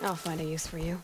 I'll find a use for you.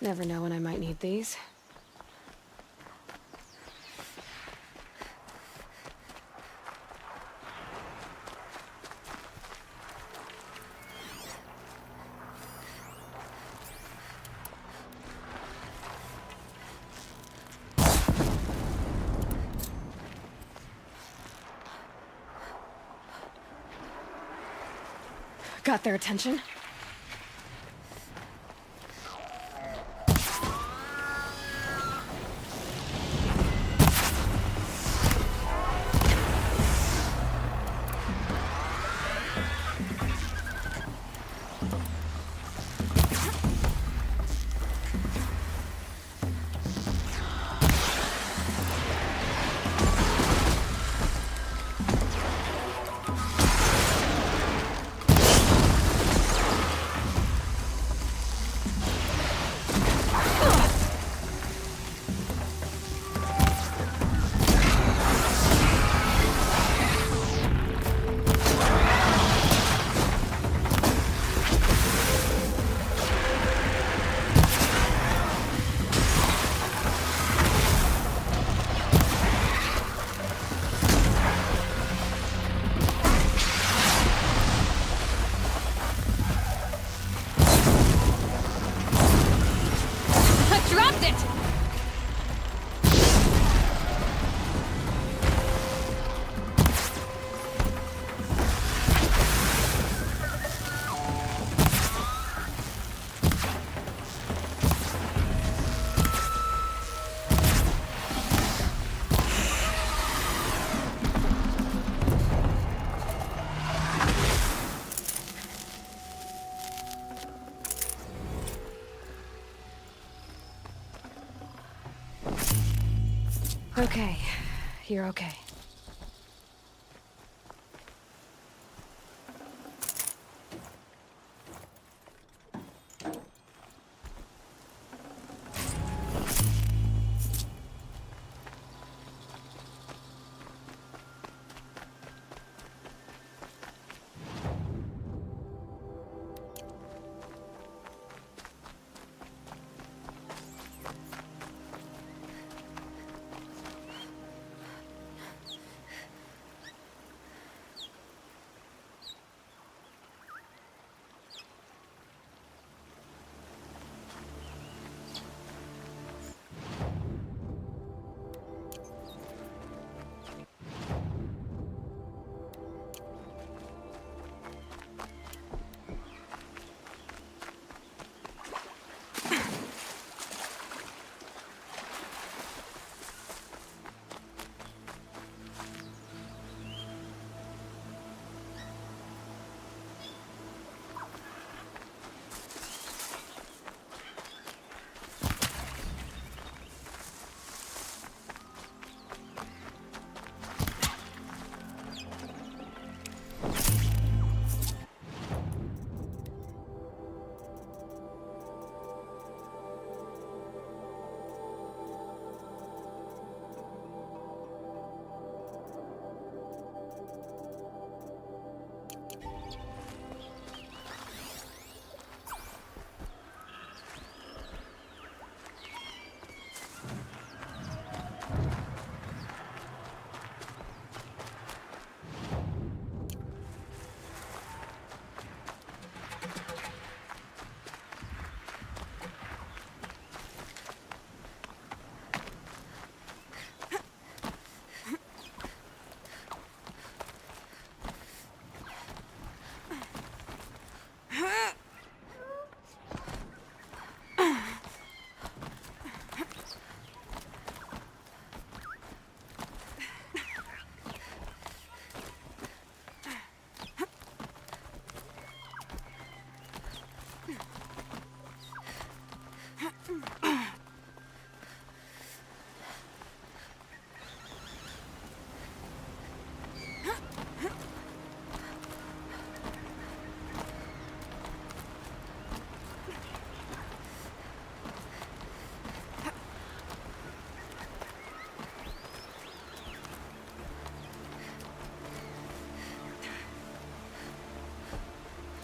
Never know when I might need these. Got their attention? Okay, you're okay.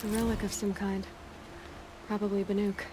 A relic of some kind. Probably Banuk.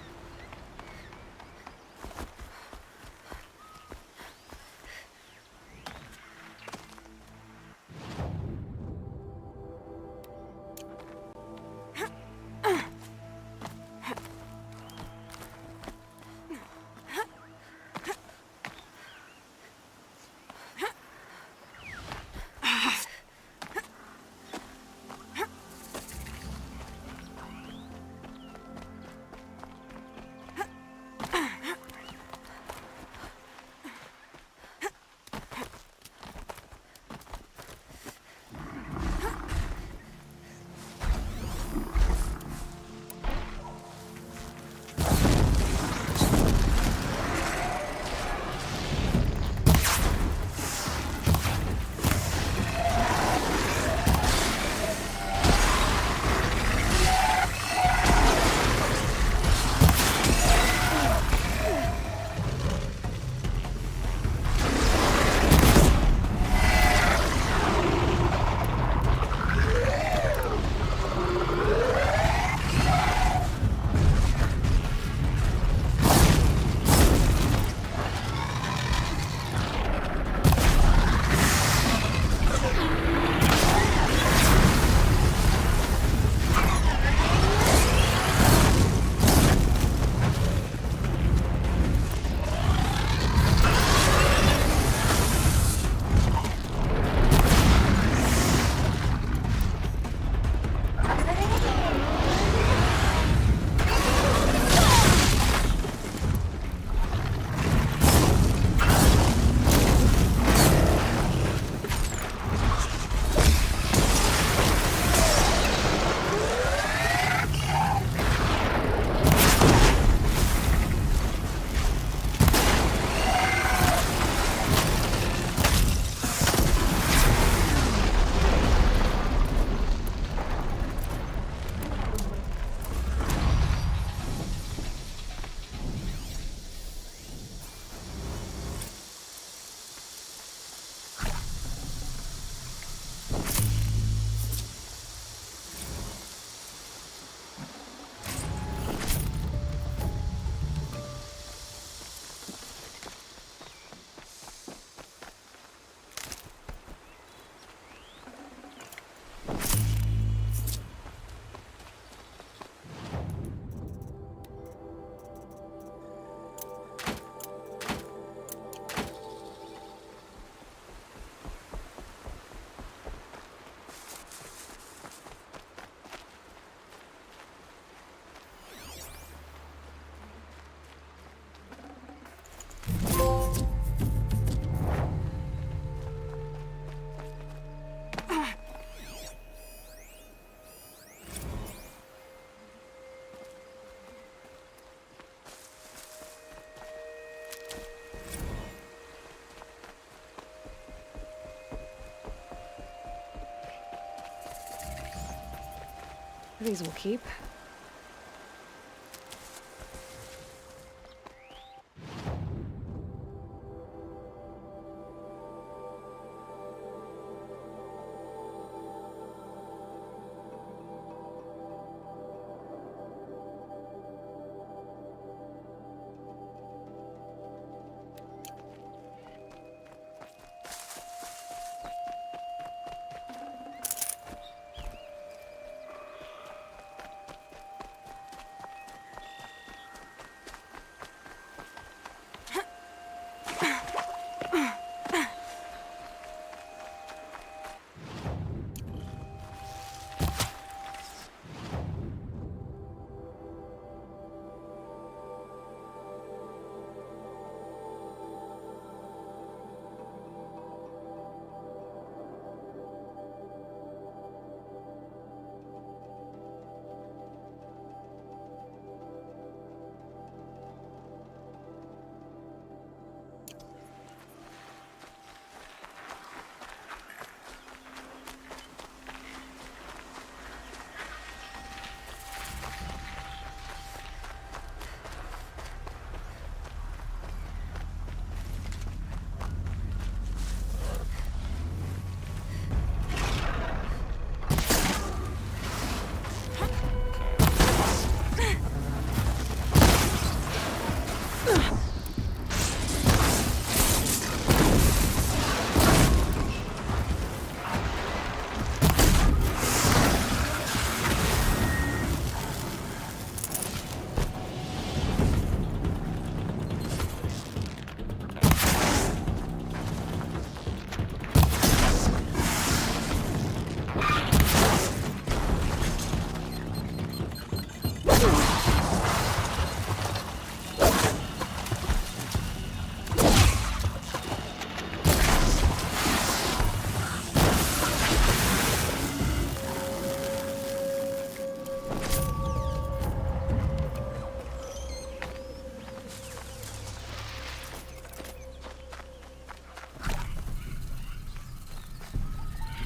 These will keep.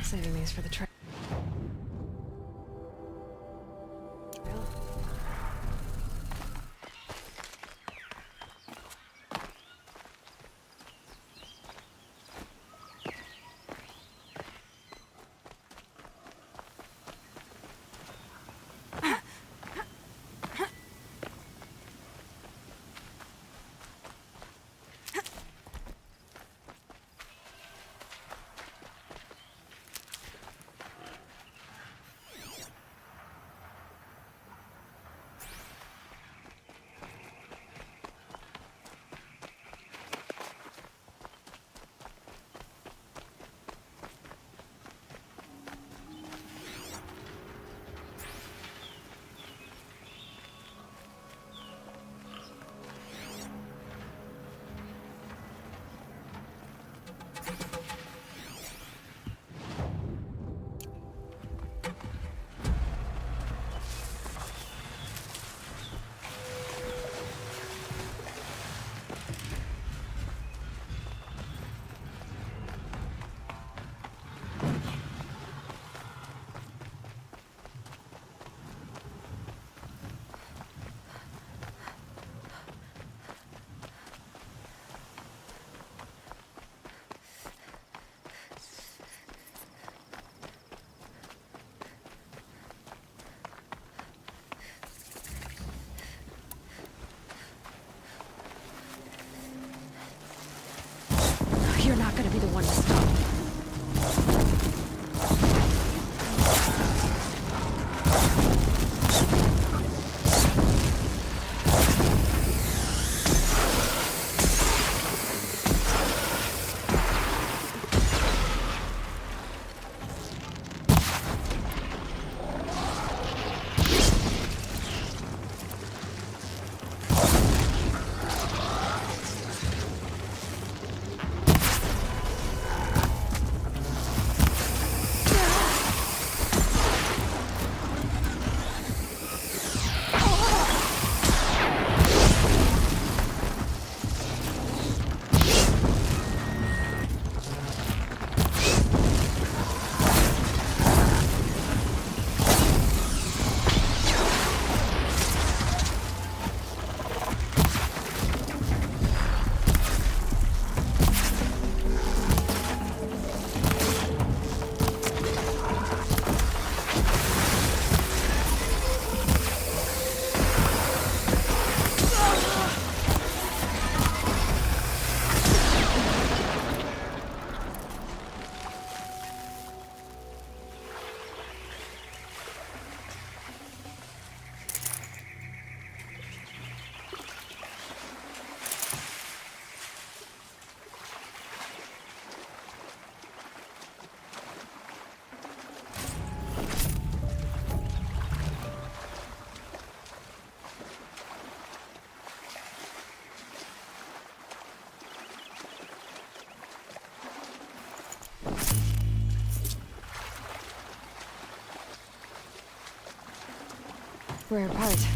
Saving these for the trail. Rare part.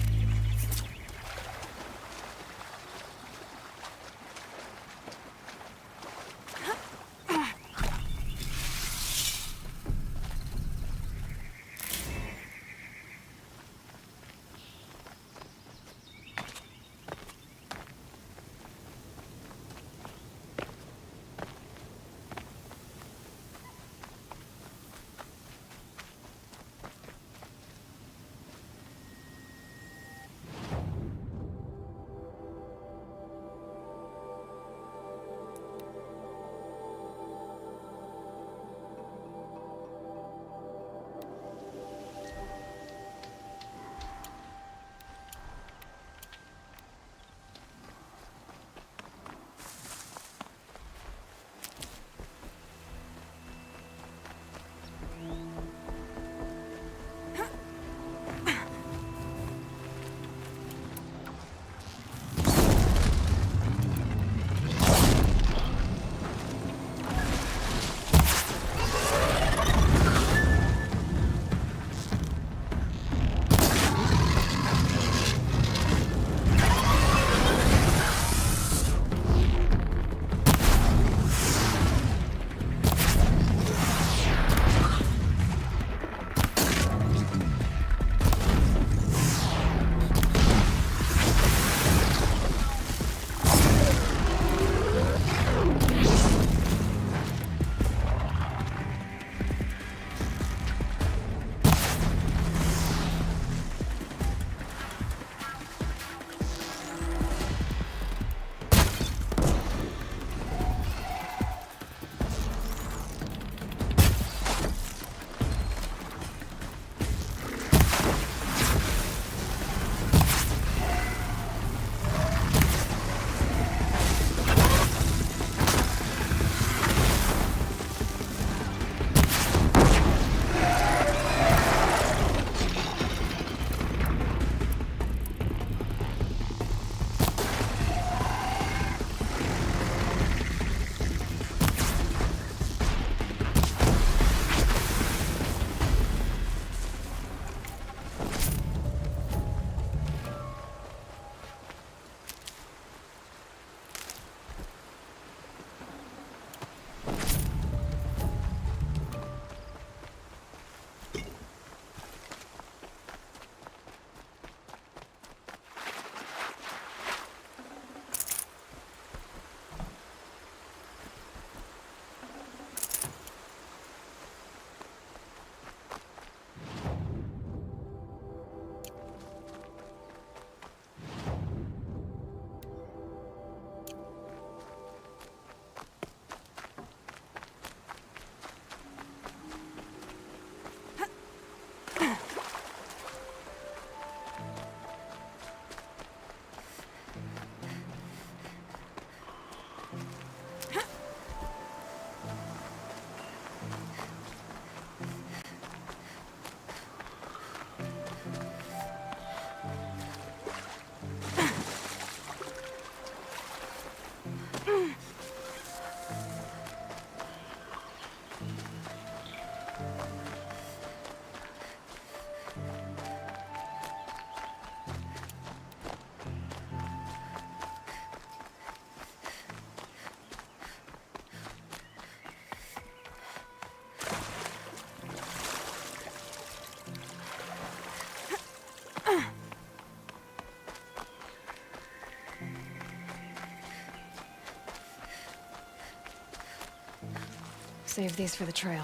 Save these for the trail.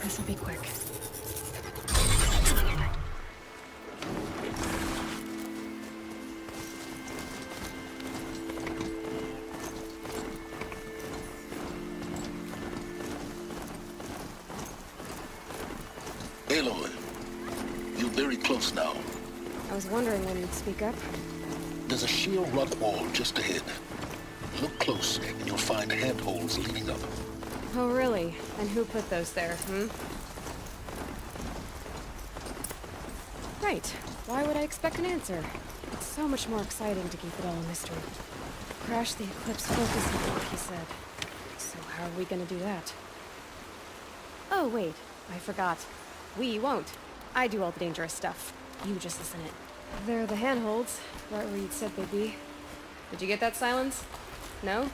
This'll be quick. close now. I was wondering when you'd speak up. There's a sheer rock wall just ahead. Look close, and you'll find handholds leading up. Oh, really? And who put those there, Right. Why would I expect an answer? It's so much more exciting to keep it all a mystery. Crash the Eclipse focus network, he said. So how are we gonna do that? Oh, wait. I forgot. We won't. I do all the dangerous stuff. You just listen it. They're the handholds, right where you'd said they'd be. Did you get that, Silence? No?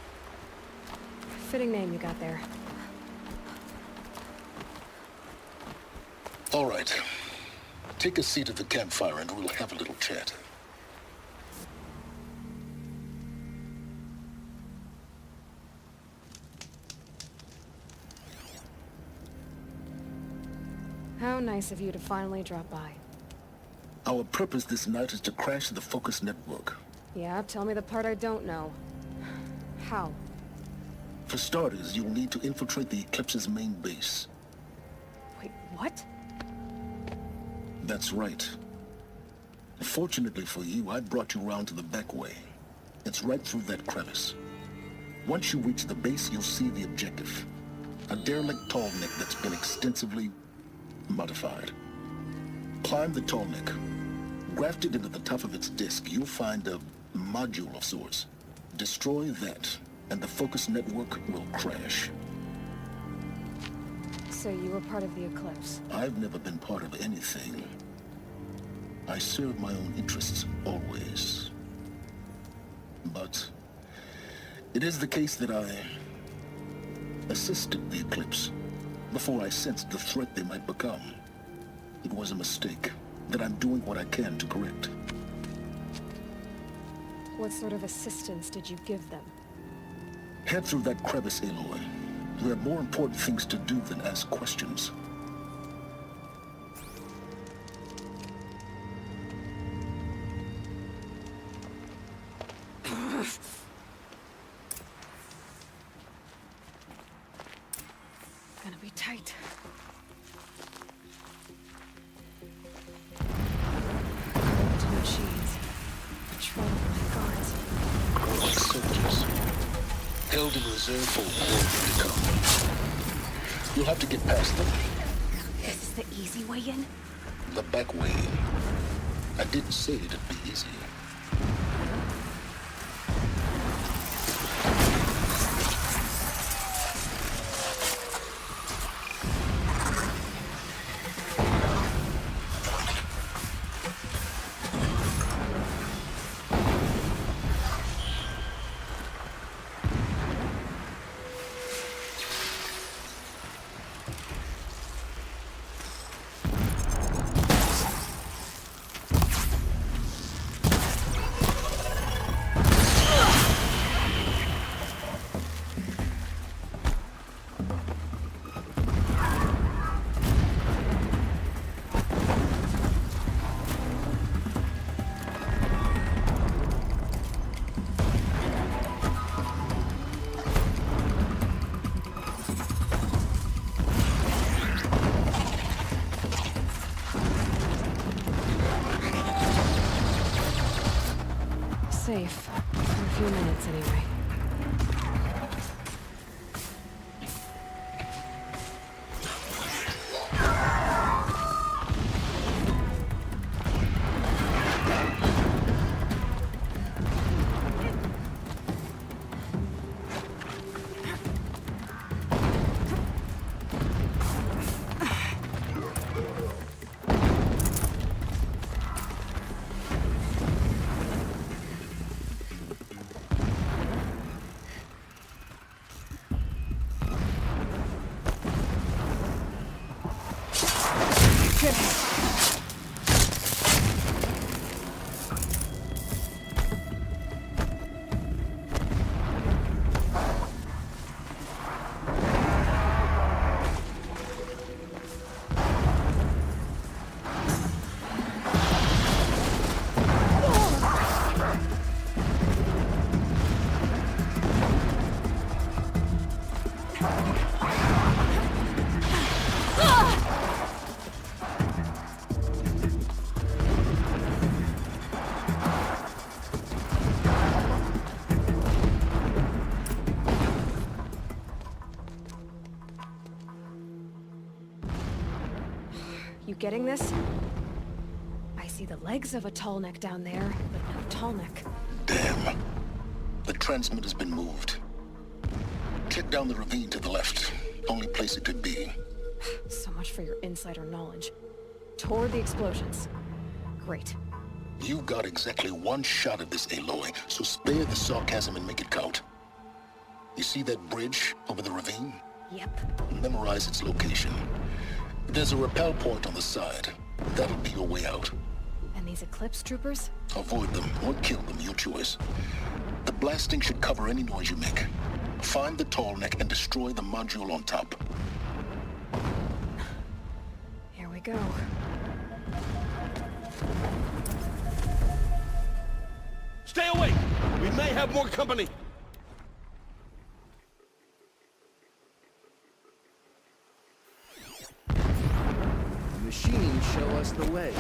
Fitting name you got there. All right. Take a seat at the campfire and we'll have a little chat. How nice of you to finally drop by. Our purpose this night is to crash the focus network. Yeah, tell me the part I don't know. How? For starters, you'll need to infiltrate the Eclipse's main base. Wait, what? That's right. Fortunately for you, I brought you around to the back way. It's right through that crevice. Once you reach the base, you'll see the objective. A derelict tall neck that's been extensively modified. Climb the tall neck. Grafted into the top of its disk, you'll find a module of sorts. Destroy that, and the focus network will crash. So you were part of the Eclipse? I've never been part of anything. I serve my own interests, always. But it is the case that I assisted the Eclipse before I sensed the threat they might become. It was a mistake that I'm doing what I can to correct. What sort of assistance did you give them? Head through that crevice, Aloy. We have more important things to do than ask questions. Gonna be tight. Two machines. Patrol my guards. More like soldiers. Held in reserve for war to come. You'll have to get past them. This is the easy way in? The back way. I didn't say it'd be easy. Safe. For a few minutes, anyway. getting this? I see the legs of a tall neck down there, but no tall neck. Damn. The transmitter's been moved. Check down the ravine to the left. Only place it could be. So much for your insider knowledge. Toward the explosions. Great. You've got exactly one shot at this, Aloy, so spare the sarcasm and make it count. You see that bridge over the ravine? Yep. Memorize its location. There's a rappel point on the side. That'll be your way out. And these Eclipse troopers? Avoid them or kill them, your choice. The blasting should cover any noise you make. Find the tall neck and destroy the module on top. Here we go. Stay away! We may have more company! The machines show us the way.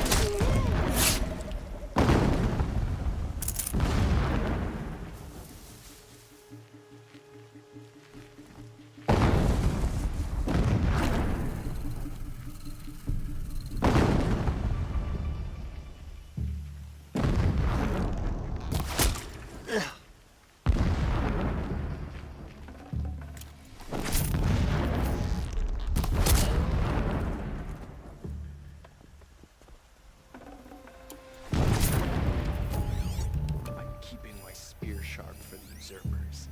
Sharp for the usurpers.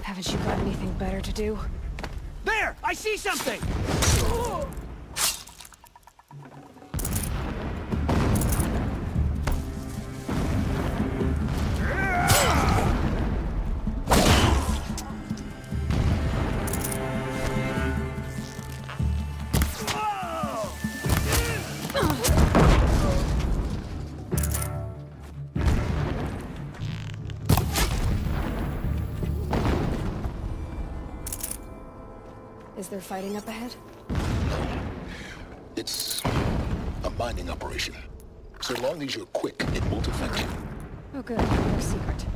Haven't you got anything better to do? There! I see something! Is there fighting up ahead? It's a mining operation. So long as you're quick, it won't affect you. Oh good, no secret.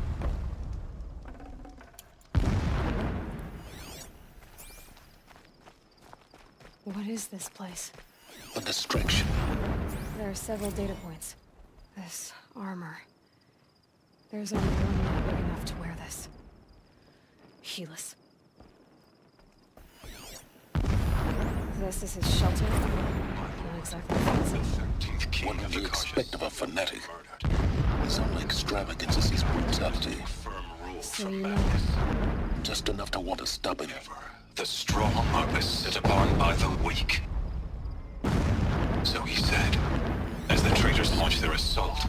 What is this place? A distraction. There are several data points. This armor. There's only one man big enough to wear this. Helis. This is his shelter. Not exactly fancy. What would you expect of a fanatic? His only extravagance is his brutality. So you know. Just enough to want to stop him. The strong are beset upon by the weak. So he said, as the traitors launched their assault,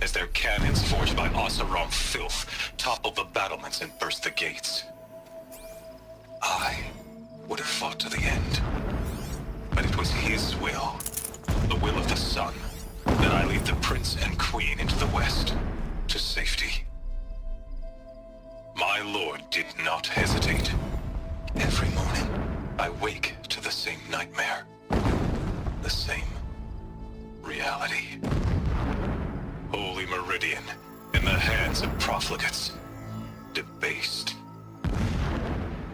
as their cannons forged by Oseram filth toppled the battlements and burst the gates. I would have fought to the end. But it was his will, the will of the sun, that I lead the prince and queen into the west, to safety. My lord did not hesitate. Every morning, I wake to the same nightmare. The same reality. Holy Meridian, in the hands of profligates, debased.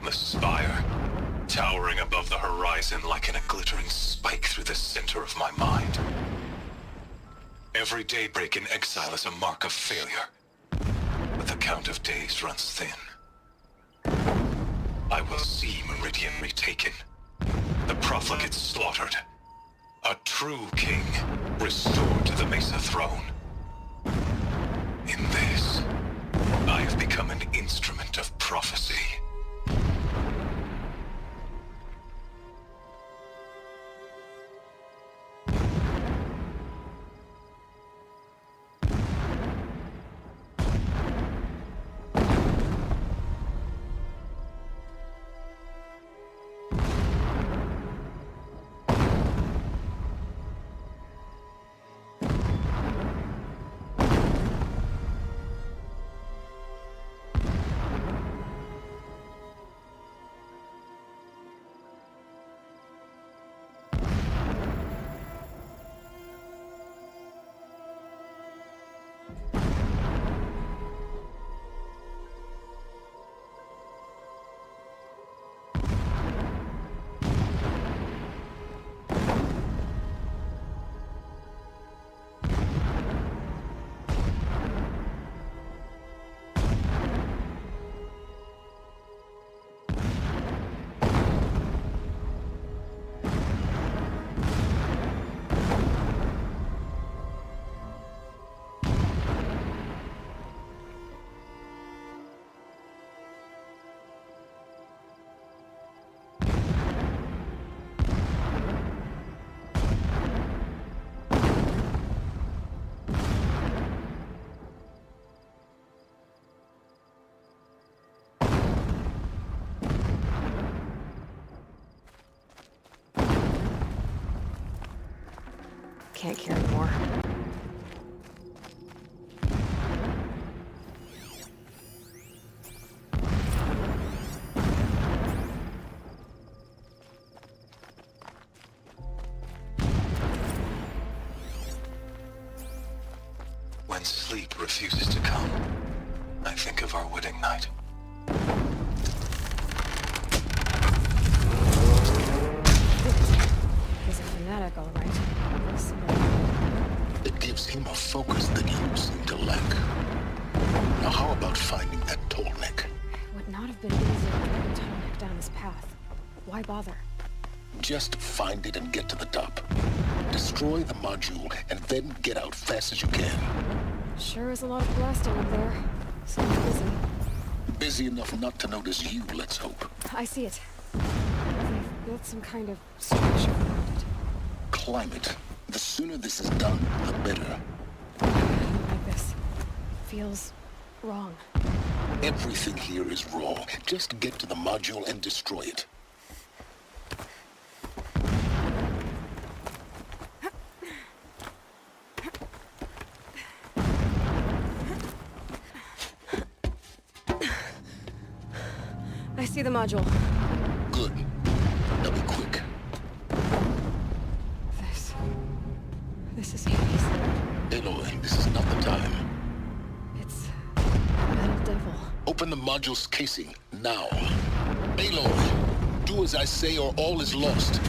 The spire, towering above the horizon like a glittering spike through the center of my mind. Every daybreak in exile is a mark of failure, but the count of days runs thin. I will see Meridian retaken, the profligates slaughtered, a true king restored to the Mesa throne. In this, I have become an instrument of prophecy. can't care anymore. When sleep refuses to come, I think of our wedding night. He's a fanatic, all right. It gives him a focus that you seem to lack. Now how about finding that tall neck? It would not have been easier to drag a tall neck down this path. Why bother? Just find it and get to the top. Destroy the module and then get out fast as you can. Sure is a lot of blasting up there. Seems busy. Busy enough not to notice you, let's hope. I see it. They've built some kind of structure around it. Climate. The sooner this is done, the better. I don't like this. Feels wrong. Everything here is wrong. Just get to the module and destroy it. I see the module. Good. Now be quick. This is Hades. Aloy, this is not the time. It's a metal devil. Open the module's casing, now. Aloy, do as I say or all is lost.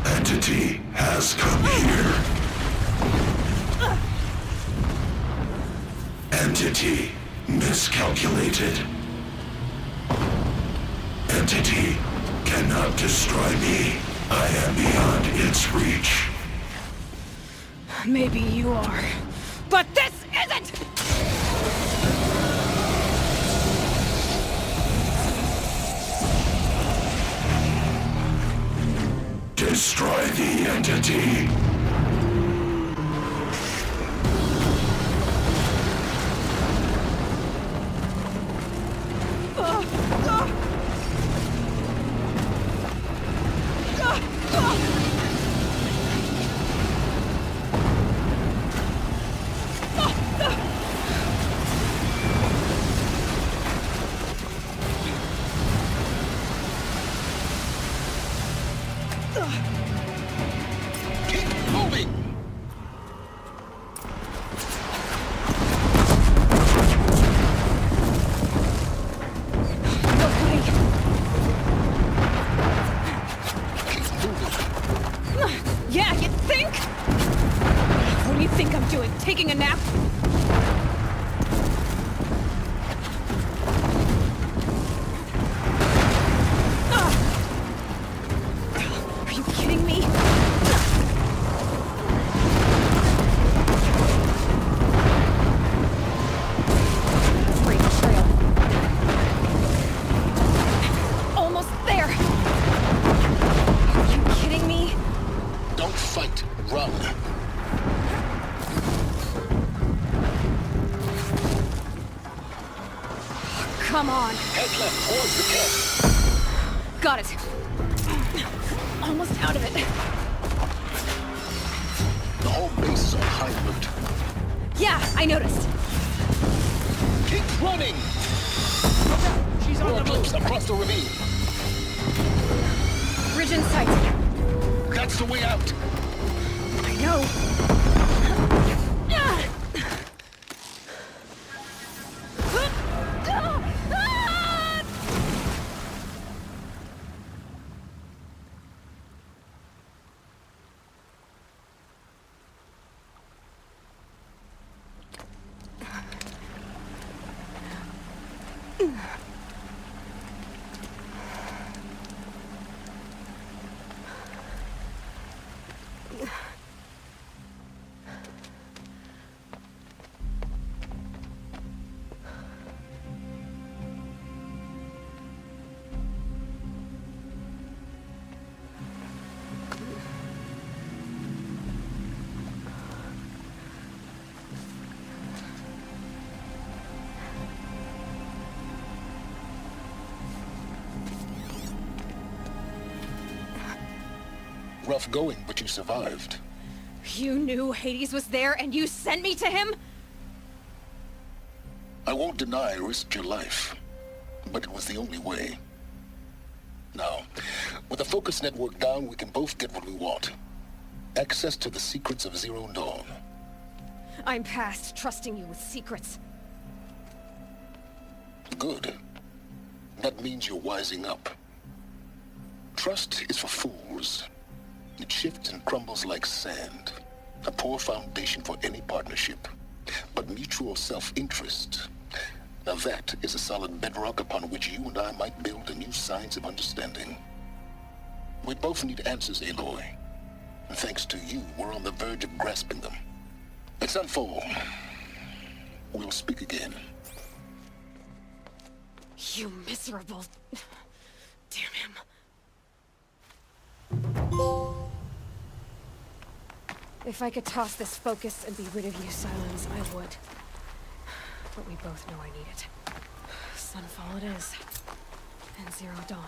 Entity has come here. Entity miscalculated. Entity cannot destroy me. I am beyond its reach. Maybe you are. But this isn't! Destroy the entity. Keep moving! No way! Keep moving! Yeah, you think? What do you think I'm doing? Taking a nap? Are you kidding me? Great trail. Almost there. Are you kidding me? Don't fight, run. Come on. Head left towards the camp. Got it. Almost out of it. The whole base is on high alert. Yeah, I noticed. Keep running! She's on We're the close, move. across the ravine. Bridge in sight. That's the way out. I know. rough going, but you survived. You knew Hades was there and you sent me to him? I won't deny I risked your life, but it was the only way. Now, with the focus network down, we can both get what we want. Access to the secrets of Zero Dawn. I'm past trusting you with secrets. Good. That means you're wising up. Trust is for fools. It shifts and crumbles like sand. A poor foundation for any partnership. But mutual self-interest, now that is a solid bedrock upon which you and I might build a new science of understanding. We both need answers, Aloy. And thanks to you, we're on the verge of grasping them. Let's unfold. We'll speak again. You miserable... Damn him. If I could toss this focus and be rid of you, Silence, I would. But we both know I need it. Sunfall it is. And Zero Dawn.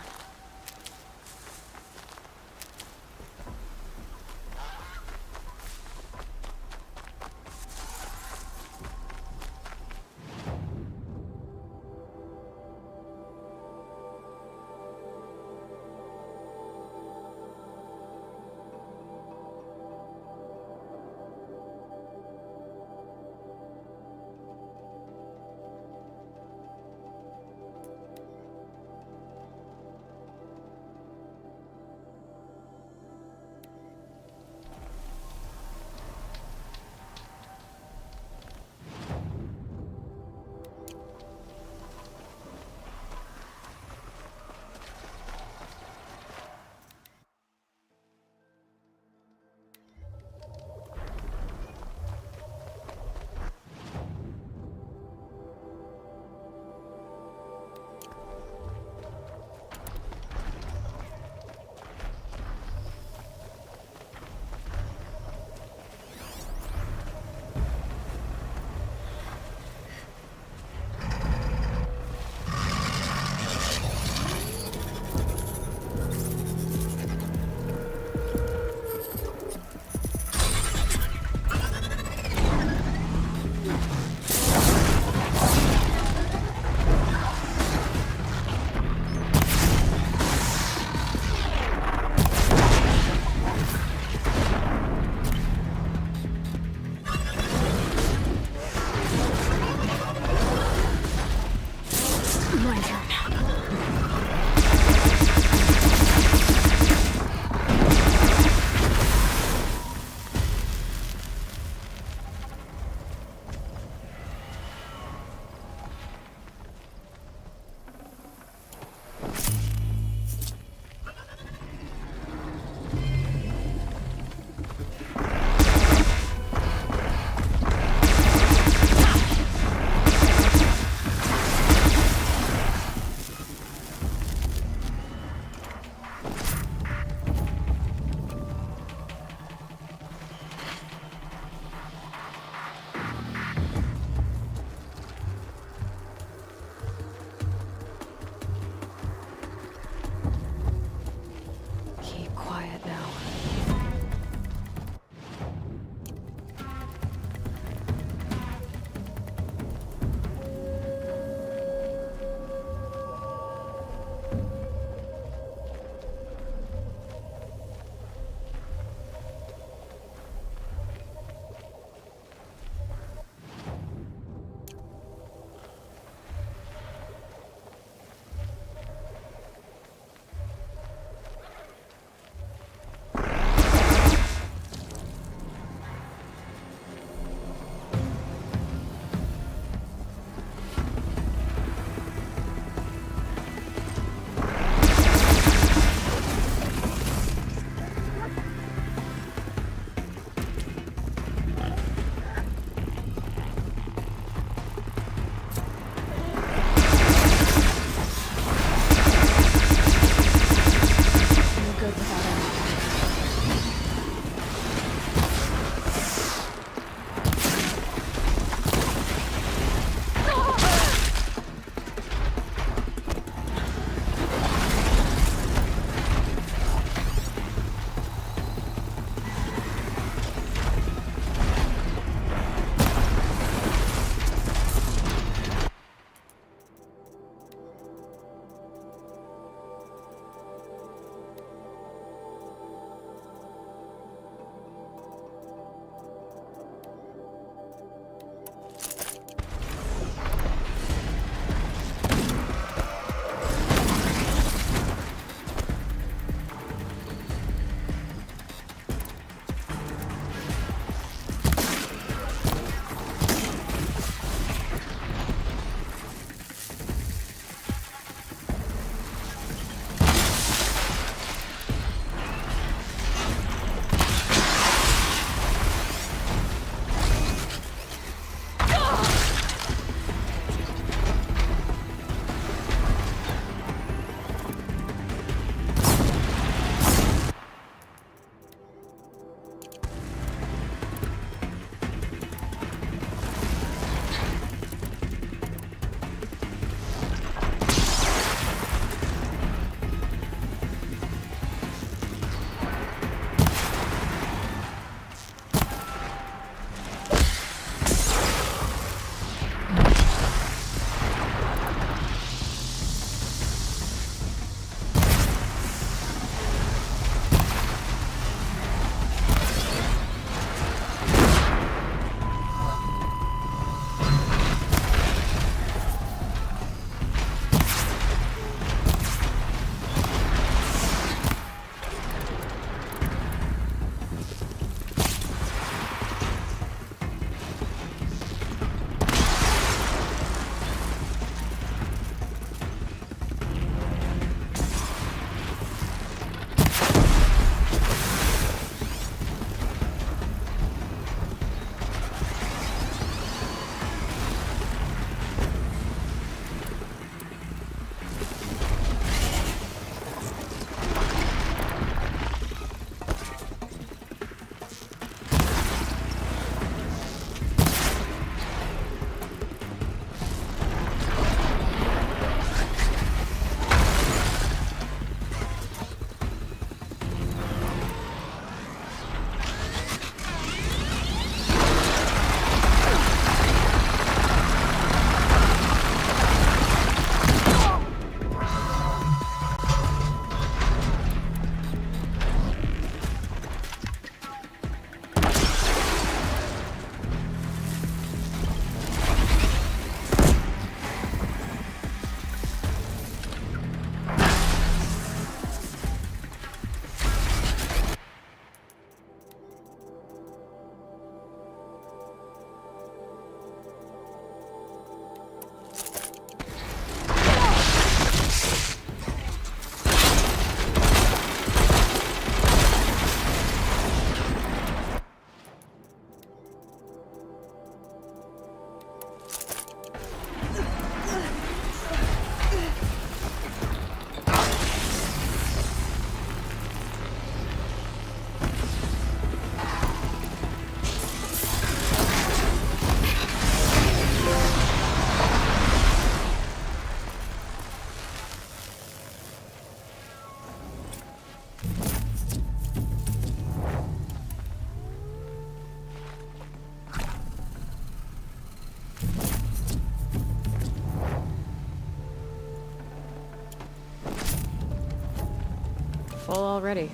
full already.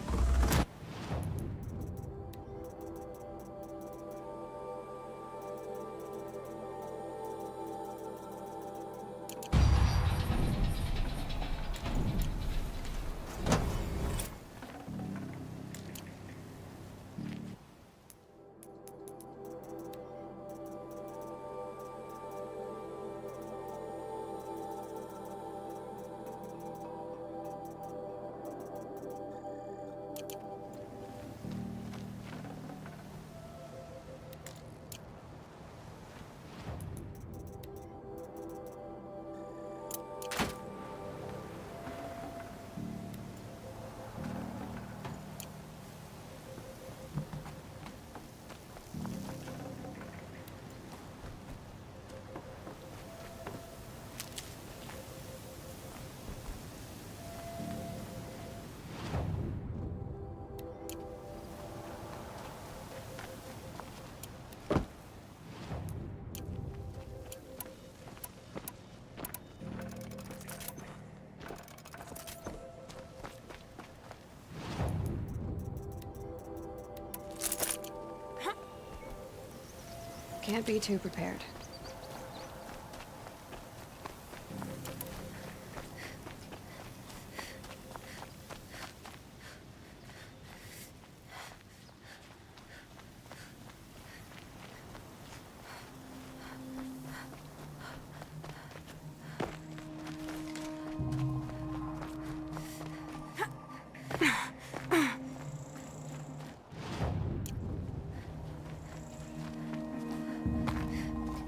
Can't be too prepared.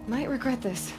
Might regret this.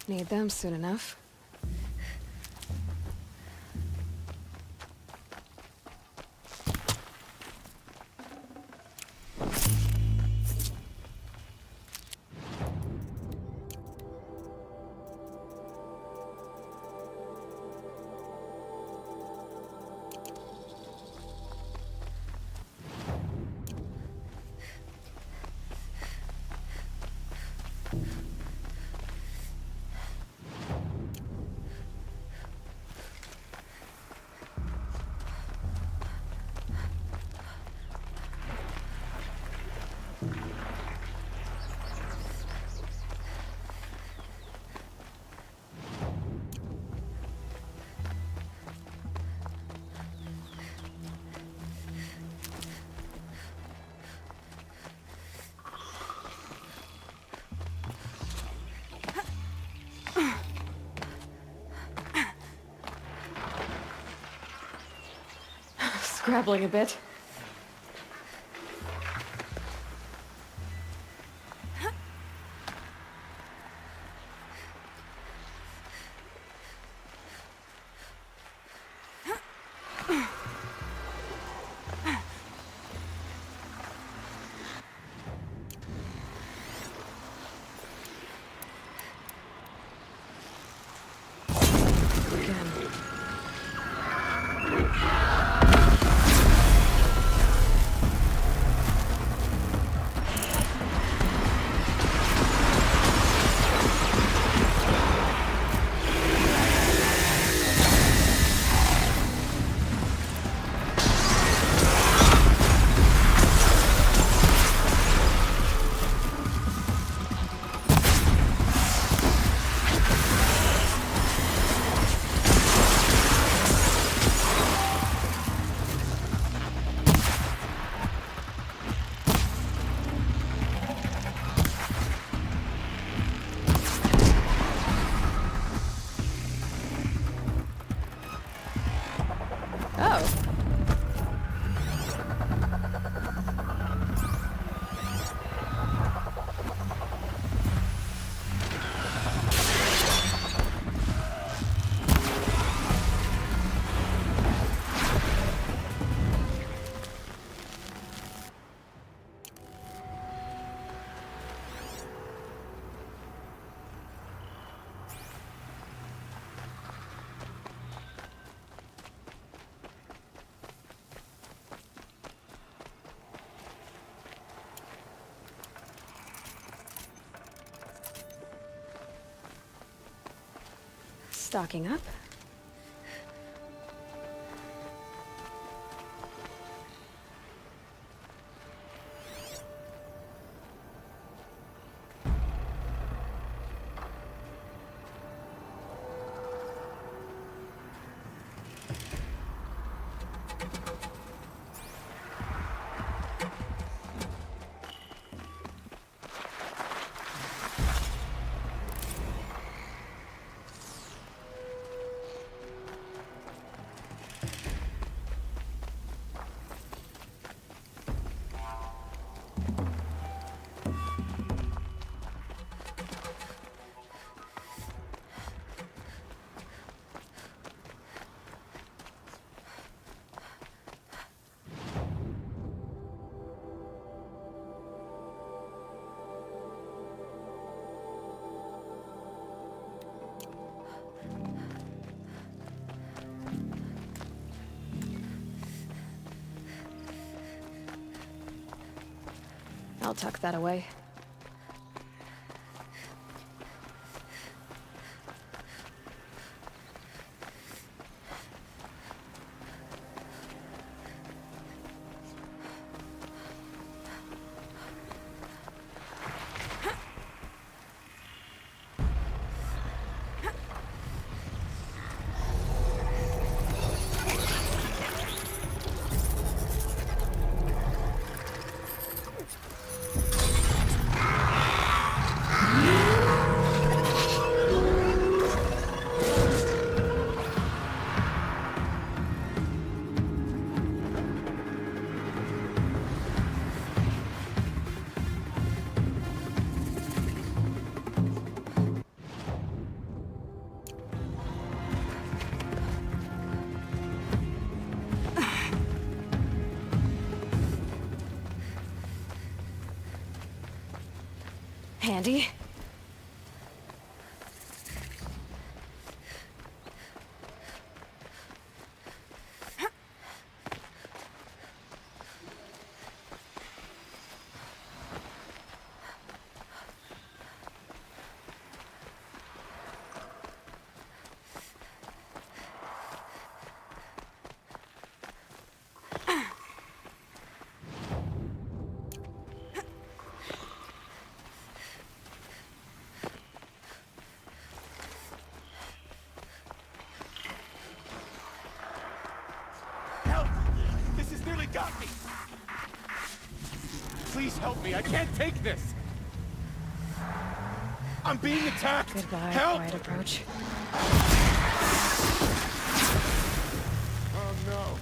Need them soon enough. Scrabbling a bit. Again. Stocking up. I'll tuck that away. Handy. Help! This has nearly got me! Please help me, I can't take this! I'm being attacked! Goodbye, Help! quiet approach. Oh no.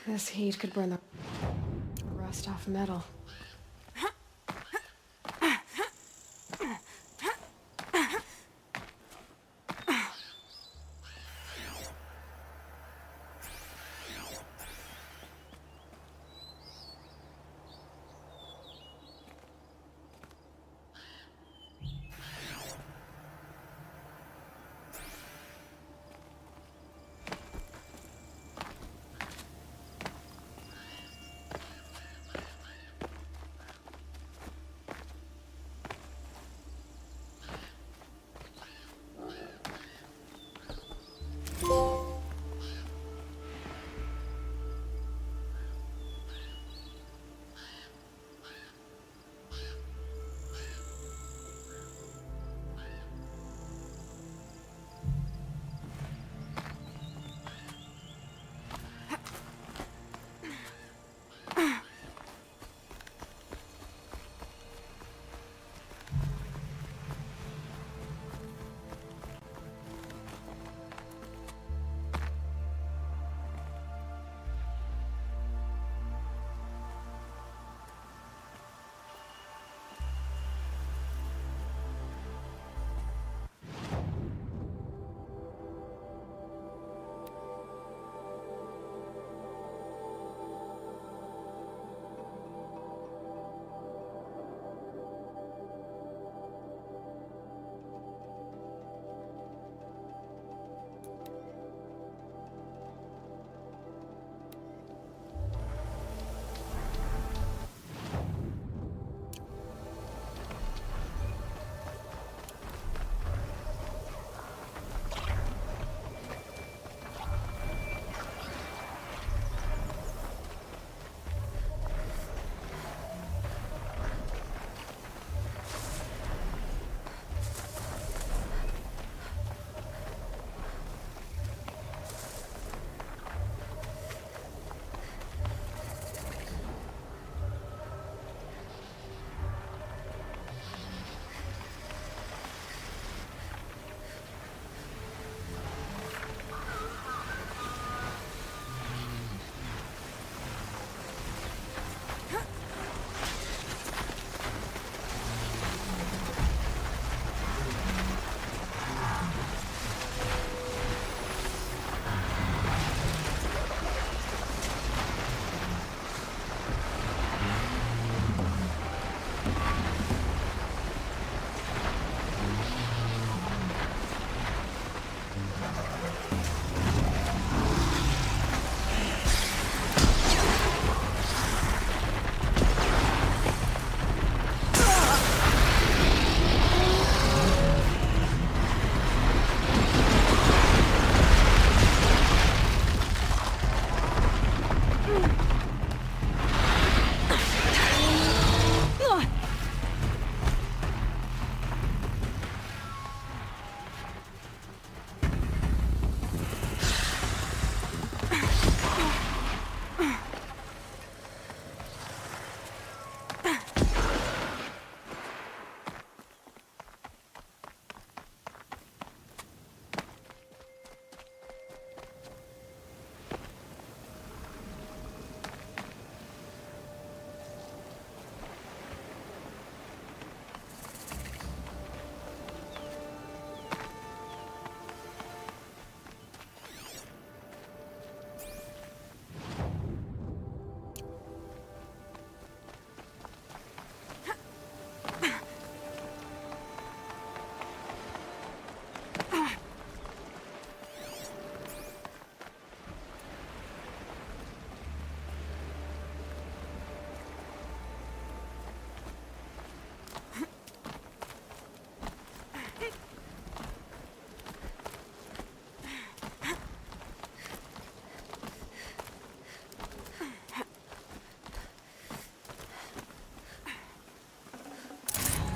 This heat could burn the rust off metal.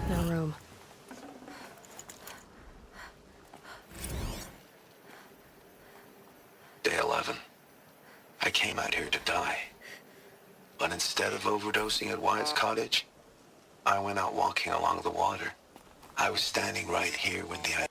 No room. Day 11. I came out here to die. But instead of overdosing at Wyatt's cottage, I went out walking along the water. I was standing right here when the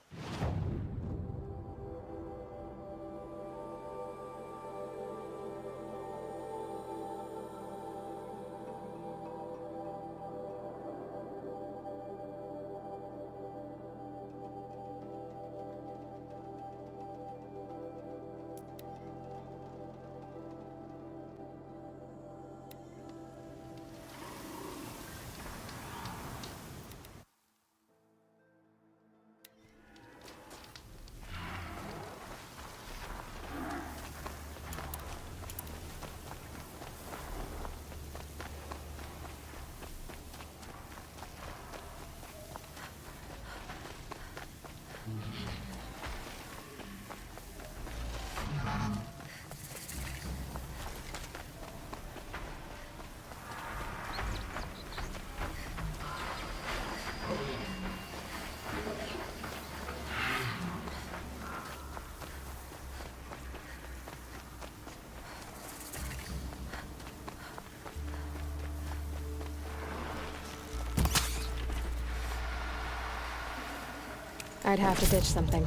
I'd have to ditch something.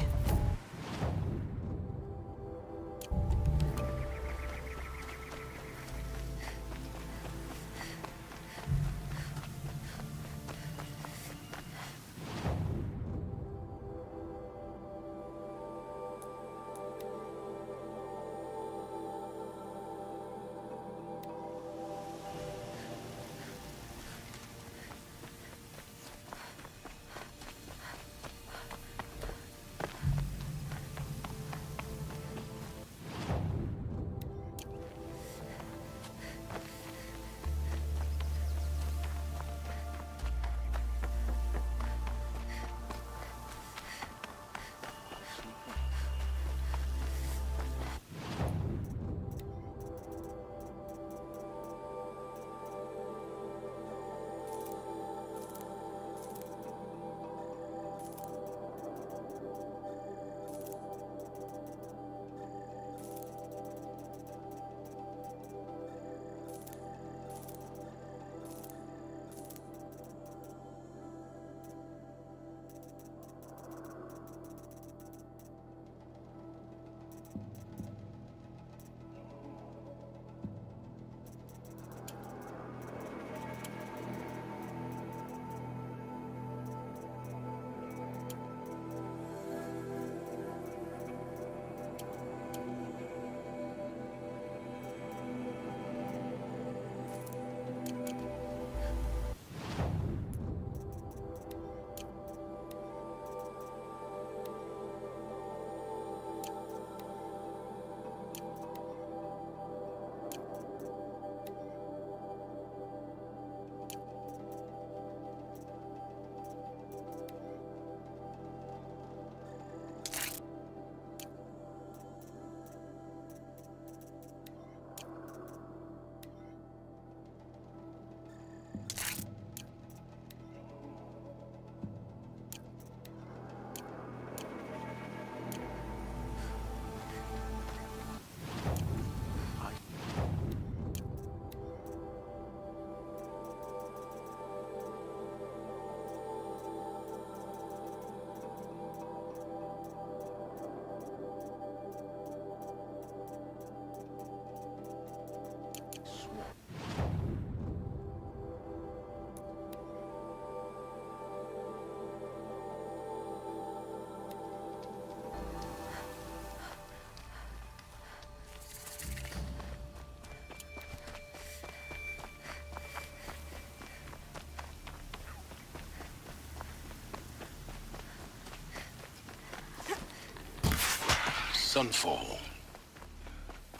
Sunfall.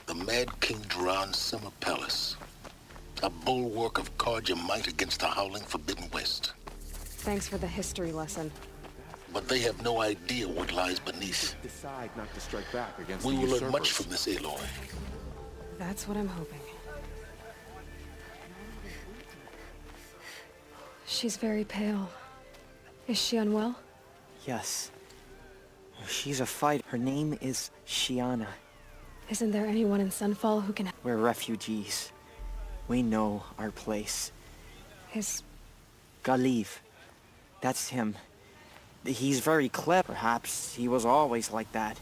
The Mad King Duran's summer palace. A bulwark of Carja might against the howling Forbidden West. Thanks for the history lesson. But they have no idea what lies beneath. Decide not to strike back against We the will learn usurpers. much from this, Aloy. That's what I'm hoping. She's very pale. Is she unwell? Yes. She's a fighter. Her name is Shiana. Isn't there anyone in Sunfall who can... We're refugees. We know our place. His... Galiv. That's him. He's very clever. Perhaps he was always like that.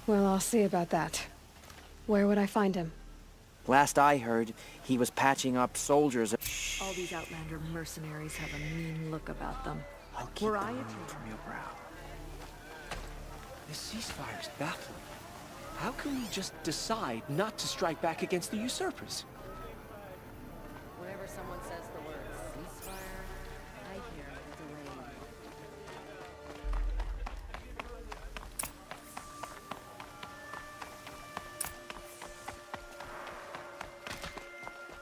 Well, I'll see about that. Where would I find him? Last I heard, he was patching up soldiers. All these Outlander mercenaries have a mean look about them. I'll keep Were the I a moon traitor? from your brow. This ceasefire's baffling. How can we just decide not to strike back against the usurpers? Whenever someone says the word ceasefire, I hear delay.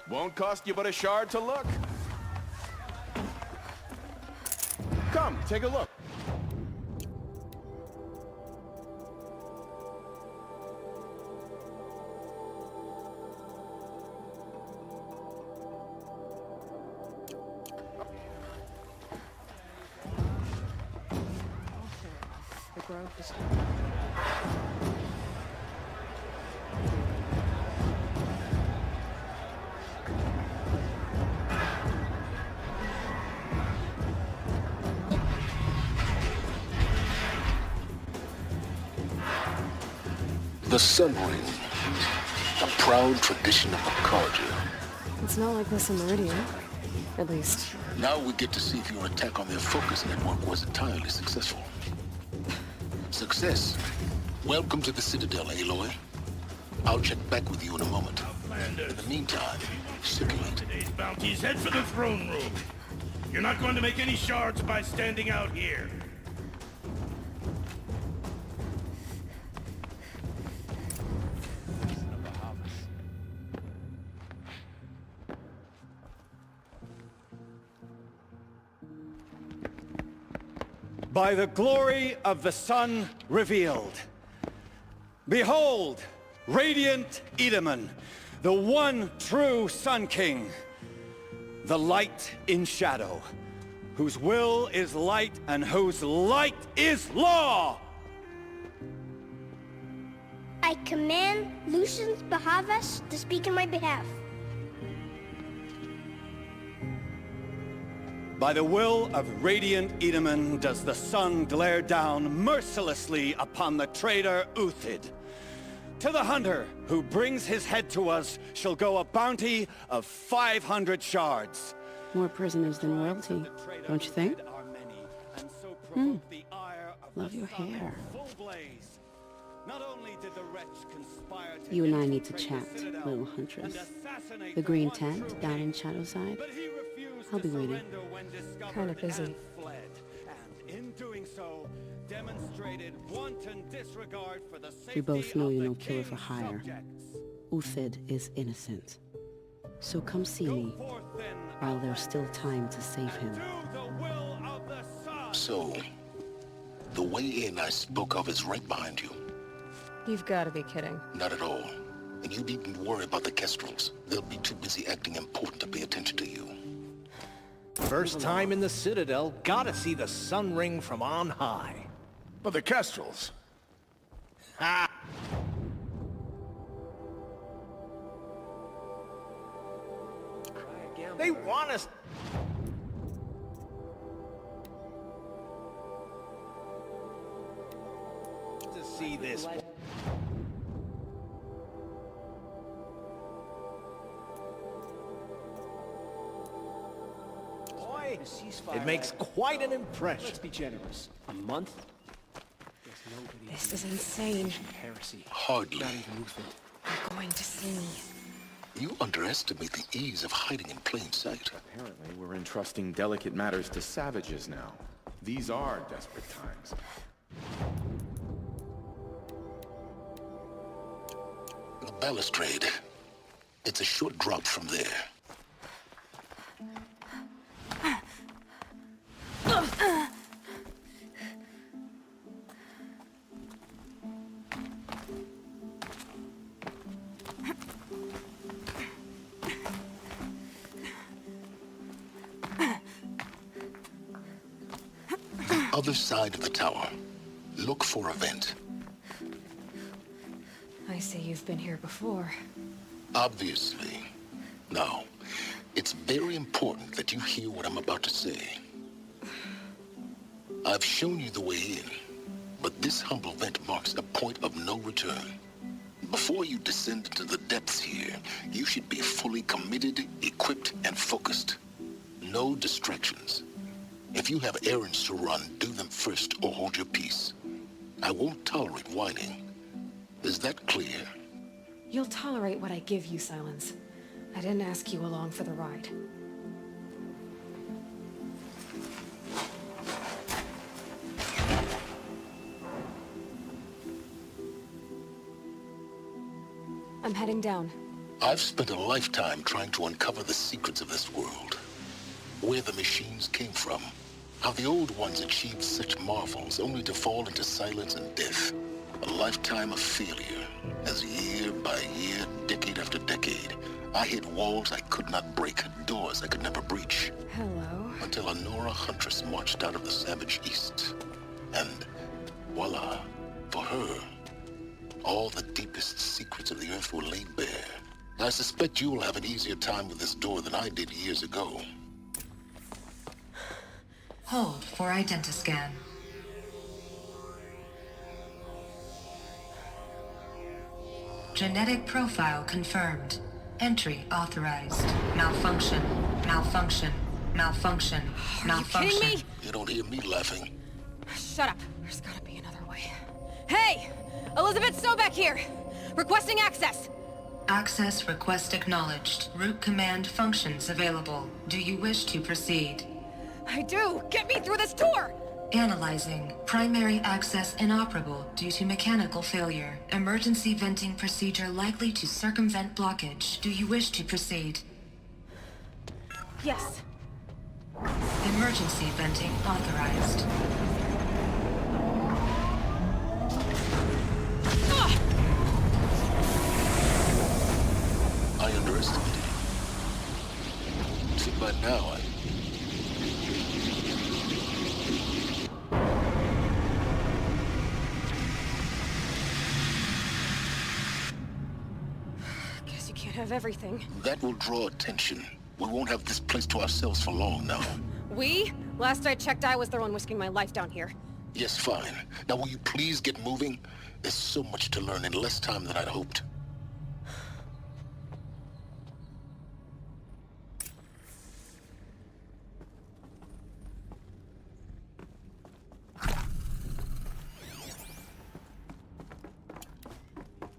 Won't cost you but a shard to look. Come, take a look. The grove is... The Sun Ring. A proud tradition of the Carja. It's not like this in Meridian. At least. Now we get to see if your attack on their focus network was entirely successful. Success. Welcome to the Citadel, Aloy. I'll check back with you in a moment. In the meantime, circulate. Today's bounties head for the throne room. You're not going to make any shards by standing out here. By the glory of the sun revealed. Behold, radiant Edaman, the one true Sun King. The light in shadow, whose will is light and whose light is law! I command Lucius Bahavas to speak in my behalf. By the will of radiant Edaman does the sun glare down mercilessly upon the traitor Uthid. To the hunter who brings his head to us shall go a bounty of 500 shards. More prisoners than royalty, don't you think? Love your hair. You and I need to chat, little huntress. The green tent down in Shadowside. I'll be waiting. Kind of busy. We both know you're no killer for hire. Uthid is innocent. So come see me, while there's still time to save him. So, the way in I spoke of is right behind you. You've got to be kidding. Not at all. And you needn't worry about the Kestrels. They'll be too busy acting important to pay attention to you. First time in the Citadel, gotta see the Sun Ring from on high. But the Kestrels. Ha! They want us... to see this... Boy, it makes quite an impression. Let's be generous. A month? This is insane. Heresy. Hardly. They're going to see me. You underestimate the ease of hiding in plain sight. Apparently, we're entrusting delicate matters to savages now. These are desperate times. The balustrade. It's a short drop from there. Other side of the tower. Look for a vent. I see you've been here before. Obviously. Now, it's very important that you hear what I'm about to say. I've shown you the way in, but this humble vent marks a point of no return. Before you descend into the depths here, you should be fully committed, equipped, and focused. No distractions. If you have errands to run, do them first or hold your peace. I won't tolerate whining. Is that clear? You'll tolerate what I give you, Silence. I didn't ask you along for the ride. I'm heading down. I've spent a lifetime trying to uncover the secrets of this world. Where the machines came from. How the old ones achieved such marvels only to fall into silence and death. A lifetime of failure, as year by year, decade after decade, I hit walls I could not break, doors I could never breach. Hello? Until a Nora huntress marched out of the savage east. And voila, for her, all the deepest secrets of the earth were laid bare. I suspect you will have an easier time with this door than I did years ago. Hold for identiscan. Genetic profile confirmed. Entry authorized. Malfunction. Malfunction. Malfunction. Malfunction. Are you kidding me? You don't hear me laughing. Shut up. There's gotta be another way. Hey! Elizabeth Sobek here! Requesting access! Access request acknowledged. Root command functions available. Do you wish to proceed? I do! Get me through this tour! Analyzing. Primary access inoperable due to mechanical failure. Emergency venting procedure likely to circumvent blockage. Do you wish to proceed? Yes. Emergency venting authorized. I underestimated you. See, by now, Guess you can't have everything. that will draw attention. We won't have this place to ourselves for long now. We? Last I checked, I was the one risking my life down here. Yes, fine. Now will you please get moving? There's so much to learn in less time than I'd hoped.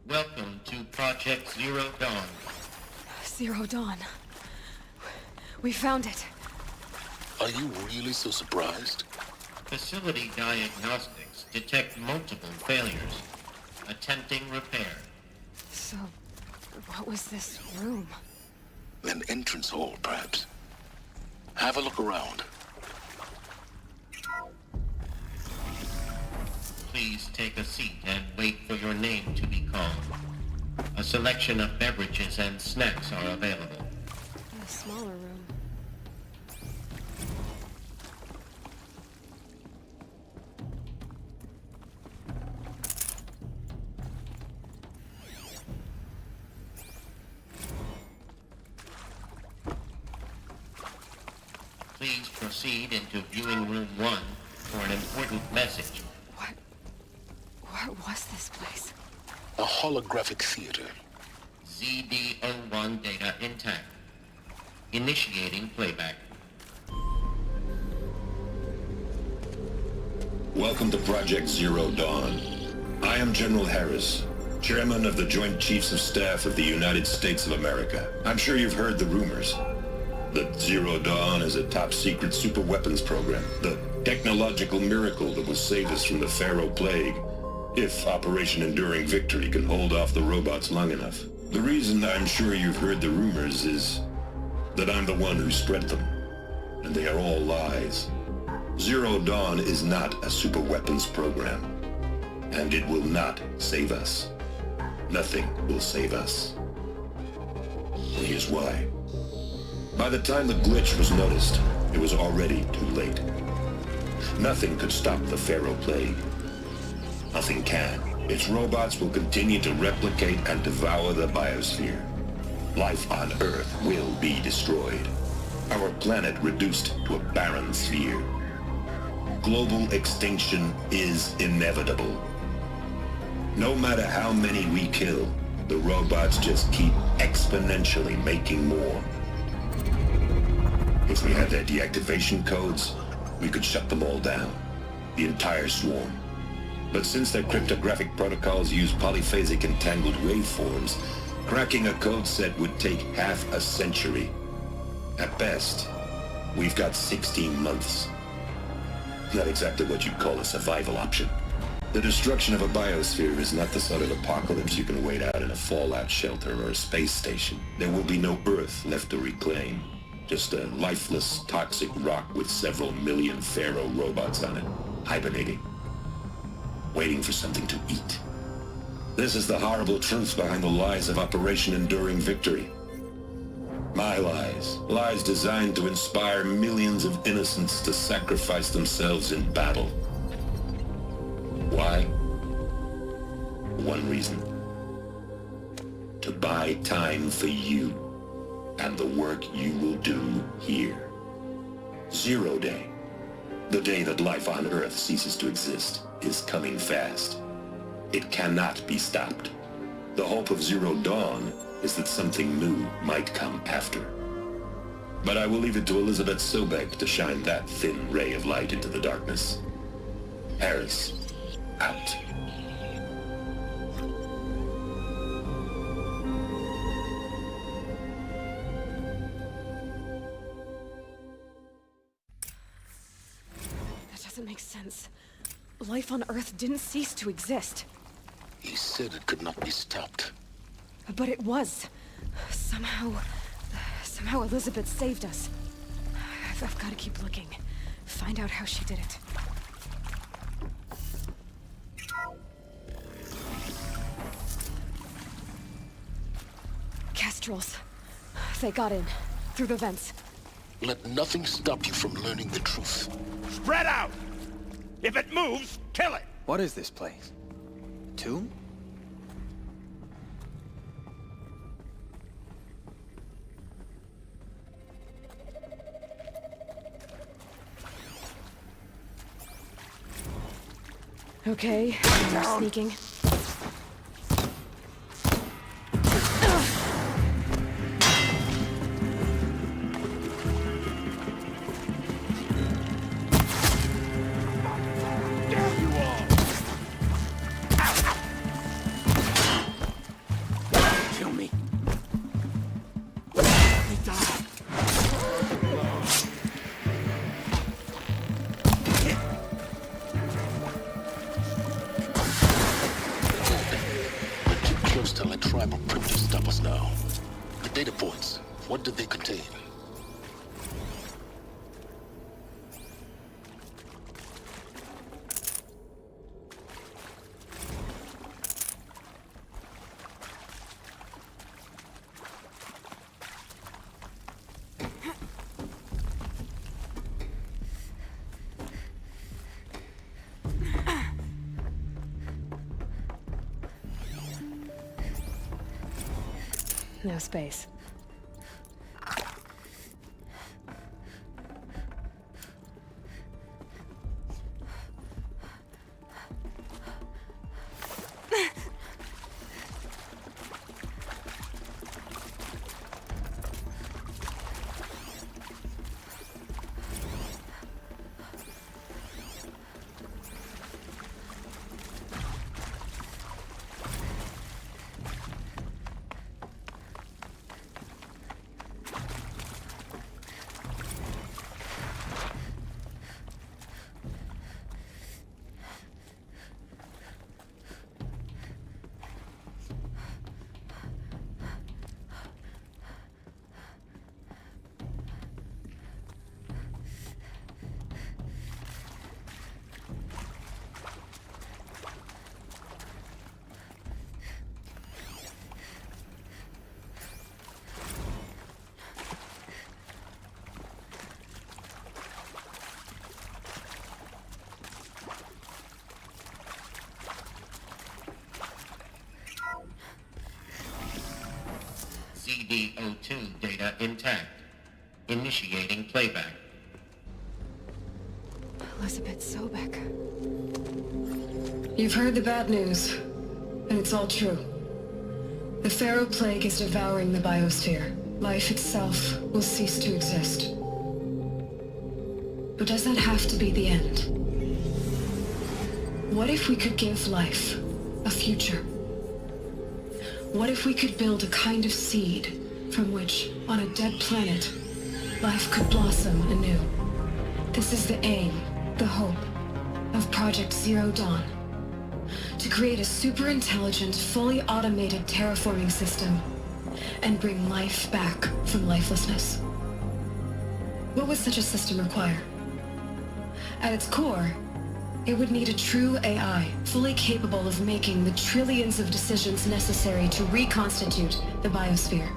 Welcome to Project Zero Dawn. Zero Dawn. We found it. Are you really so surprised? Facility diagnostics detect multiple failures. Attempting repair. So, what was this room? An entrance hall, perhaps. Have a look around. Please take a seat and wait for your name to be called. A selection of beverages and snacks are available. A smaller room. Please proceed into viewing room 1 for an important message. What was this place? A holographic theater. ZD-01 data intact. Initiating playback. Welcome to Project Zero Dawn. I am General Harris, Chairman of the Joint Chiefs of Staff of the United States of America. I'm sure you've heard the rumors that Zero Dawn is a top-secret superweapons program, the technological miracle that will save us from the Pharaoh Plague. If Operation Enduring Victory can hold off the robots long enough. The reason I'm sure you've heard the rumors is that I'm the one who spread them. And they are all lies. Zero Dawn is not a superweapons program. And it will not save us. Nothing will save us. And here's why. By the time the glitch was noticed, it was already too late. Nothing could stop the Pharaoh Plague. Nothing can. Its robots will continue to replicate and devour the biosphere. Life on Earth will be destroyed. Our planet reduced to a barren sphere. Global extinction is inevitable. No matter how many we kill, the robots just keep exponentially making more. If we had their deactivation codes, we could shut them all down. The entire swarm. But since their cryptographic protocols use polyphasic entangled waveforms, cracking a code set would take half a century. At best, we've got 16 months. Not exactly what you'd call a survival option. The destruction of a biosphere is not the sort of apocalypse you can wait out in a fallout shelter or a space station. There will be no Earth left to reclaim. Just a lifeless, toxic rock with several million Pharaoh robots on it, hibernating. Waiting for something to eat. This is the horrible truth behind the lies of Operation Enduring Victory. My lies. Lies designed to inspire millions of innocents to sacrifice themselves in battle. Why? One reason. To buy time for you and the work you will do here. Zero Day. The day that life on Earth ceases to exist is coming fast. It cannot be stopped. The hope of Zero Dawn is that something new might come after. But I will leave it to Elizabeth Sobek to shine that thin ray of light into the darkness. Harris, out. That doesn't make sense. Life on Earth didn't cease to exist. He said it could not be stopped. But it was. Somehow Elizabeth saved us. I've got to keep looking. Find out how she did it. Kestrels. They got in. Through the vents. Let nothing stop you from learning the truth. Spread out! If it moves, kill it! What is this place? Tomb? Okay, we're sneaking. What did they contain? No space. TDO2 data intact. Initiating playback. Elizabeth Sobek. You've heard the bad news, and it's all true. The Pharaoh Plague is devouring the biosphere. Life itself will cease to exist. But does that have to be the end? What if we could give life a future? What if we could build a kind of seed from which, on a dead planet, life could blossom anew? This is the aim, the hope, of Project Zero Dawn. To create a super-intelligent, fully automated terraforming system and bring life back from lifelessness. What would such a system require? At its core, it would need a true AI, fully capable of making the trillions of decisions necessary to reconstitute the biosphere.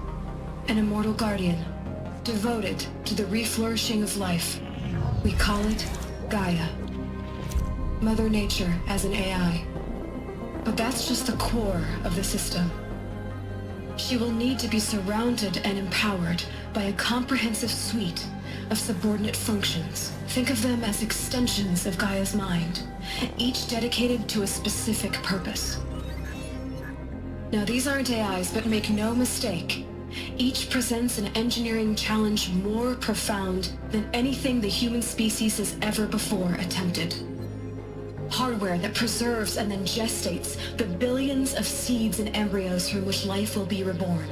An immortal guardian, devoted to the reflourishing of life. We call it Gaia. Mother Nature as an AI. But that's just the core of the system. She will need to be surrounded and empowered by a comprehensive suite of subordinate functions. Think of them as extensions of Gaia's mind, each dedicated to a specific purpose. Now, these aren't AIs, but make no mistake, each presents an engineering challenge more profound than anything the human species has ever before attempted. Hardware that preserves and then gestates the billions of seeds and embryos from which life will be reborn.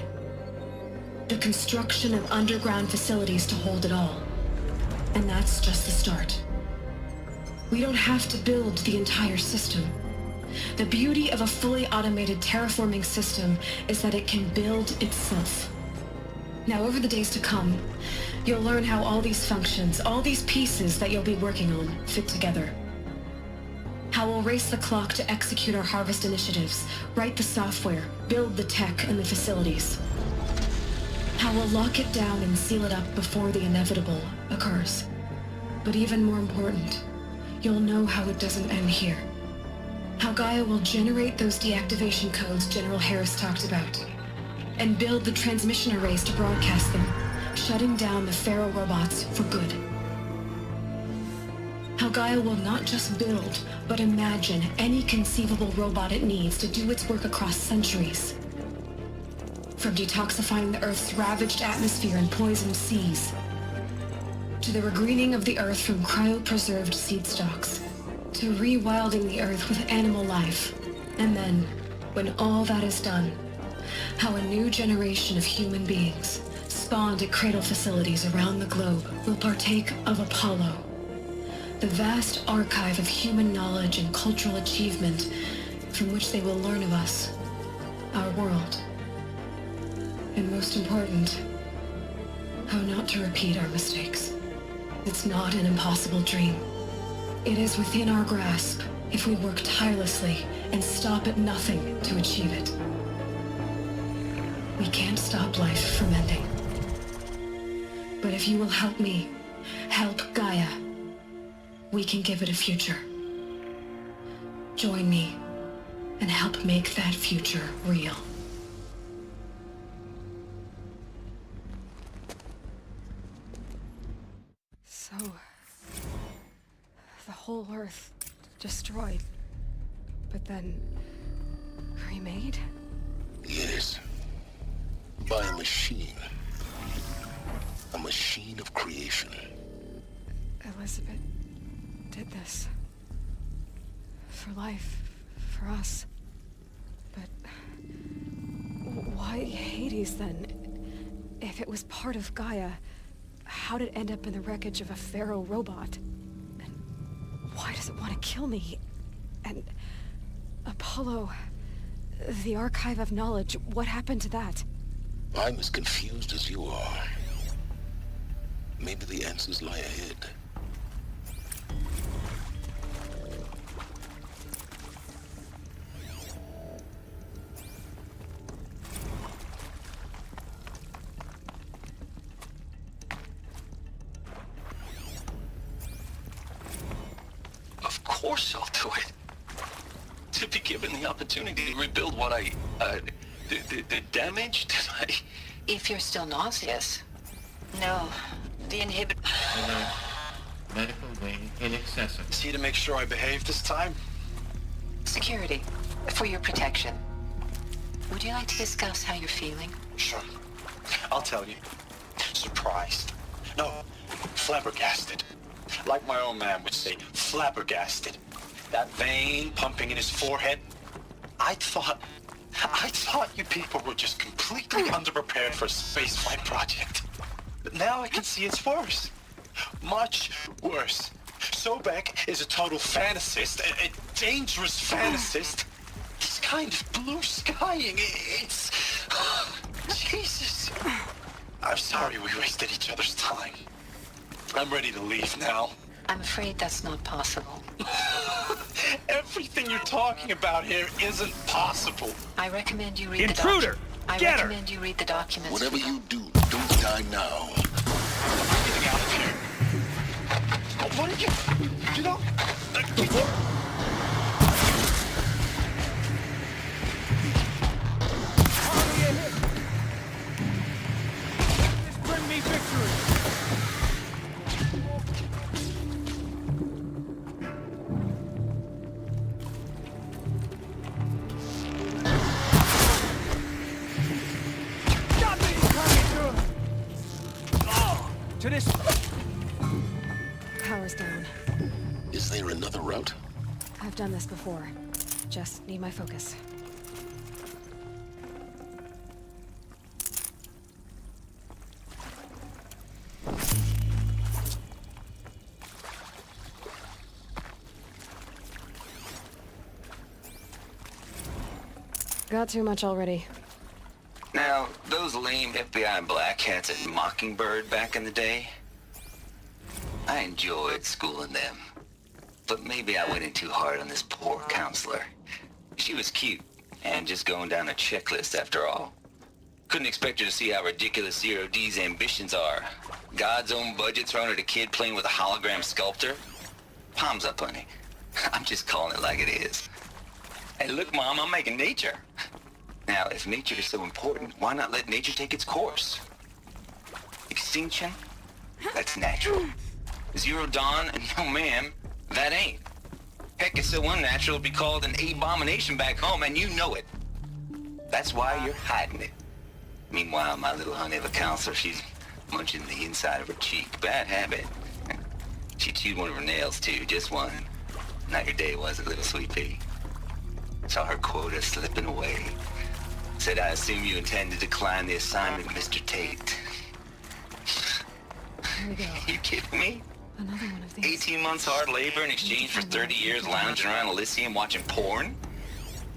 The construction of underground facilities to hold it all. And that's just the start. We don't have to build the entire system. The beauty of a fully automated terraforming system is that it can build itself. Now, over the days to come, you'll learn how all these functions, all these pieces that you'll be working on, fit together. How we'll race the clock to execute our harvest initiatives, write the software, build the tech and the facilities. How we'll lock it down and seal it up before the inevitable occurs. But even more important, you'll know how it doesn't end here. How Gaia will generate those deactivation codes General Harris talked about, and build the transmission arrays to broadcast them, shutting down the Pharaoh robots for good. How Gaia will not just build, but imagine any conceivable robot it needs to do its work across centuries. From detoxifying the Earth's ravaged atmosphere and poisoned seas, to the regreening of the Earth from cryopreserved seed stalks, to rewilding the Earth with animal life. And then, when all that is done, how a new generation of human beings, spawned at cradle facilities around the globe, will partake of Apollo, the vast archive of human knowledge and cultural achievement from which they will learn of us, our world. And most important, how not to repeat our mistakes. It's not an impossible dream. It is within our grasp if we work tirelessly and stop at nothing to achieve it. We can't stop life from ending. But if you will help me, help Gaia, we can give it a future. Join me and help make that future real. So, the whole Earth destroyed, but then remade? Yes. By a machine. A machine of creation. Elizabeth did this. For life. For us. But why Hades then? If it was part of Gaia, how did it end up in the wreckage of a Pharaoh robot? And why does it want to kill me? And Apollo, the archive of knowledge, what happened to that? I'm as confused as you are. Maybe the answers lie ahead. Of course I'll do it. To be given the opportunity to rebuild what the damage that If you're still nauseous. No, the inhibit... Alert. Medical wing inaccessible. Is he to make sure I behave this time? Security, for your protection. Would you like to discuss how you're feeling? Sure. I'll tell you. Surprised. No, flabbergasted. Like my old man would say, flabbergasted. That vein pumping in his forehead. I thought you people were just completely underprepared for a spaceflight project. But now I can see it's worse. Much worse. Sobek is a total fantasist, a dangerous fantasist. He's kind of blue skying. It's... Jesus. I'm sorry we wasted each other's time. I'm ready to leave now. I'm afraid that's not possible. Everything you're talking about here isn't possible. I recommend you read Intruder! I Get her! recommend you read the documents. Whatever you do, don't die now. I'm getting out of here. What did you know? Bring me victory! To this... Power's down. Is there another route? I've done this before. Just need my focus. Got too much already. Now, those lame FBI black hats at Mockingbird back in the day, I enjoyed schooling them. But maybe I went in too hard on this poor counselor. She was cute, and just going down a checklist after all. Couldn't expect her to see how ridiculous Zero D's ambitions are. God's own budget thrown at a kid playing with a hologram sculptor? Palms up, honey. I'm just calling it like it is. Hey, look, Mom, I'm making nature. Now, if nature is so important, why not let nature take its course? Extinction? That's natural. Zero Dawn? No, ma'am, that ain't. Heck, it's so unnatural it'd be called an abomination back home, and you know it. That's why you're hiding it. Meanwhile, my little honey of a counselor, she's munching the inside of her cheek. Bad habit. She chewed one of her nails, too, just one. Not your day, was it, little sweet pea? Saw her quota slipping away. Said, I assume you intend to decline the assignment, Mr. Tate. Here we go. You kidding me? Another one of these. 18 months hard labor in exchange for 30 years lounging around Elysium watching porn?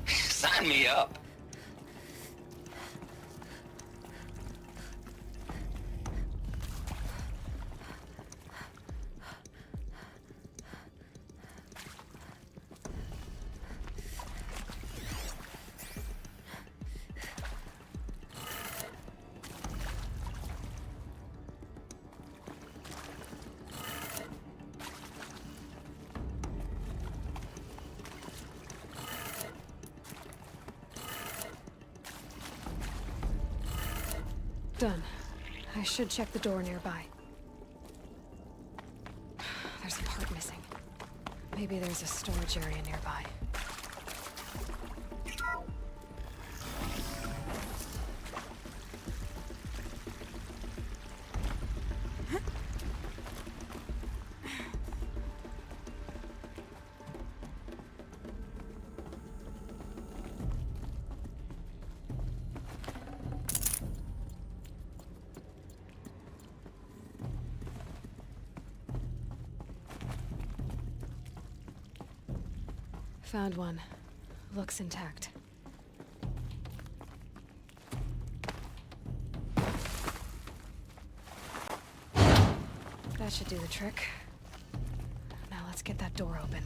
Sign me up. Done. I should check the door nearby. There's a part missing. Maybe there's a storage area nearby. Found one. Looks intact. That should do the trick. Now let's get that door open.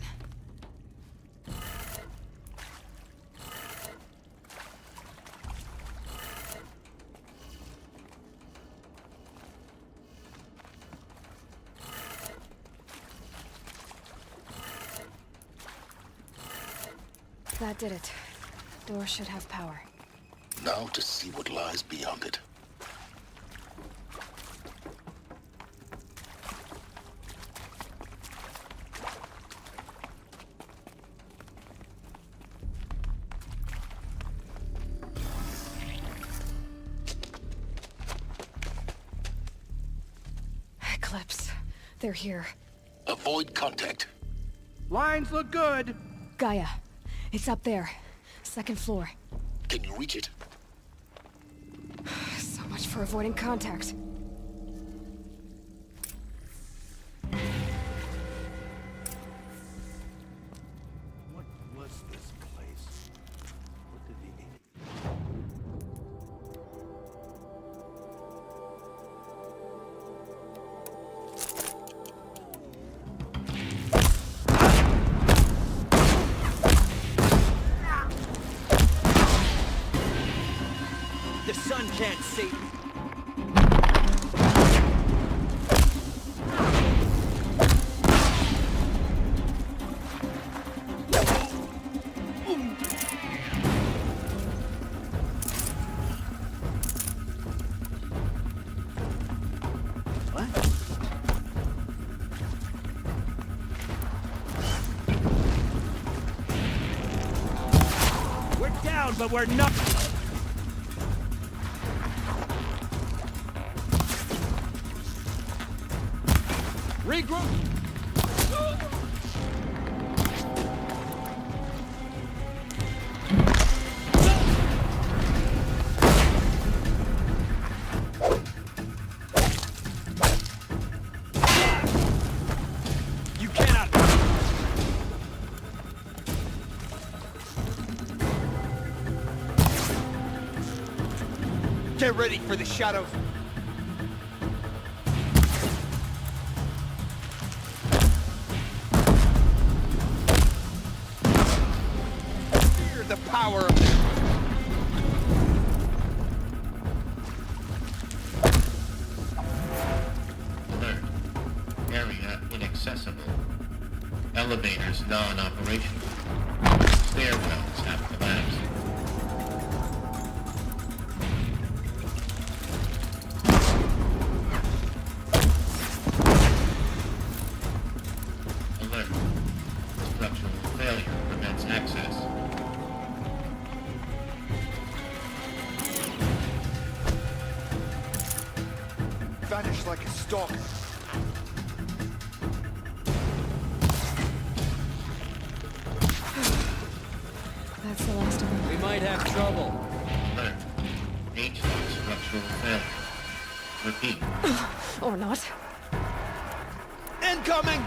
That did it. Door should have power. Now to see what lies beyond it. They're here. Avoid contact. Lines look good. Gaia. It's up there. Second floor. Can you reach it? So much for avoiding contact. What was this place? What did he eat? The sun can't save me. We're down, but we're not. Regroup. You cannot. Get ready for the shadows. Fear the power of Alert. Area inaccessible. Elevators non-operational. Stairwells have collapsed. Alert. Structural failure prevents access. vanish like a stalker. That's the last of them. We might have trouble. Alert. HVAC structural failure. Repeat. Or not. Incoming!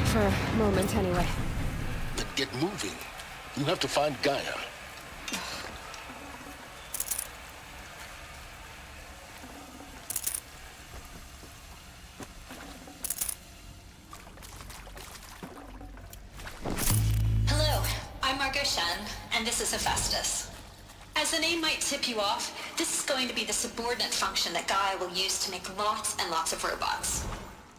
For a moment, anyway. Then get moving. You have to find Gaia. Hello, I'm Margot Shen, and this is Hephaestus. As the name might tip you off, this is going to be the subordinate function that Gaia will use to make lots and lots of robots.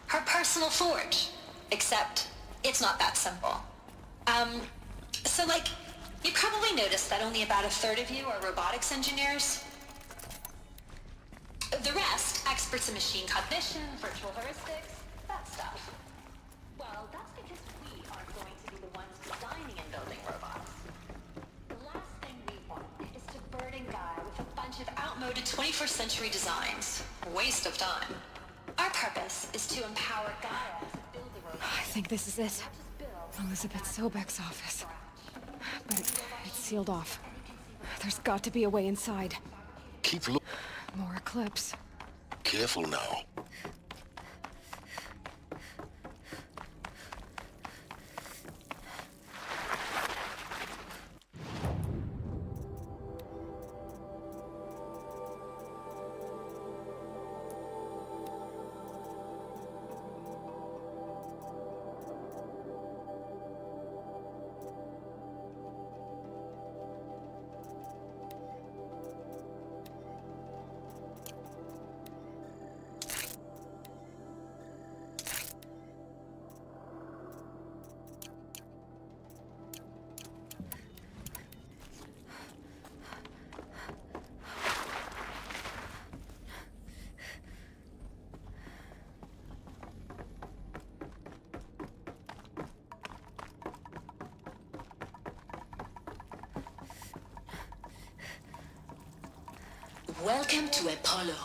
Her personal forge. Except, it's not that simple. You probably noticed that only about a third of you are robotics engineers. The rest, experts in machine cognition, virtual heuristics, that stuff. Well, that's because we aren't going to be the ones designing and building robots. The last thing we want is to burden Gaia with a bunch of outmoded 21st century designs. A waste of time. Our purpose is to empower Gaia to build the robot. I think this is it. Elizabeth Sobek's office. But it's sealed off. There's got to be a way inside. Keep looking. More Eclipse. Careful now. Welcome to Apollo,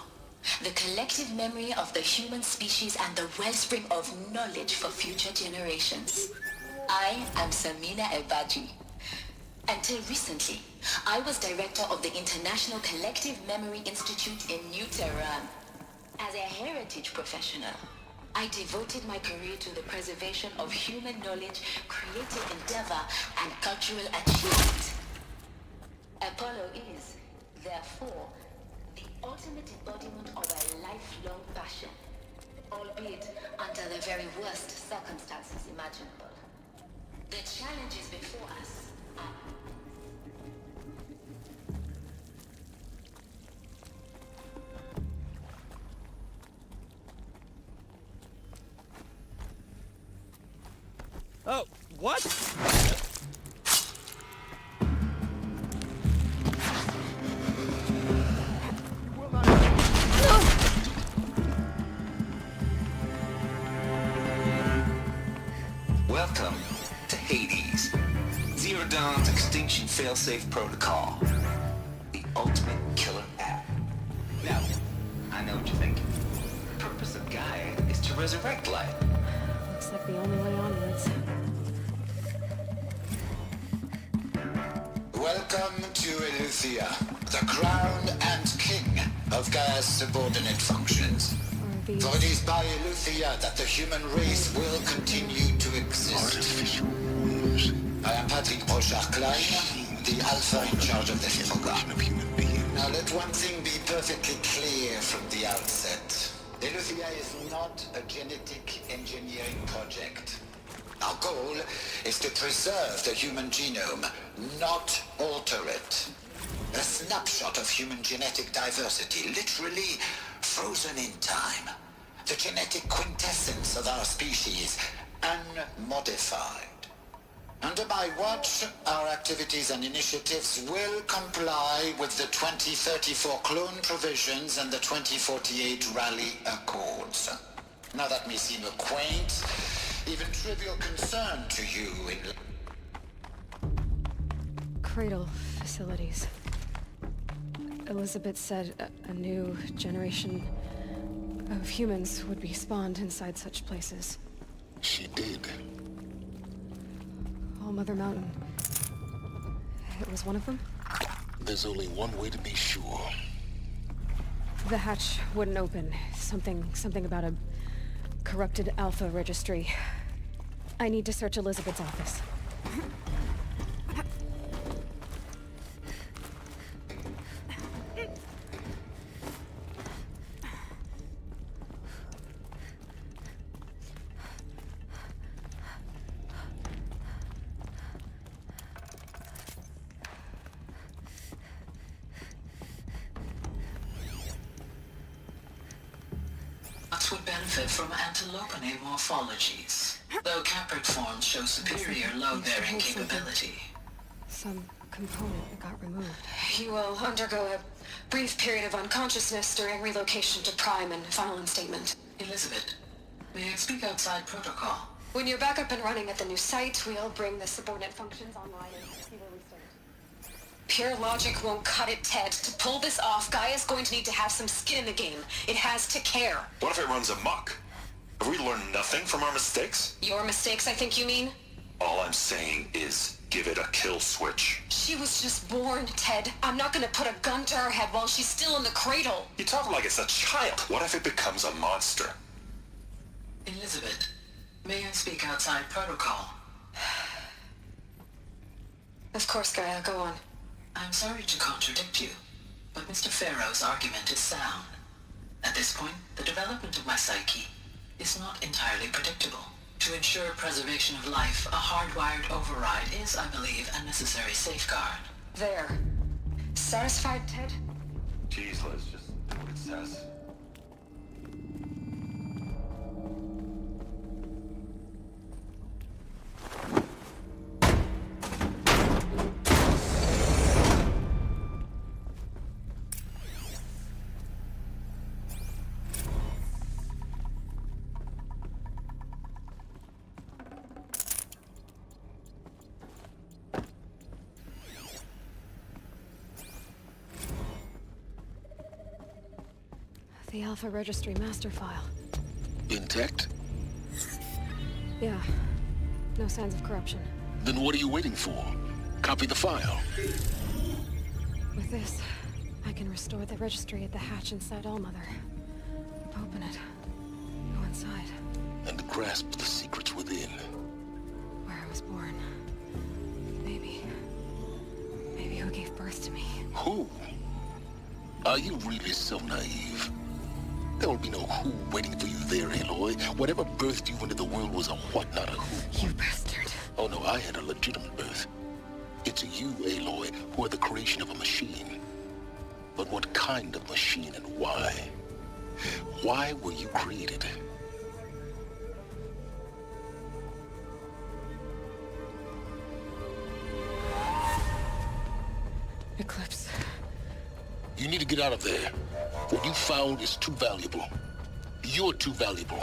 the collective memory of the human species and the wellspring of knowledge for future generations. I am Samina Ebaji. Until recently, I was director of the International Collective Memory Institute in New Tehran. As a heritage professional, I devoted my career to the preservation of human knowledge, creative endeavor, and cultural achievement. Apollo is, therefore, the ultimate embodiment of a lifelong passion, albeit under the very worst circumstances imaginable. The challenges before us are... Oh, what? Welcome to Hades. Zero Dawn's Extinction Failsafe Protocol. The ultimate killer app. Now, I know what you're thinking. The purpose of Gaia is to resurrect life. Looks like the only way onwards. Welcome to Eleuthia, the crown and king of Gaia's subordinate functions. For it is by Eleuthia that the human race will continue to exist. Artificial wounds. I am Patrick Brochard-Klein, the Alpha in charge of this program. Now let one thing be perfectly clear from the outset. Eleuthia is not a genetic engineering project. Our goal is to preserve the human genome, not alter it. A snapshot of human genetic diversity, literally frozen in time. The genetic quintessence of our species, unmodified. Under my watch, our activities and initiatives will comply with the 2034 clone provisions and the 2048 Raleigh Accords. Now that may seem a quaint, even trivial concern to you in... Cradle facilities. Elizabeth said a new generation of humans would be spawned inside such places. She did. All Mother Mountain. It was one of them? There's only one way to be sure. The hatch wouldn't open. Something about a corrupted Alpha registry. I need to search Elizabeth's office. Would benefit from antilopine morphologies, though caprid forms show superior load-bearing capability. Some component that got removed. You will undergo a brief period of unconsciousness during relocation to Prime and final instatement. Elizabeth, may I speak outside protocol? When you're back up and running at the new site, we'll bring the subordinate functions online and see where we stand. Pure logic won't cut it, Ted. To pull this off, Gaia's going to need to have some skin in the game. It has to care. What if it runs amok? Have we learned nothing from our mistakes? Your mistakes, I think you mean? All I'm saying is give it a kill switch. She was just born, Ted. I'm not gonna put a gun to her head while she's still in the cradle. You talk like it's a child. What if it becomes a monster? Elizabeth, may I speak outside protocol? Of course, Gaia, go on. I'm sorry to contradict you, but Mr. Farrow's argument is sound. At this point, the development of my psyche is not entirely predictable. To ensure preservation of life, a hardwired override is, I believe, a necessary safeguard. There. Satisfied, Ted? Jeez, Liz, just do what it says. The Alpha Registry master file. Intact? Yeah. No signs of corruption. Then what are you waiting for? Copy the file. With this, I can restore the registry at the hatch inside Allmother. Open it. Go inside. And grasp the secrets within. Where I was born. Maybe who gave birth to me. Who? Are you really so naive? There will be no who waiting for you there, Aloy. Whatever birthed you into the world was a what, not a who. You bastard. Oh no, I had a legitimate birth. It's you, Aloy, who are the creation of a machine. But what kind of machine and why? Why were you created? Eclipse. You need to get out of there. What you found is too valuable. You're too valuable.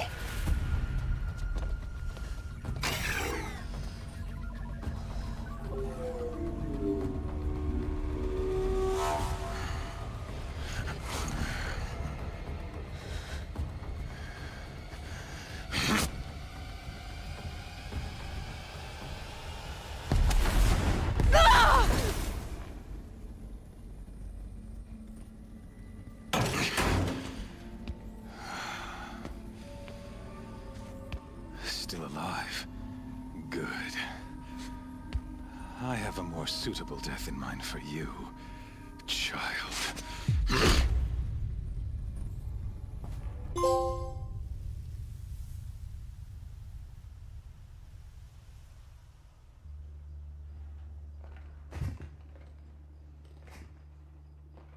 Still alive. Good. I have a more suitable death in mind for you, child.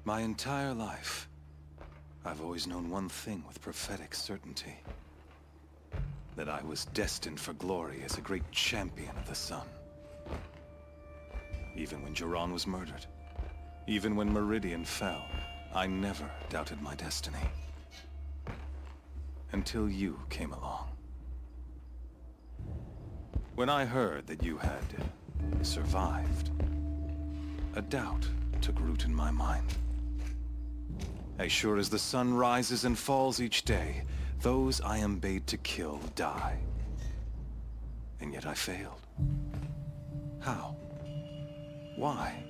My entire life, I've always known one thing with prophetic certainty. That I was destined for glory as a great champion of the sun. Even when Jiran was murdered, even when Meridian fell, I never doubted my destiny. Until you came along. When I heard that you had survived, a doubt took root in my mind. As sure as the sun rises and falls each day, those I am bade to kill die. And yet I failed. How? Why?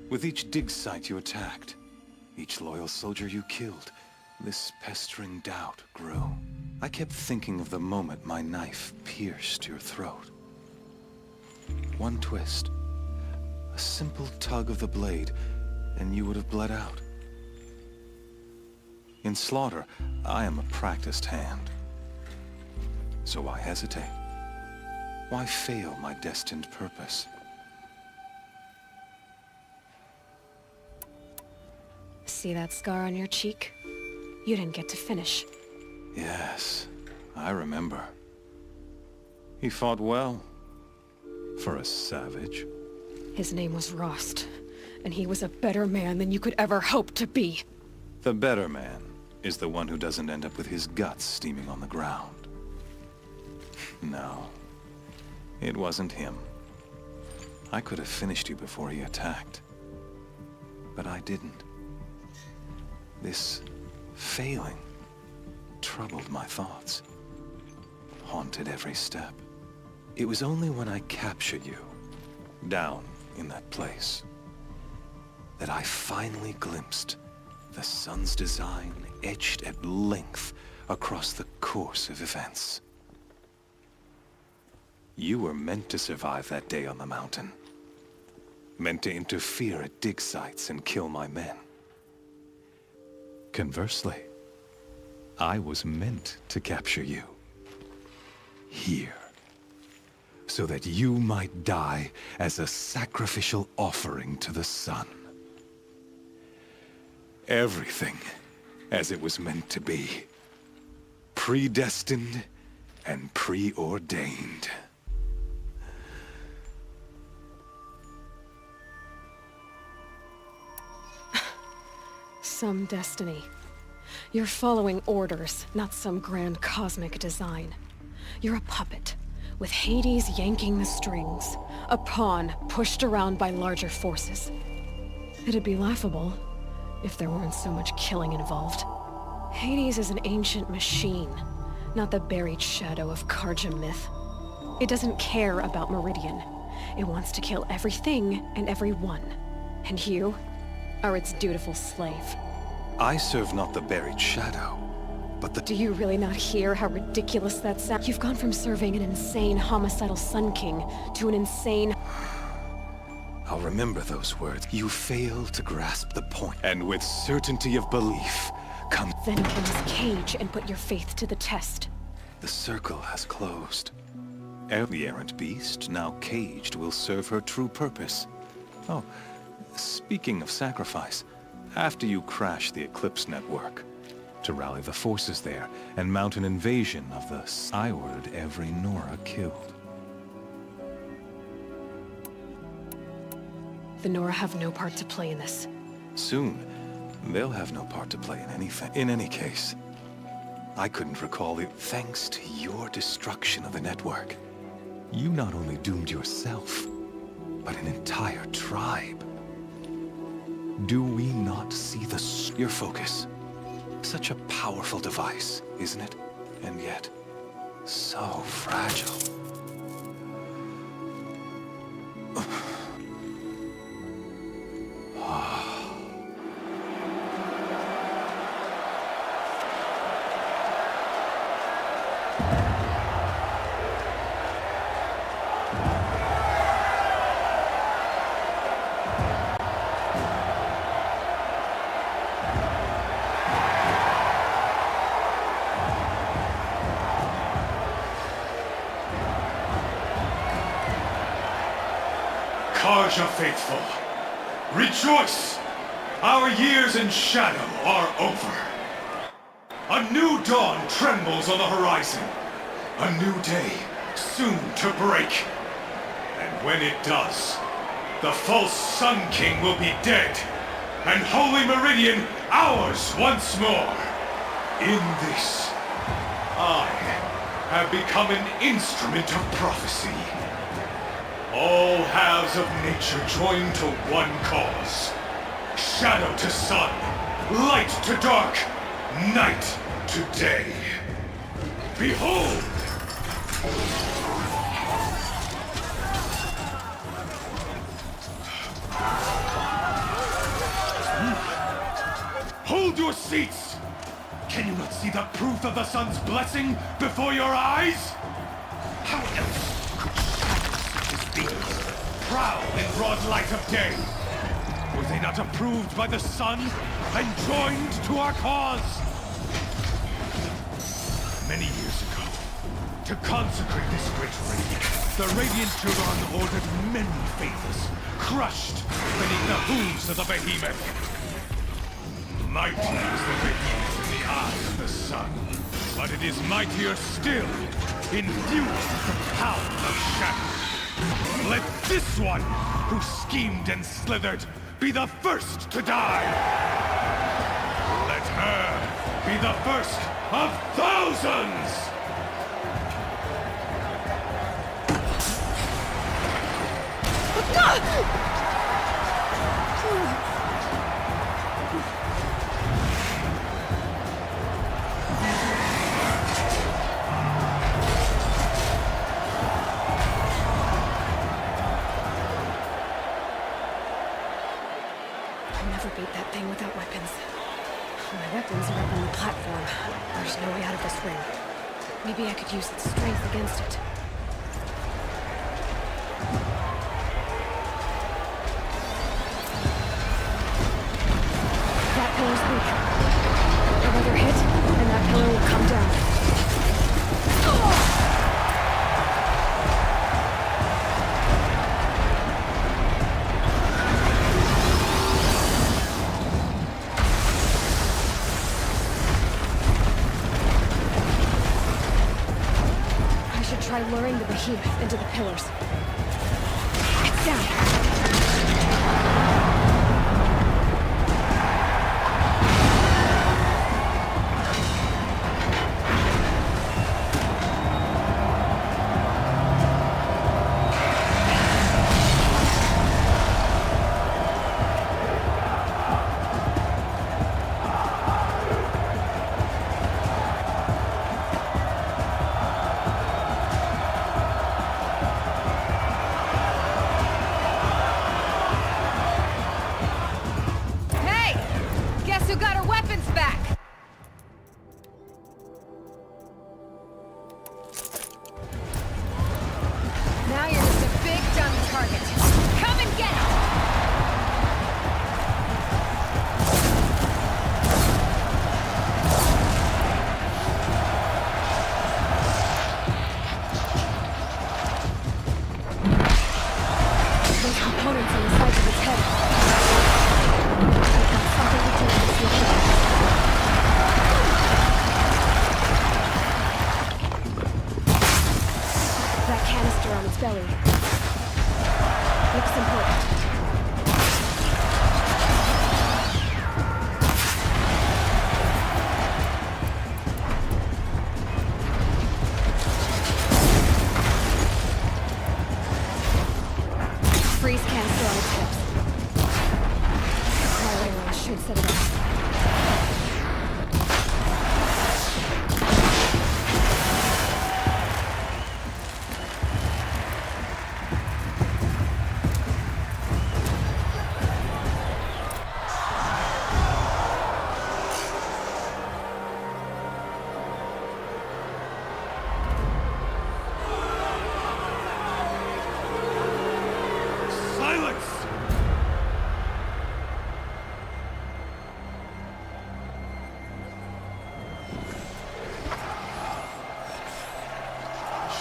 With each dig site you attacked, each loyal soldier you killed, this pestering doubt grew. I kept thinking of the moment my knife pierced your throat. One twist, a simple tug of the blade, and you would have bled out. In slaughter, I am a practiced hand. So why hesitate? Why fail my destined purpose? See that scar on your cheek? You didn't get to finish. Yes, I remember. He fought well. For a savage. His name was Rost, and he was a better man than you could ever hope to be. The better man is the one who doesn't end up with his guts steaming on the ground. No, it wasn't him. I could have finished you before he attacked. But I didn't. This failing troubled my thoughts, haunted every step. It was only when I captured you, down in that place, that I finally glimpsed the sun's design etched at length across the course of events. You were meant to survive that day on the mountain. Meant to interfere at dig sites and kill my men. Conversely, I was meant to capture you. Here. So that you might die as a sacrificial offering to the sun. Everything as it was meant to be. Predestined and preordained. Some destiny. You're following orders, not some grand cosmic design. You're a puppet, with Hades yanking the strings. A pawn pushed around by larger forces. It'd be laughable if there weren't so much killing involved. Hades is an ancient machine, not the buried shadow of Karja myth. It doesn't care about Meridian. It wants to kill everything and everyone. And you are its dutiful slave. I serve not the buried shadow, but the... Do you really not hear how ridiculous that sounds? You've gone from serving an insane homicidal Sun King to an insane... I'll remember those words. You fail to grasp the point, and with certainty of belief, come... Then kill this cage and put your faith to the test. The circle has closed. The errant beast, now caged, will serve her true purpose. Oh, speaking of sacrifice, after you crash the Eclipse network, to rally the forces there and mount an invasion of the... I ordered every Nora killed. The Nora have no part to play in this. Soon, they'll have no part to play in anything. In any case, I couldn't recall the... Thanks to your destruction of the network, you not only doomed yourself, but an entire tribe. Do we not see your focus? Such a powerful device, isn't it? And yet, so fragile. Karja faithful, rejoice! Our years in shadow are over. A new dawn trembles on the horizon. A new day soon to break. And when it does, the false Sun King will be dead, and Holy Meridian ours once more. In this, I have become an instrument of prophecy. All halves of nature join to one cause. Shadow to sun, light to dark, night to day. Behold! Hold your seats! Can you not see the proof of the sun's blessing before your eyes? How else could shadows such as these prowl in broad light of day? Were they not approved by the sun and joined to our cause? Many years ago, to consecrate this great raid, the Radiant Turon ordered many favors, crushed beneath the hooves of the behemoth. Mighty is the behemoth in the eye of the sun, but it is mightier still, infused with the power of shadow. Let this one, who schemed and slithered, be the first to die! Let her be the first of thousands! That thing without weapons. My weapons are up on the platform. There's no way out of this ring. Maybe I could use its strength against it. That pillar's weak. Another hit, and that pillar will come down. Try luring the behemoth into the pillars. It's down. belly. Looks important. Freeze canister on its hips. My arrow should set it off.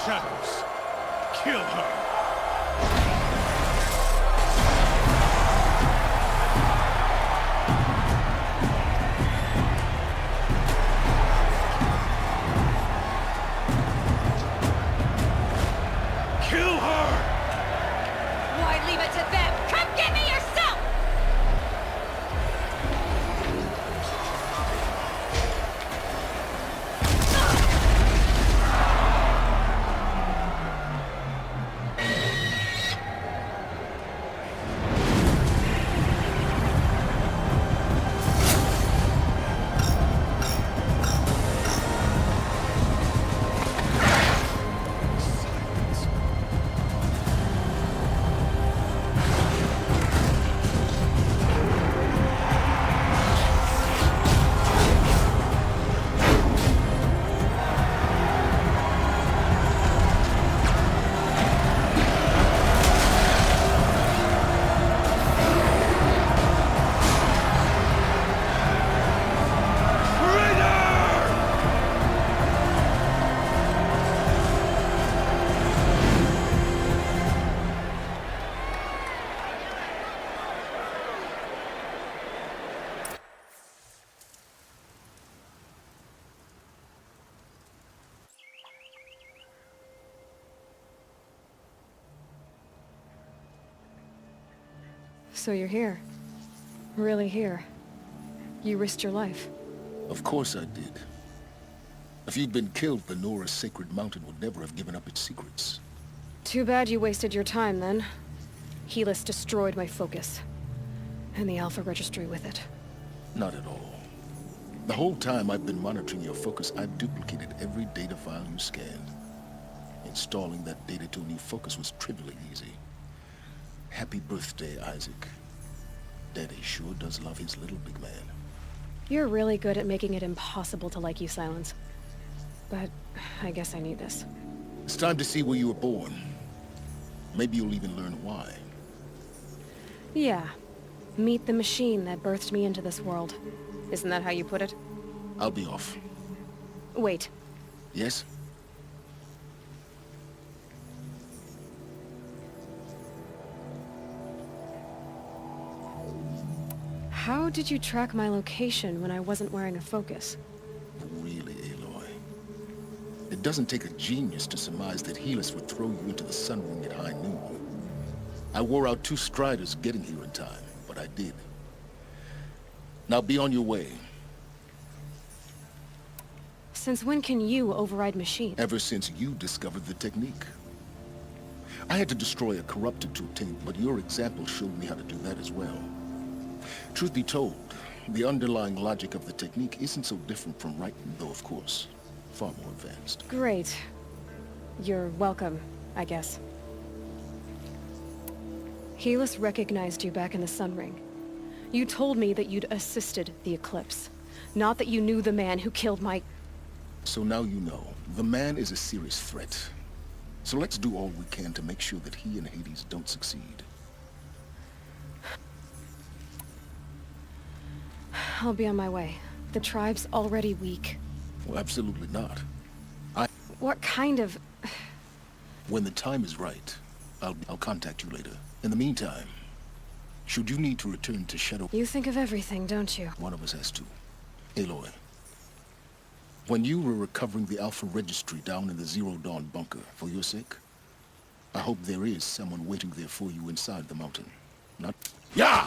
Shadows. Kill her. Kill her! Why leave it to them? Come get me yourself! So you're here. Really here. You risked your life. Of course I did. If you'd been killed, the Nora's sacred mountain would never have given up its secrets. Too bad you wasted your time, then. Helis destroyed my focus. And the Alpha Registry with it. Not at all. The whole time I've been monitoring your focus, I've duplicated every data file you scanned. Installing that data to a new focus was trivially easy. Happy birthday, Isaac. Daddy sure does love his little big man. You're really good at making it impossible to like you, Silence. But I guess I need this. It's time to see where you were born. Maybe you'll even learn why. Yeah. Meet the machine that birthed me into this world. Isn't that how you put it? I'll be off. Wait. Yes? How did you track my location when I wasn't wearing a focus? Really, Aloy? It doesn't take a genius to surmise that Helis would throw you into the sun ring at high noon. I wore out 2 striders getting here in time, but I did. Now be on your way. Since when can you override machines? Ever since you discovered the technique. I had to destroy a corrupted to obtain it, but your example showed me how to do that as well. Truth be told, the underlying logic of the technique isn't so different from Wright, though of course, far more advanced. Great. You're welcome, I guess. Helis recognized you back in the Sun Ring. You told me that you'd assisted the Eclipse, not that you knew the man who killed my... So now you know. The man is a serious threat. So let's do all we can to make sure that he and Hades don't succeed. I'll be on my way. The tribe's already weak. Well, absolutely not. What kind of... When the time is right, I'll contact you later. In the meantime, should you need to return to Shadow... You think of everything, don't you? One of us has to. Aloy, when you were recovering the Alpha Registry down in the Zero Dawn bunker, for your sake, I hope there is someone waiting there for you inside the mountain. Not... Yeah!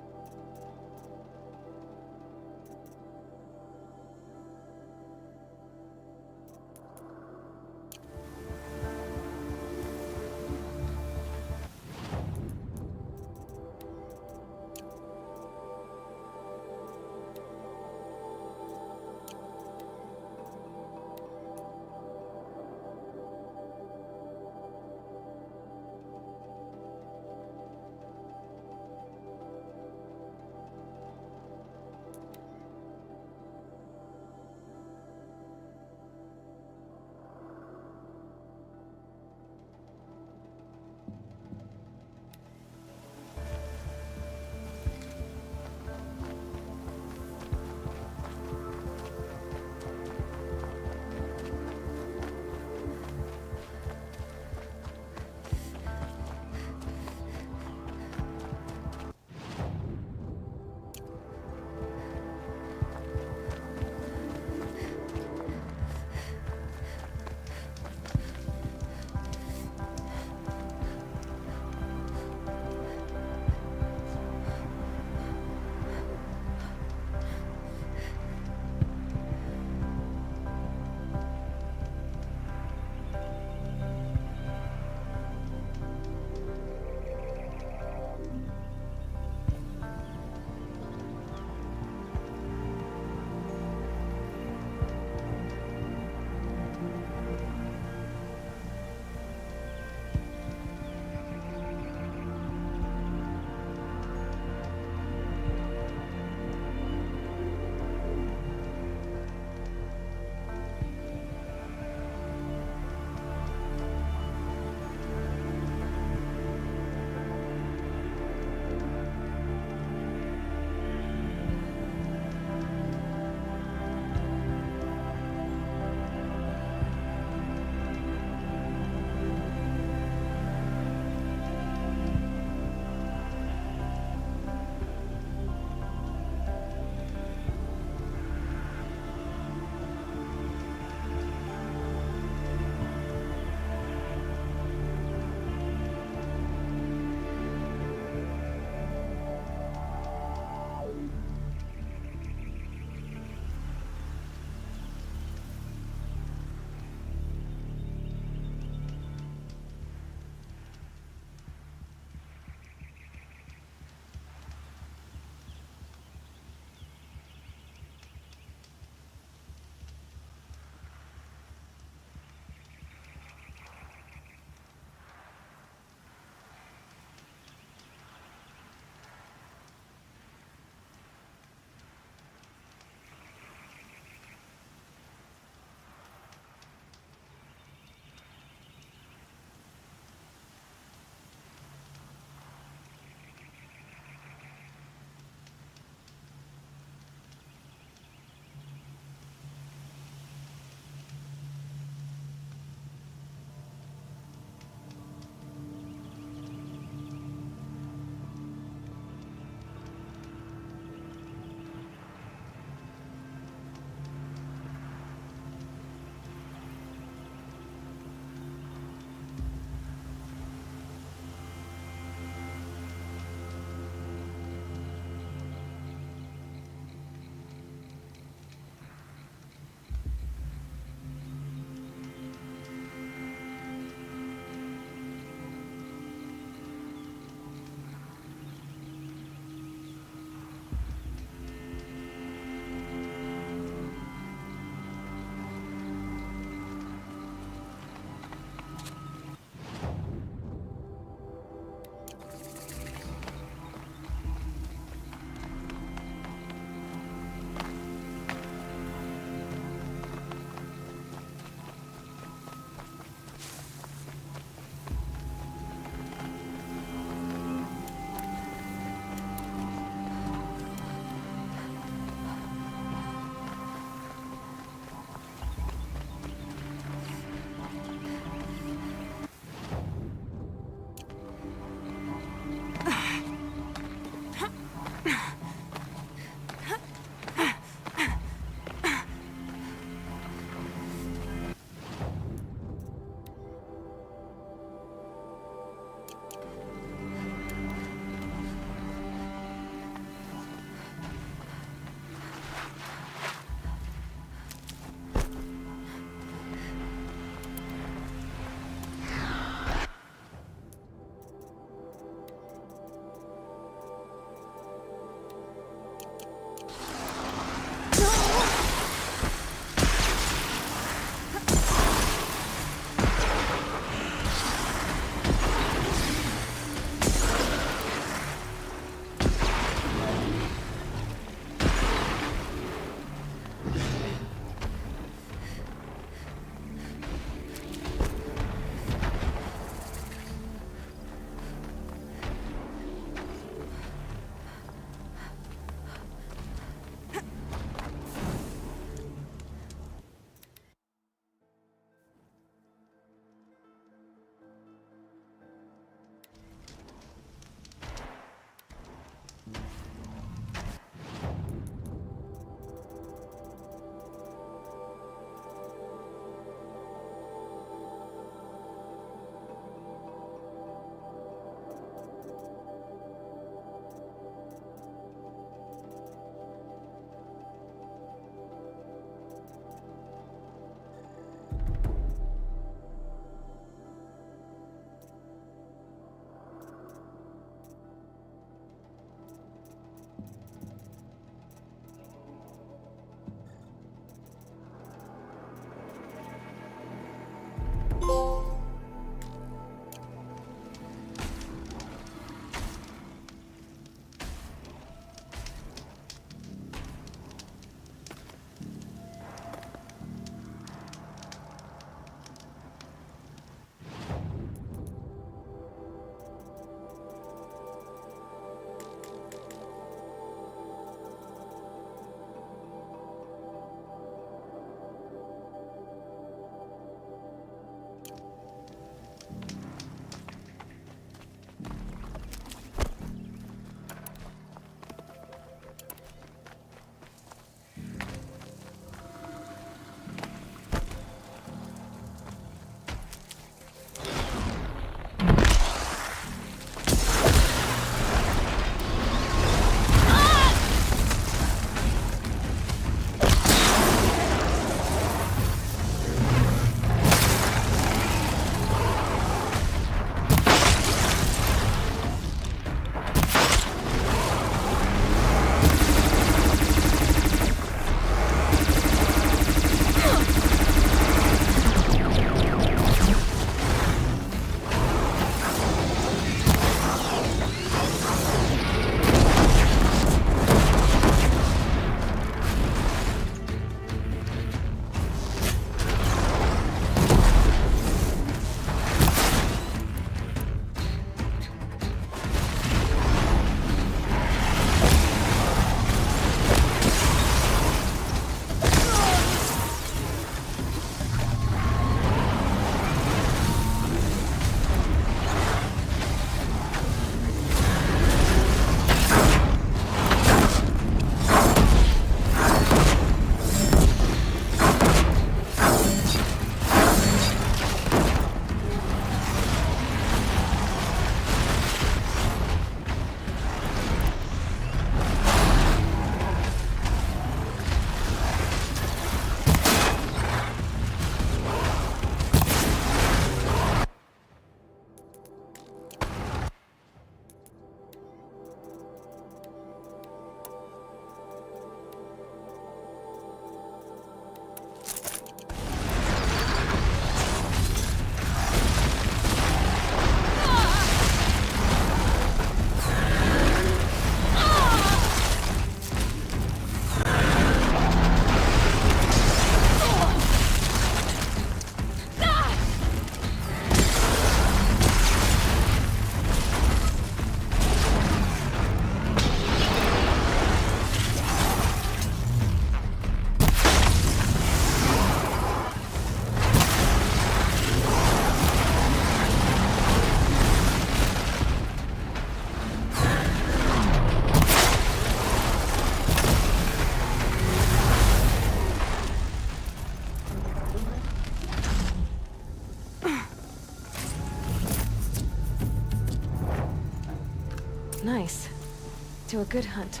to a good hunt.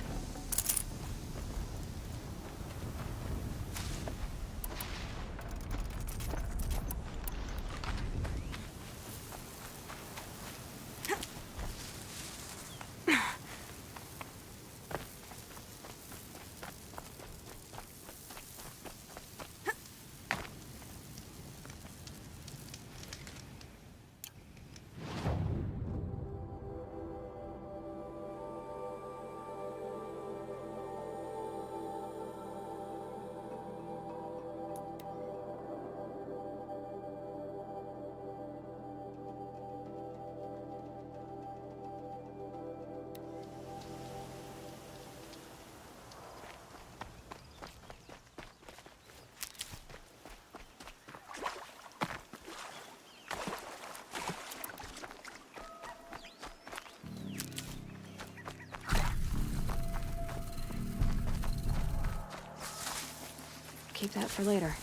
Keep that for later.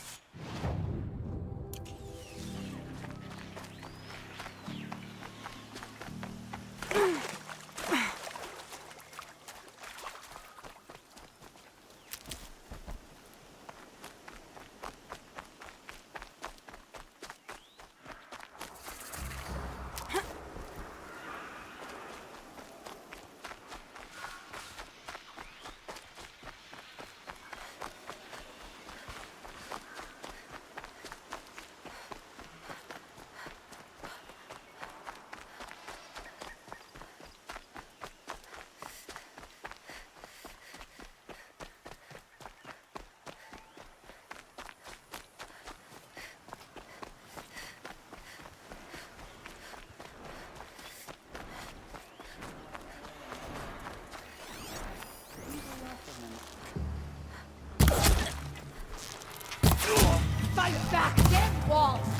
Fight back! Get walls!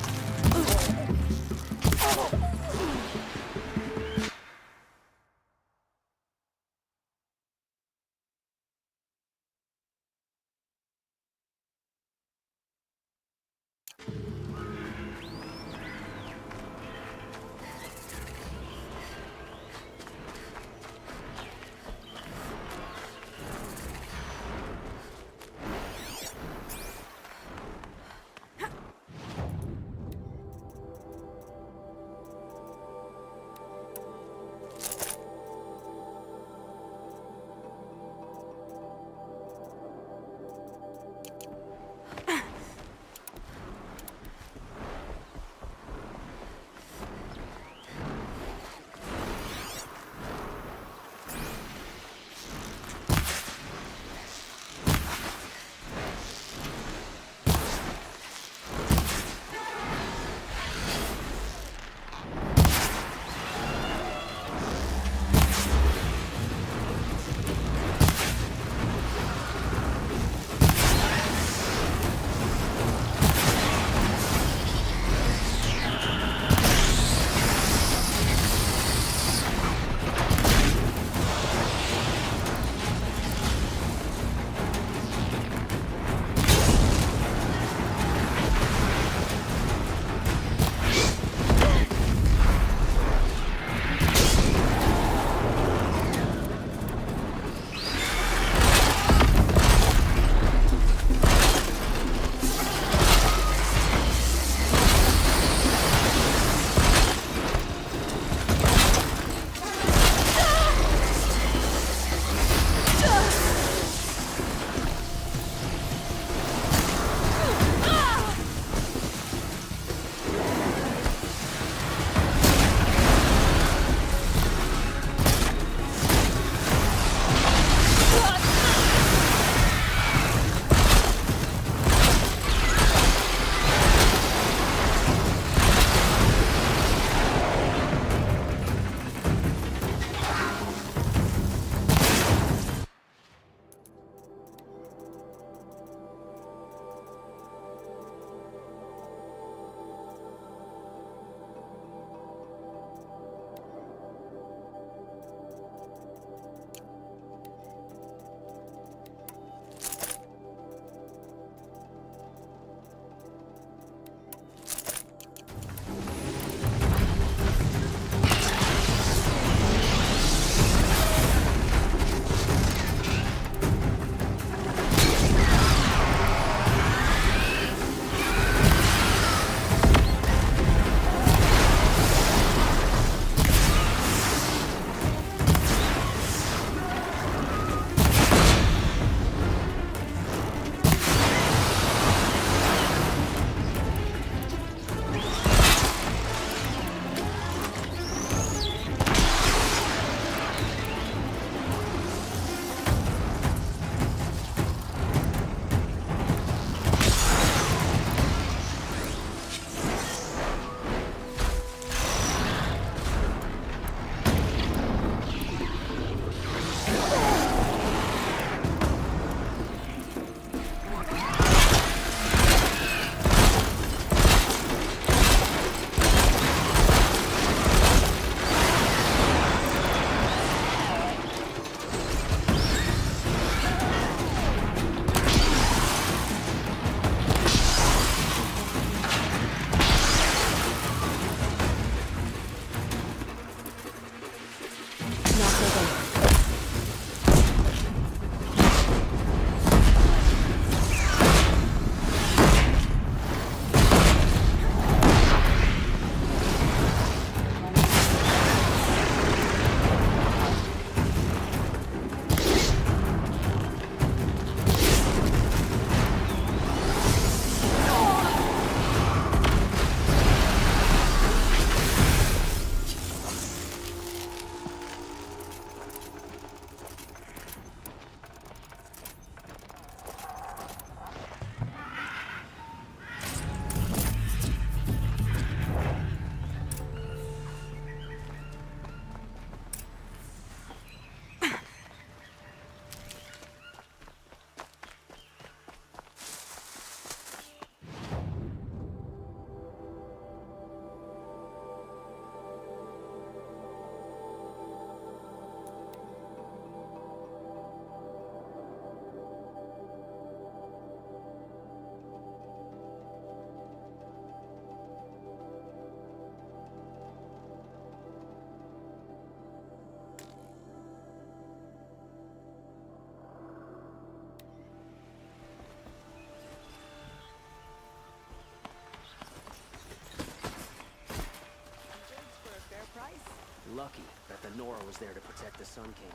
lucky that the Nora was there to protect the Sun King.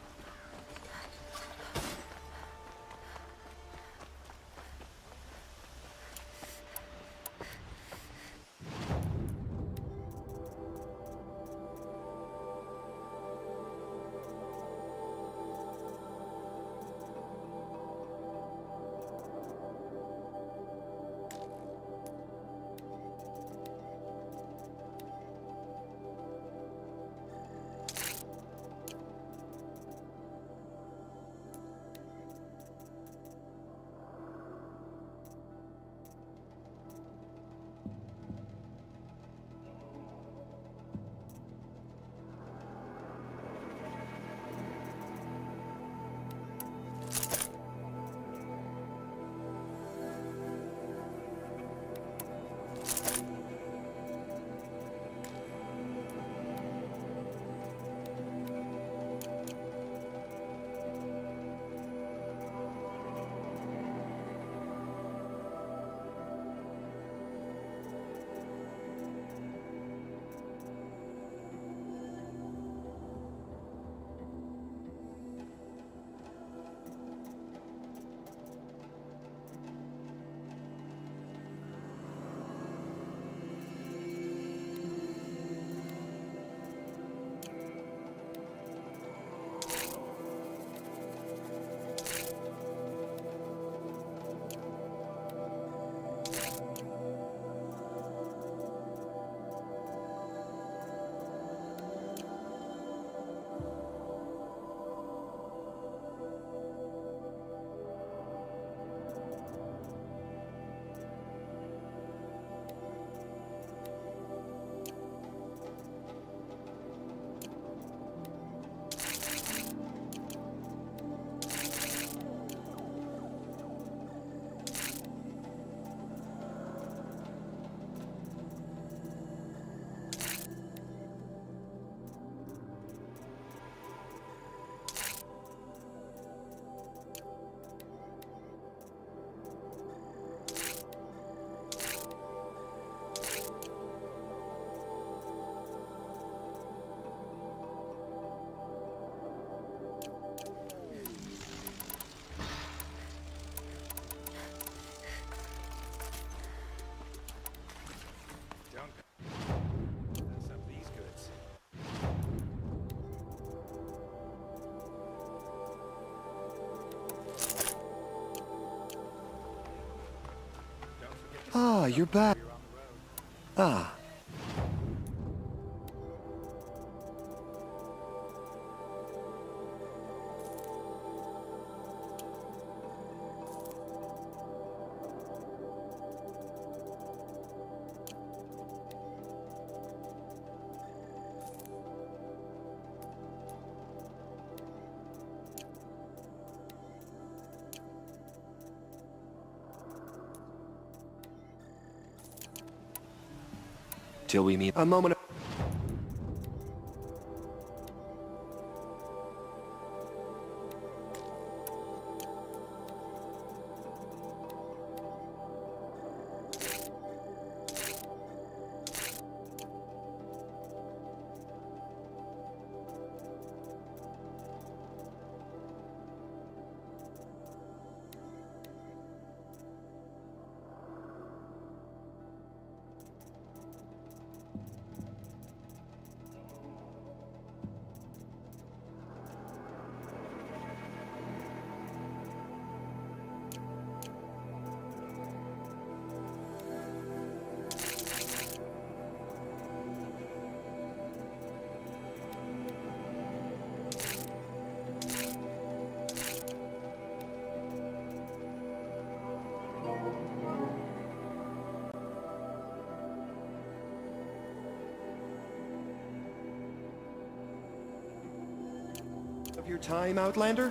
Ah, you're back. Ah. Till we meet. A moment. Of your time, Outlander?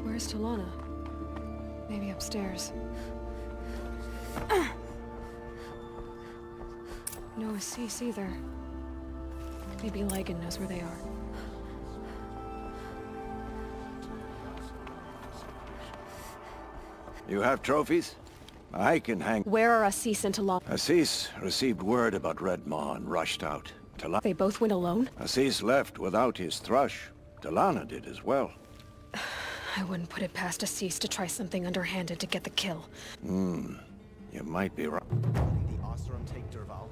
Where's Talana? Maybe upstairs. No Assis either. Maybe Ligon knows where they are. You have trophies? I can hang... Where are Assis and Talana? Assis received word about Red Maw and rushed out. They both went alone? Assis left without his thrush. Talana did as well. I wouldn't put it past Assis to try something underhanded to get the kill. You might be right. The Oseram take Derval.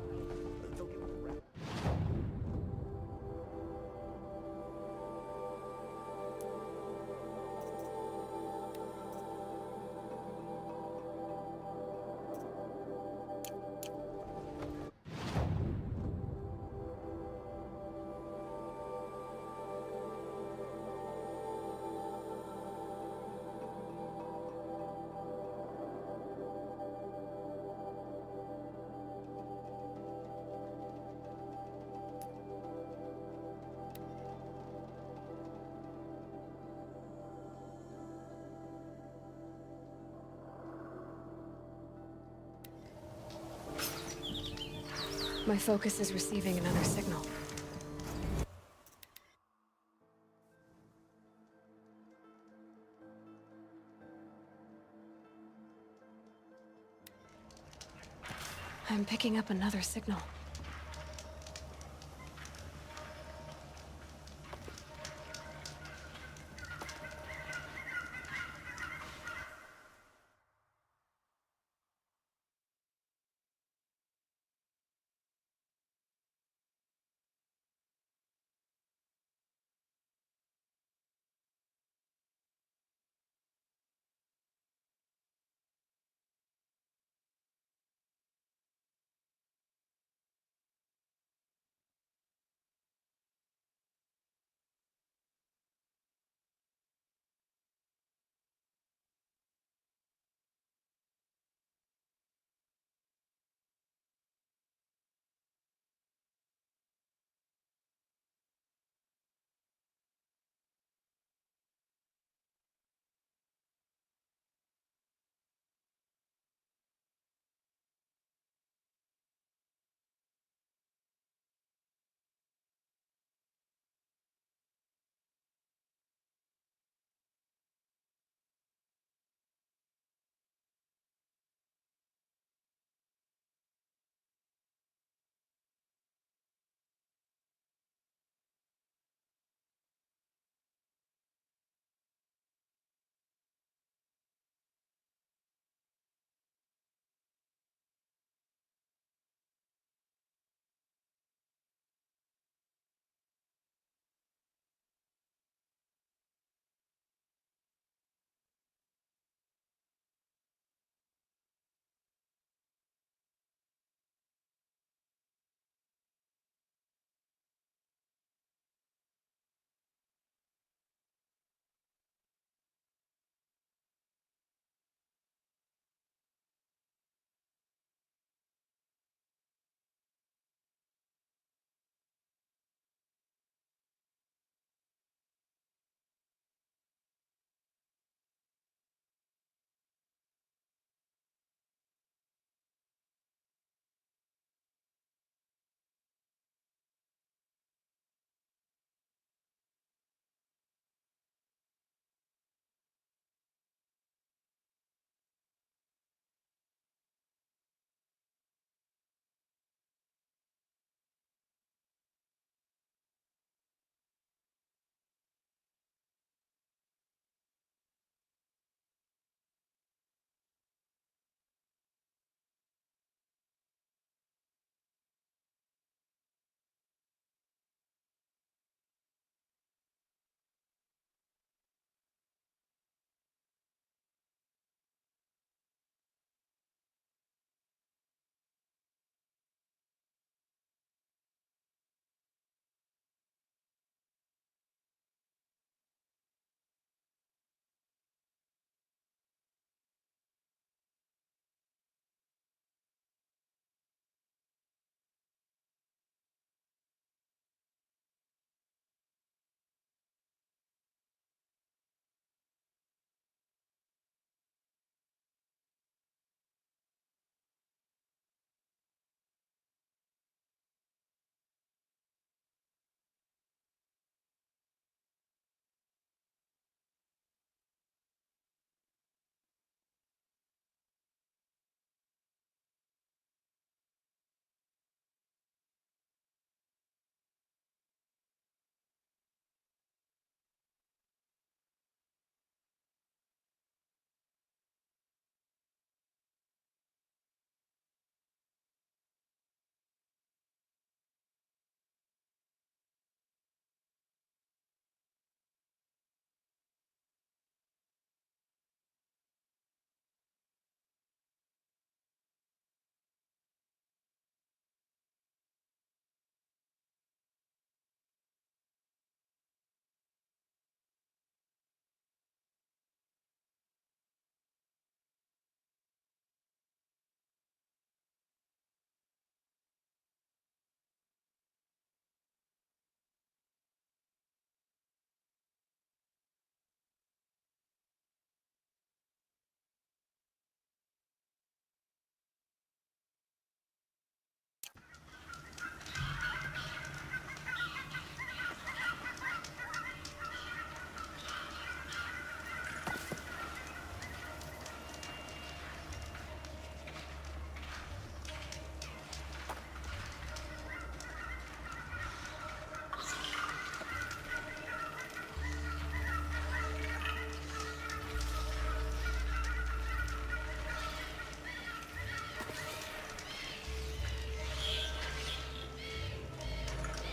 My focus is receiving another signal. I'm picking up another signal.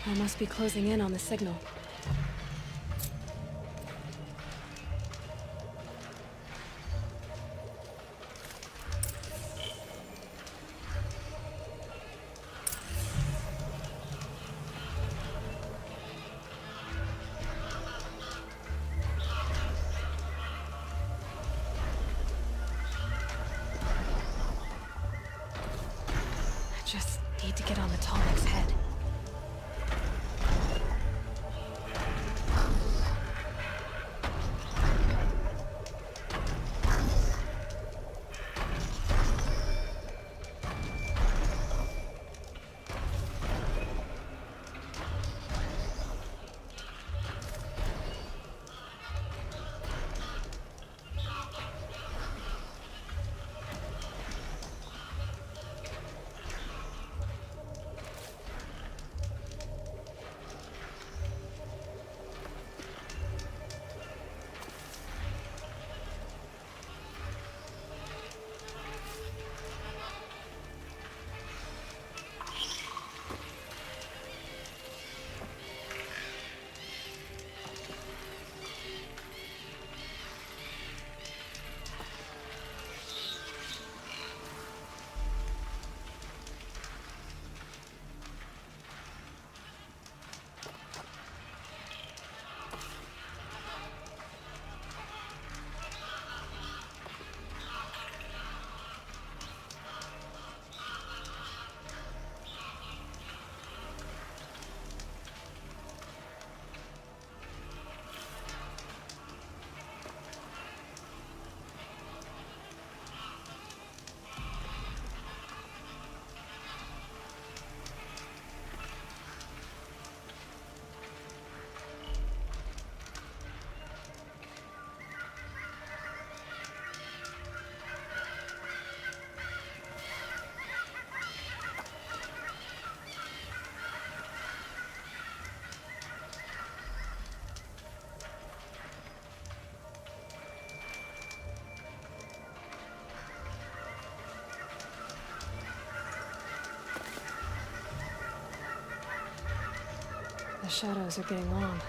I must be closing in on the signal. I just need to get on the Tolmec's head. The shadows are getting long.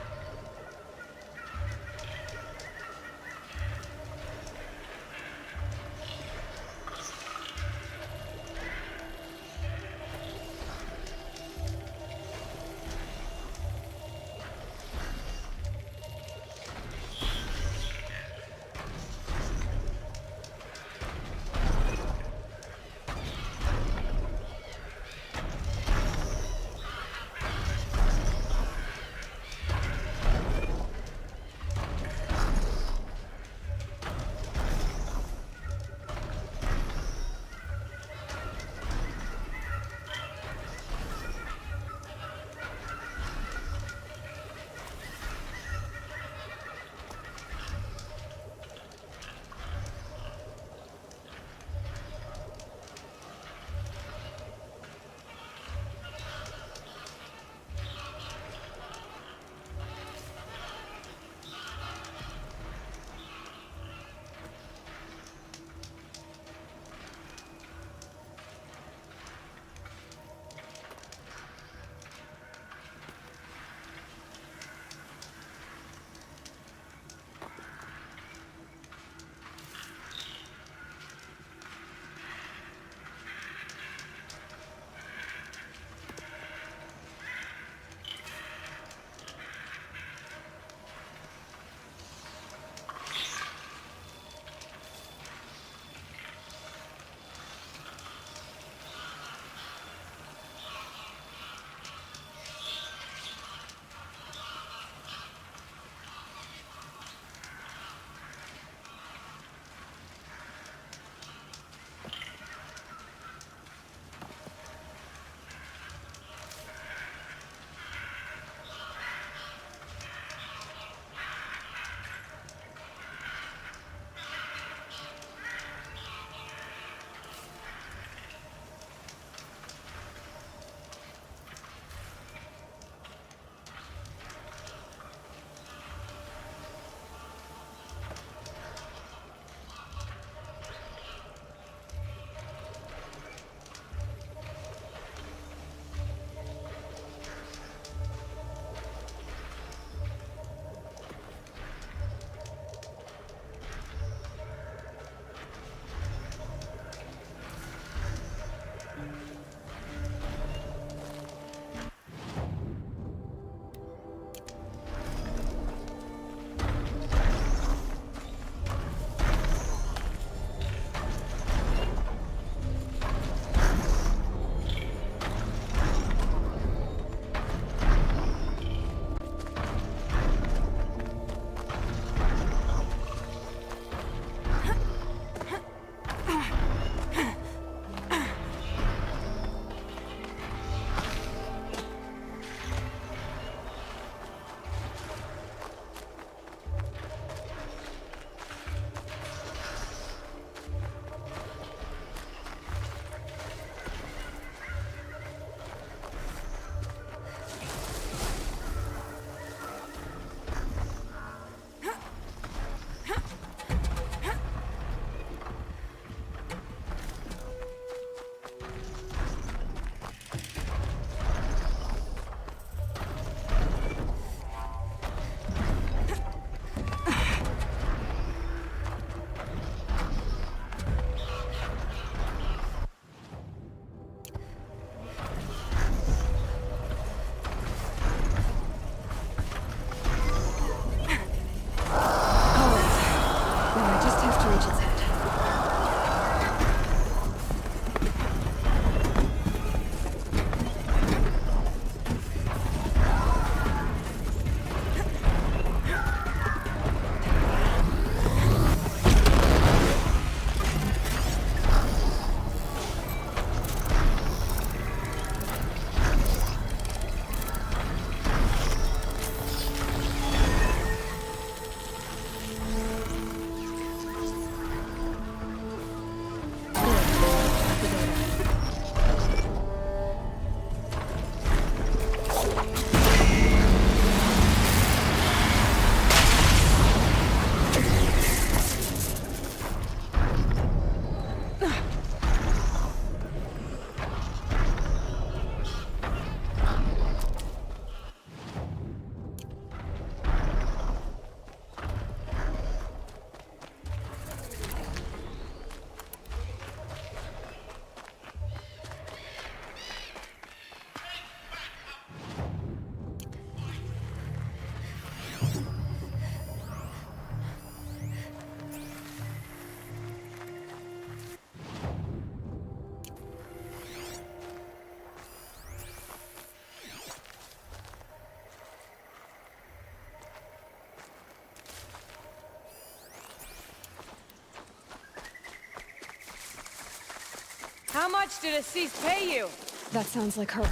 How much did Assis pay you? That sounds like her.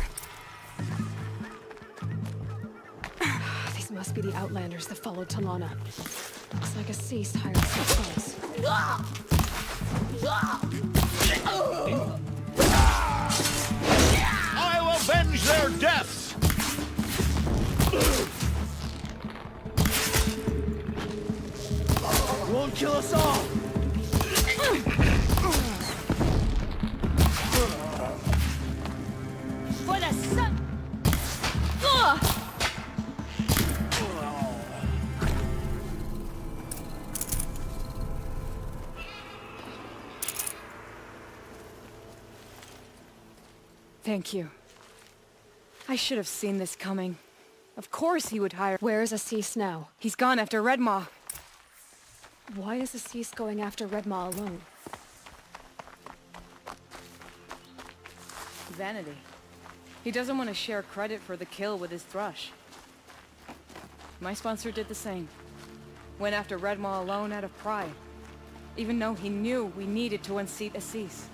These must be the Outlanders that followed Talana. Looks like Assis hired some trolls. I will avenge their deaths! Won't kill us all! For the sun! Thank you. I should have seen this coming. Of course he would hire— Where's Assis now? He's gone after Redmaw. Why is Assis going after Redmaw alone? Vanity. He doesn't want to share credit for the kill with his thrush. My sponsor did the same. Went after Redmaw alone out of pride. Even though he knew we needed to unseat Assis.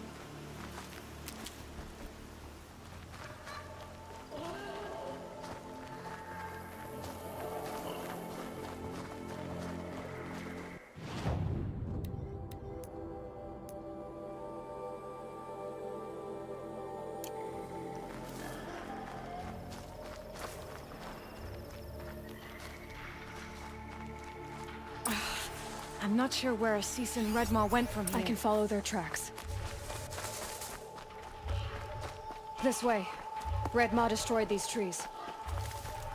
I'm not sure where Assis and Redmaw went from here. I can follow their tracks. This way. Redmaw destroyed these trees.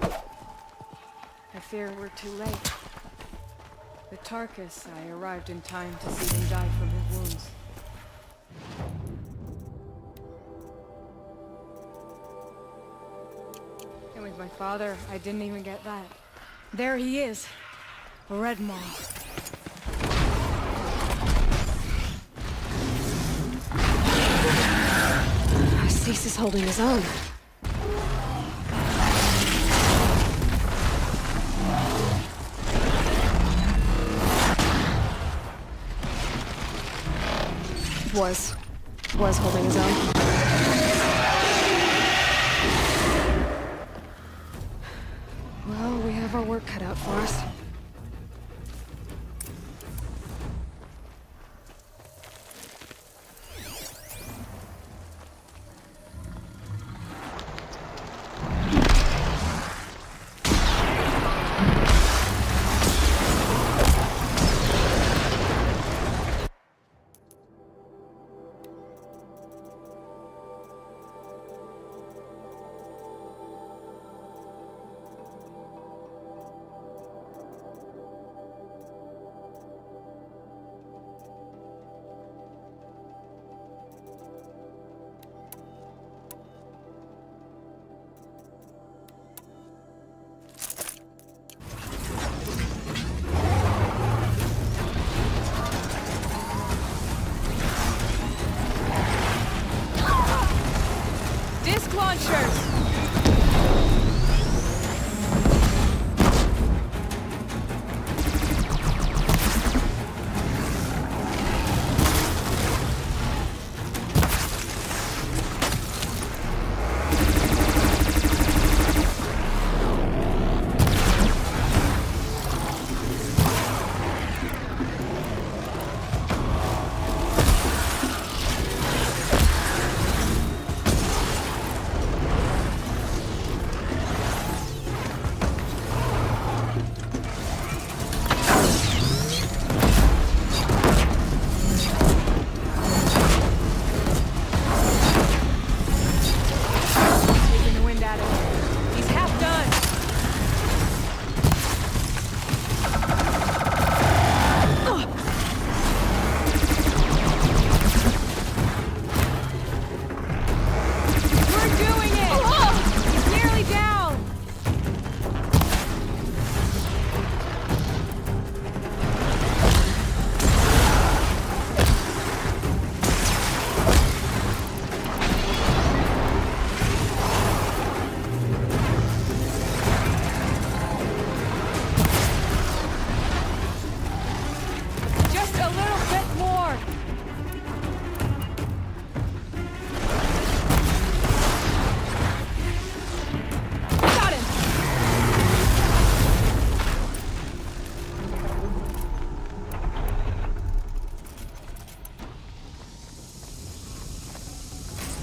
I fear we're too late. The Tarkus, I arrived in time to see him die from his wounds. And with my father, I didn't even get that. There he is. Redmaw. Assis is holding his own. Was holding his own. Well, we have our work cut out for us.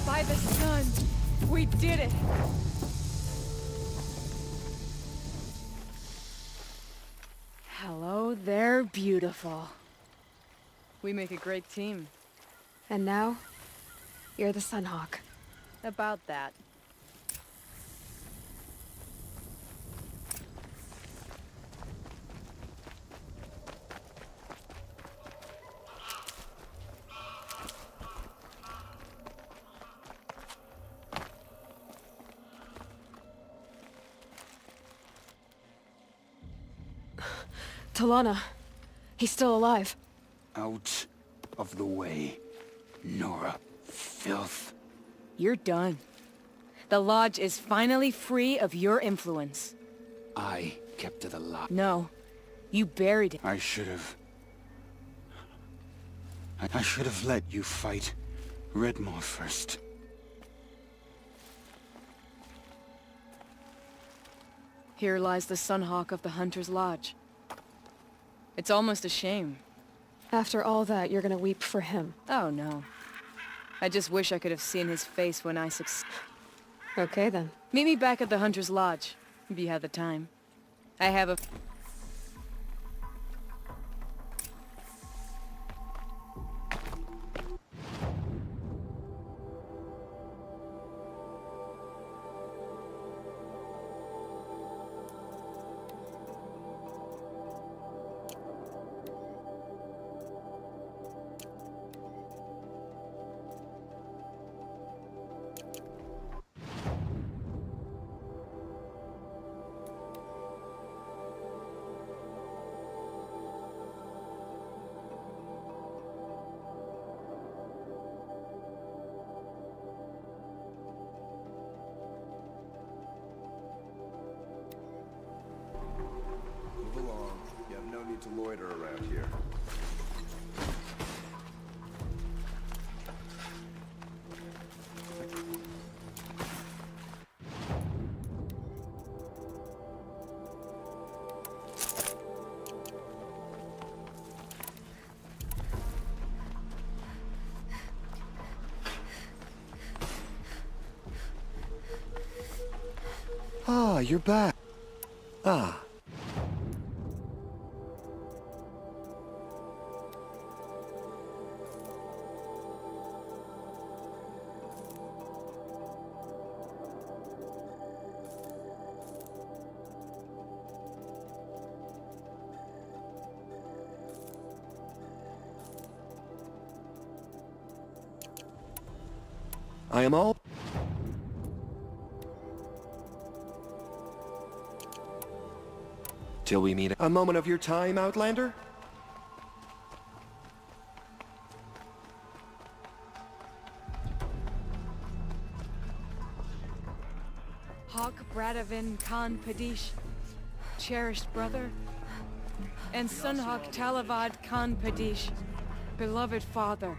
By the sun! We did it! Hello there, beautiful. We make a great team. And now, you're the Sunhawk. About that. Talana. He's still alive. Out of the way, Nora. Filth. You're done. The Lodge is finally free of your influence. I kept to the Lodge. No. You buried it. I should have let you fight Redmaw first. Here lies the Sunhawk of the Hunter's Lodge. It's almost a shame. After all that, you're gonna weep for him. Oh, no. I just wish I could have seen his face when I succeed. Okay, then. Meet me back at the Hunter's Lodge, if you have the time. I have a... Move along. You have no need to loiter around here. Ah, you're back. Ah. I am all... Till we meet. A moment of your time, Outlander? Hawk Bradavin Khan Padish, cherished brother, and Sunhawk Talavad Khan Padish, beloved father.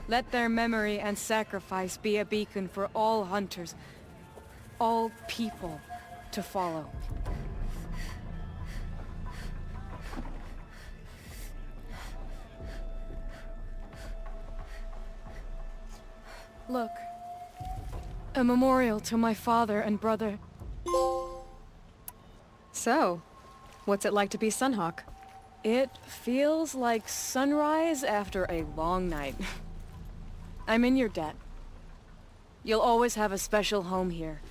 Let their memory and sacrifice be a beacon for all hunters, all people to follow. Look, a memorial to my father and brother. So, what's it like to be Sunhawk? It feels like sunrise after a long night. I'm in your debt. You'll always have a special home here,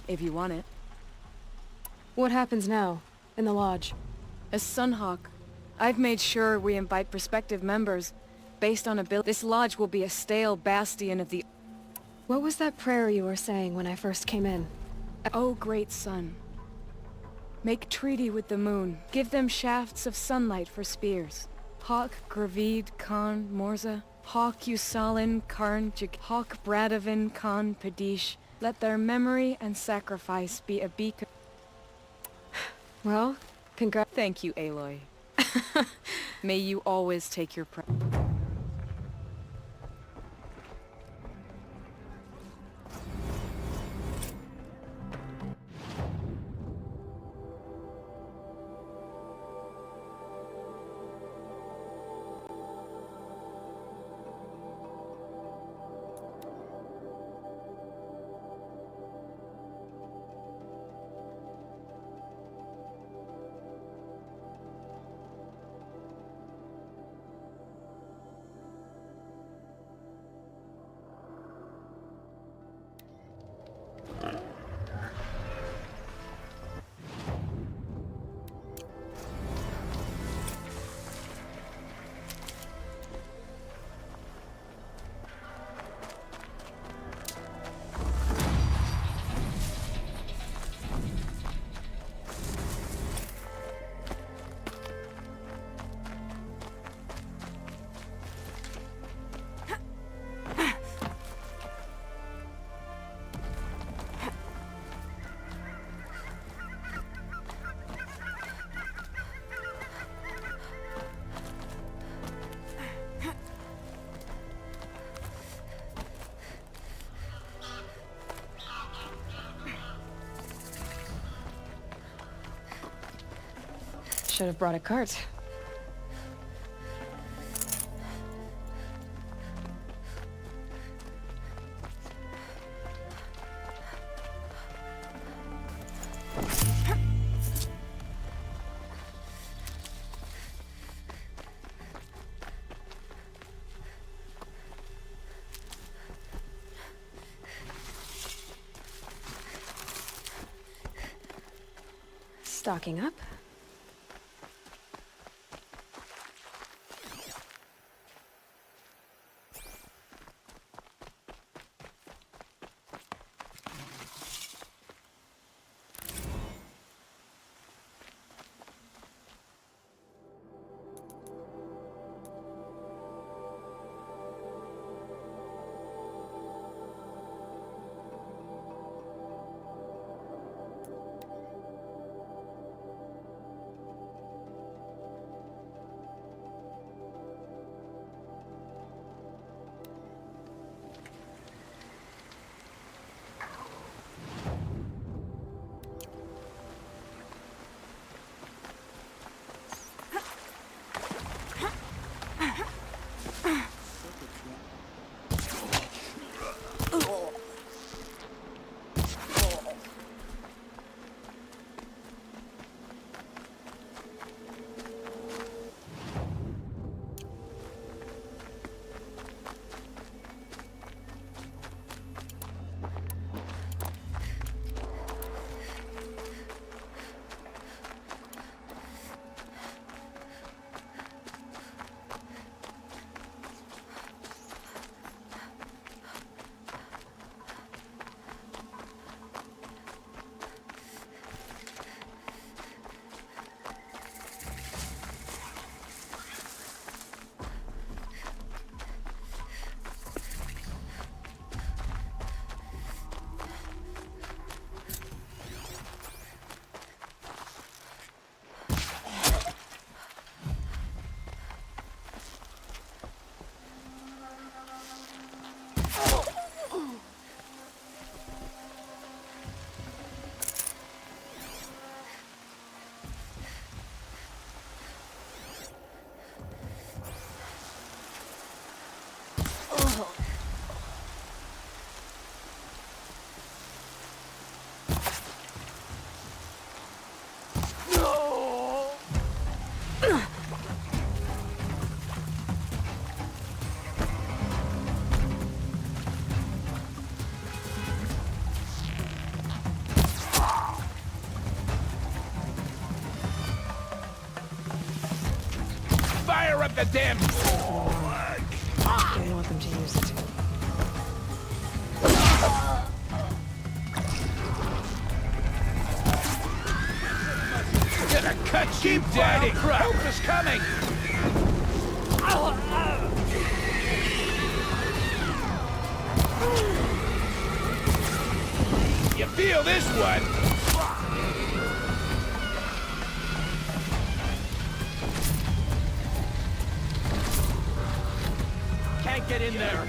if you want it. What happens now, in the Lodge? As Sunhawk, I've made sure we invite prospective members based on ability. This Lodge will be a stale bastion of the... What was that prayer you were saying when I first came in? Oh, great sun. Make treaty with the moon. Give them shafts of sunlight for spears. Hawk Gravid Khan Morza. Hawk Usalin Karn Jig. Hawk Bradavin Khan Padish. Let their memory and sacrifice be a beacon. Well, Thank you, Aloy. May you always take your pride. Should have brought a cart. Stocking up. Fire up the damn... Don't want them to use it. Gonna cut you down! Help is coming! You feel this one? Can't get in there.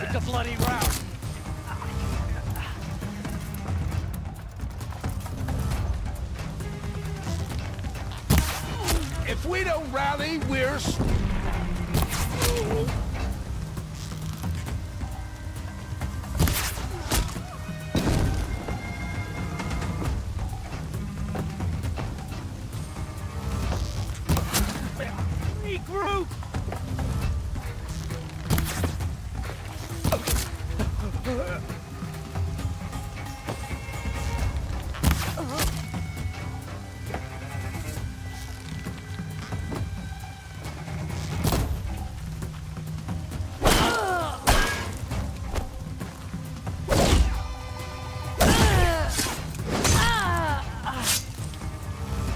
It's a bloody rout. If we don't rally, we're... Regroup!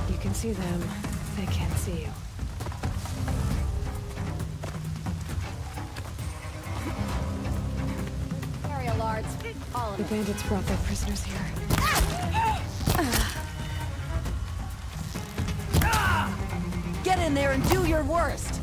You can see them. They can't see you. Area large. All of The them. bandits brought their prisoners here. Get in there and do your worst.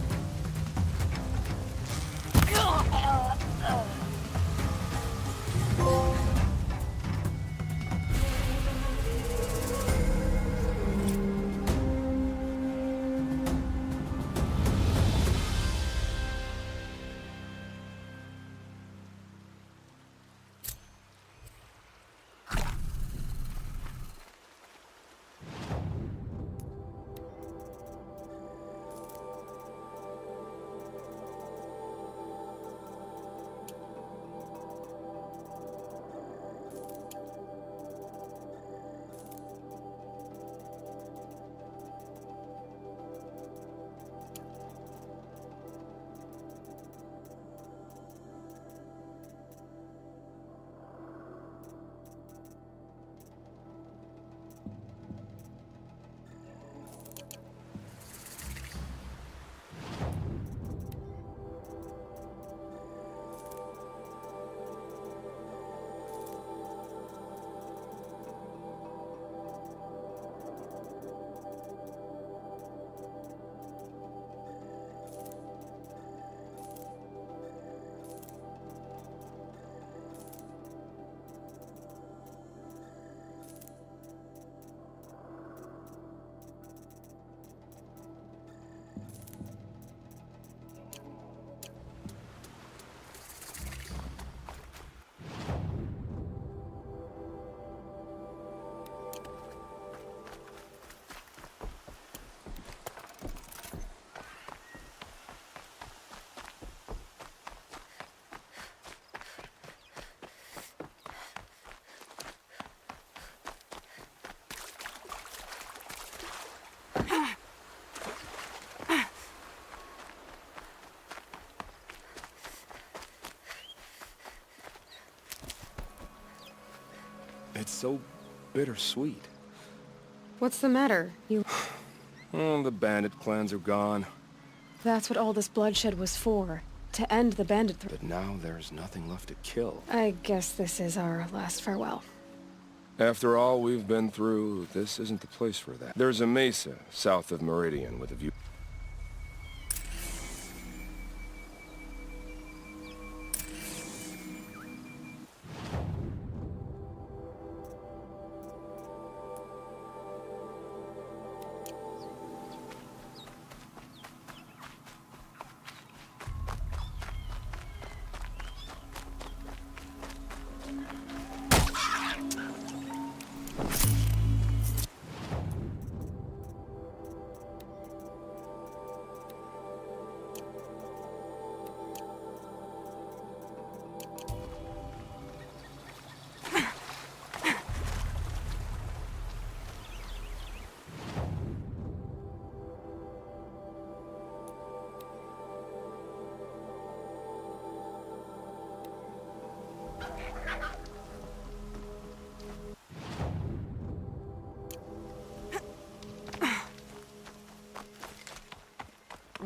It's so bittersweet. What's the matter? You... Oh, the bandit clans are gone. That's what all this bloodshed was for. To end the bandit But now there's nothing left to kill. I guess this is our last farewell. After all we've been through, this isn't the place for that. There's a mesa south of Meridian with a view.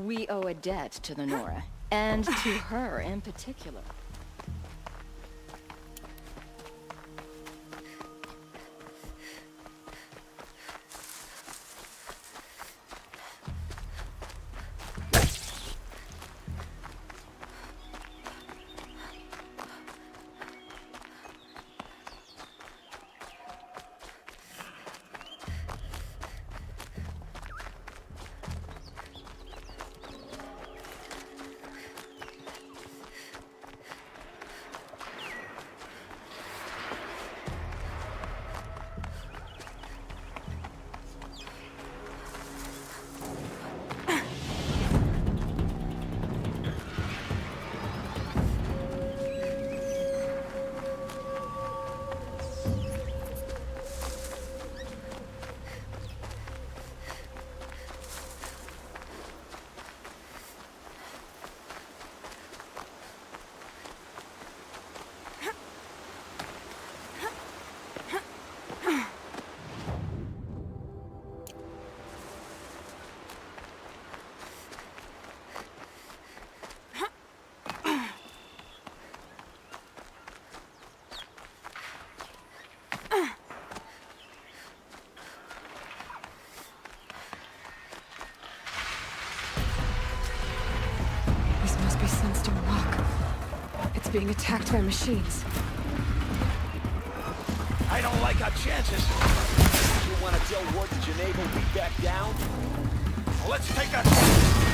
We owe a debt to the Nora, and to her in particular. Sunstone Rock. It's being attacked by machines. I don't like our chances. You want to tell Ward that your neighbor will be back down? Well, let's take a...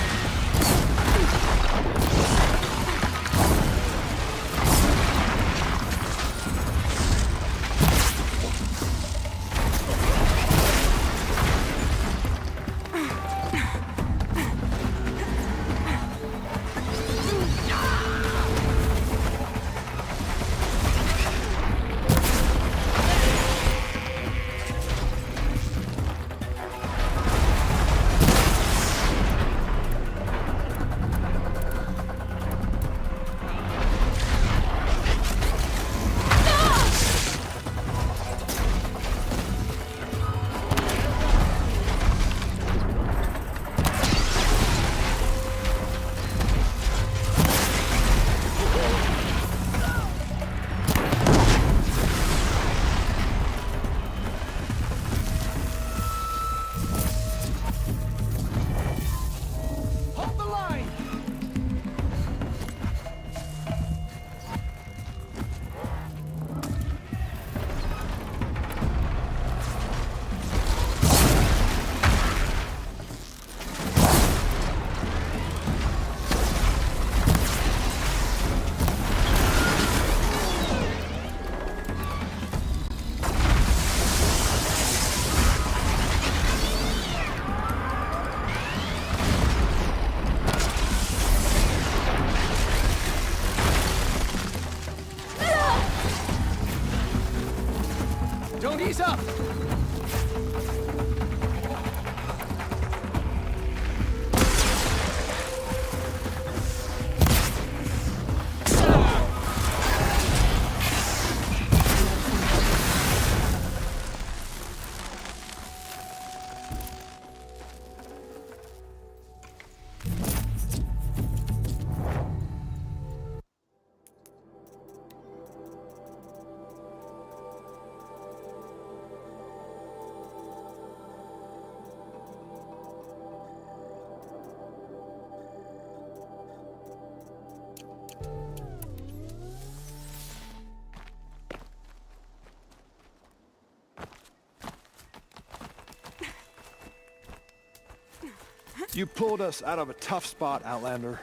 You pulled us out of a tough spot, Outlander.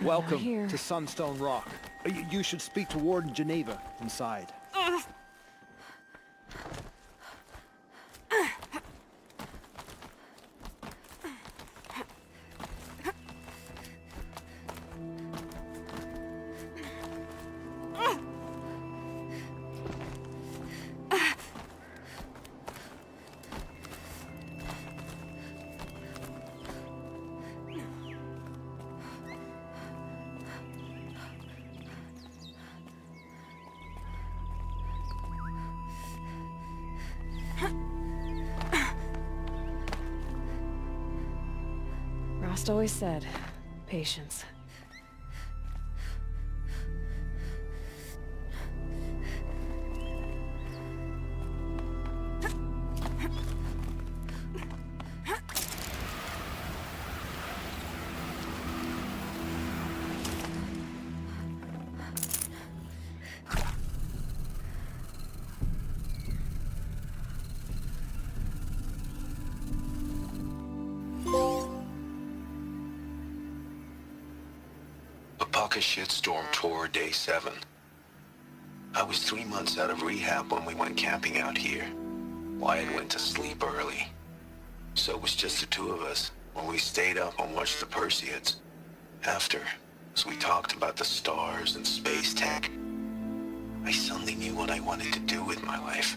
Welcome here. to Sunstone Rock. You should speak to Warden Geneva inside. Rost always said, patience. A shitstorm tore day 7. I was 3 months out of rehab when we went camping out here. Wyatt went to sleep early. So it was just the two of us when we stayed up and watched the Perseids. After, as we talked about the stars and space tech, I suddenly knew what I wanted to do with my life.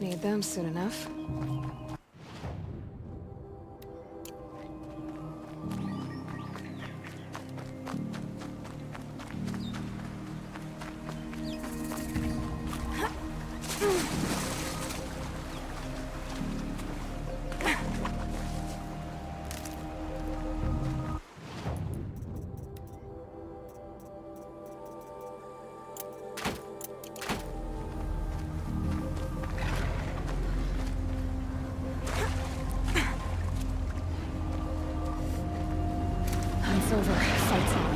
Need them soon enough. It's over. Fight's on.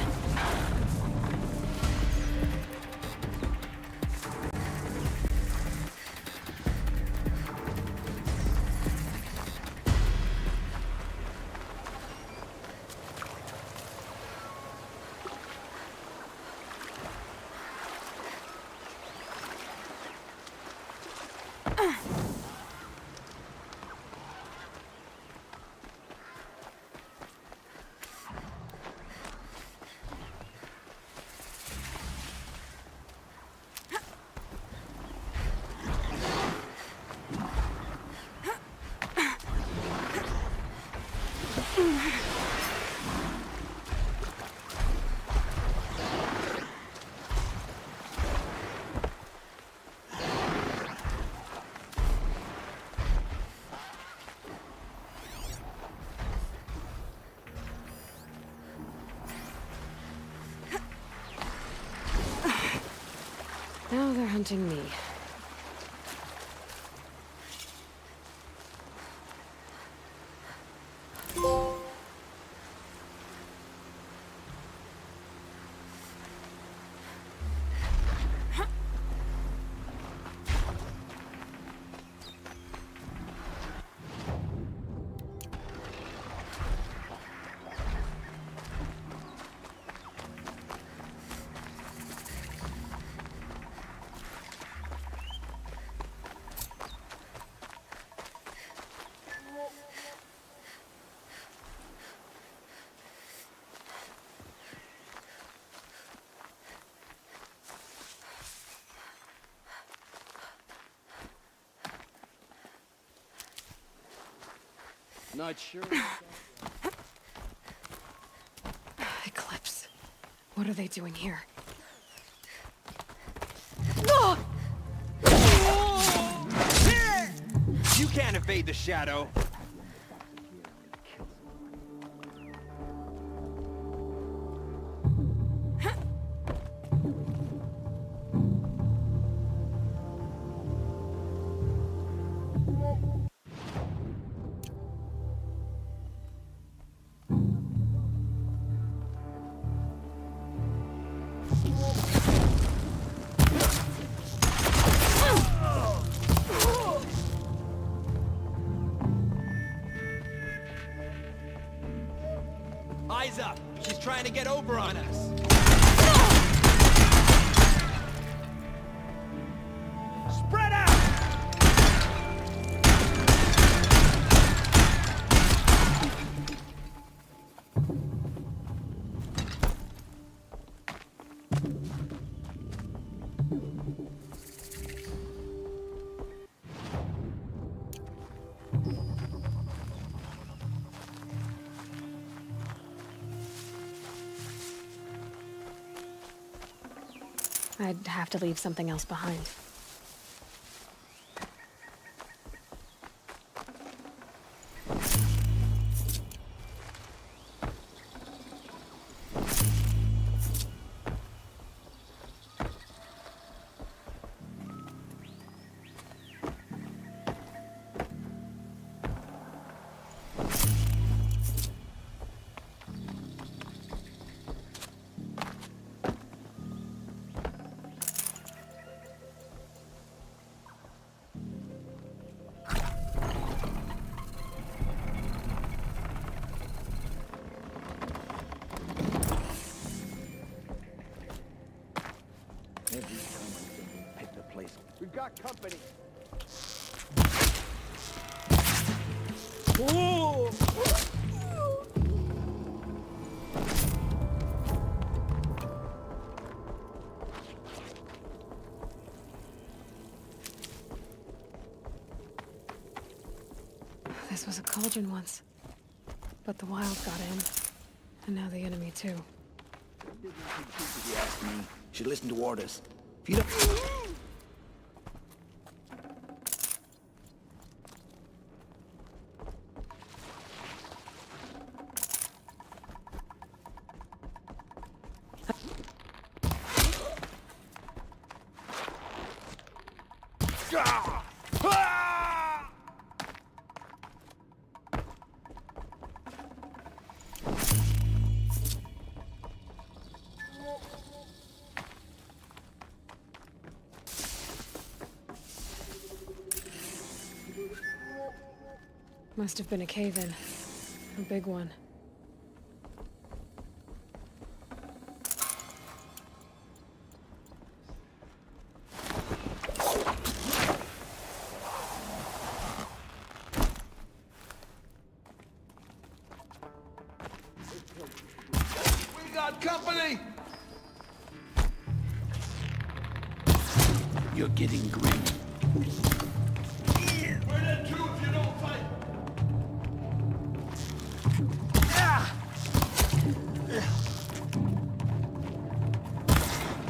they're hunting me. Not sure. Eclipse. What are they doing here? You can't evade the shadow. Eyes up! She's trying to get over on us! Spread out! I'd have to leave something else behind. We've got company. Ooh. This was a cauldron once. But the wild got in. And now the enemy too. If you ask me, should listen to orders. If you don't... Must have been a cave-in. A big one. We got company! You're getting grim. We're dead too if you don't fight!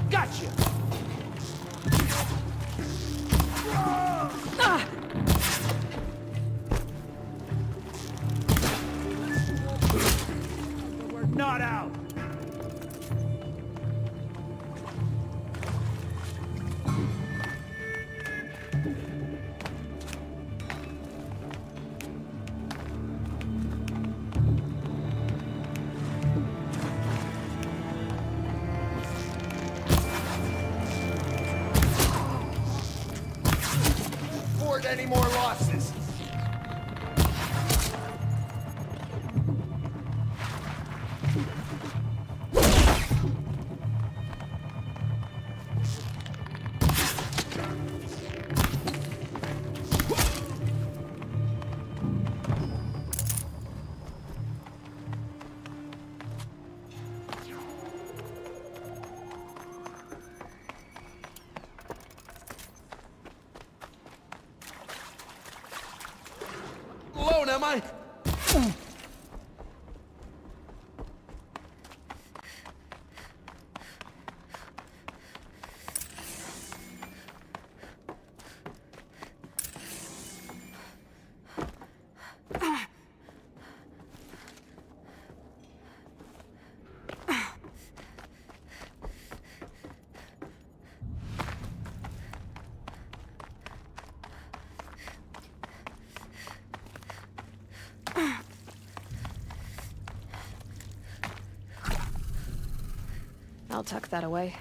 Gotcha! We're not out! bosses. Alone, am I? I'll tuck that away.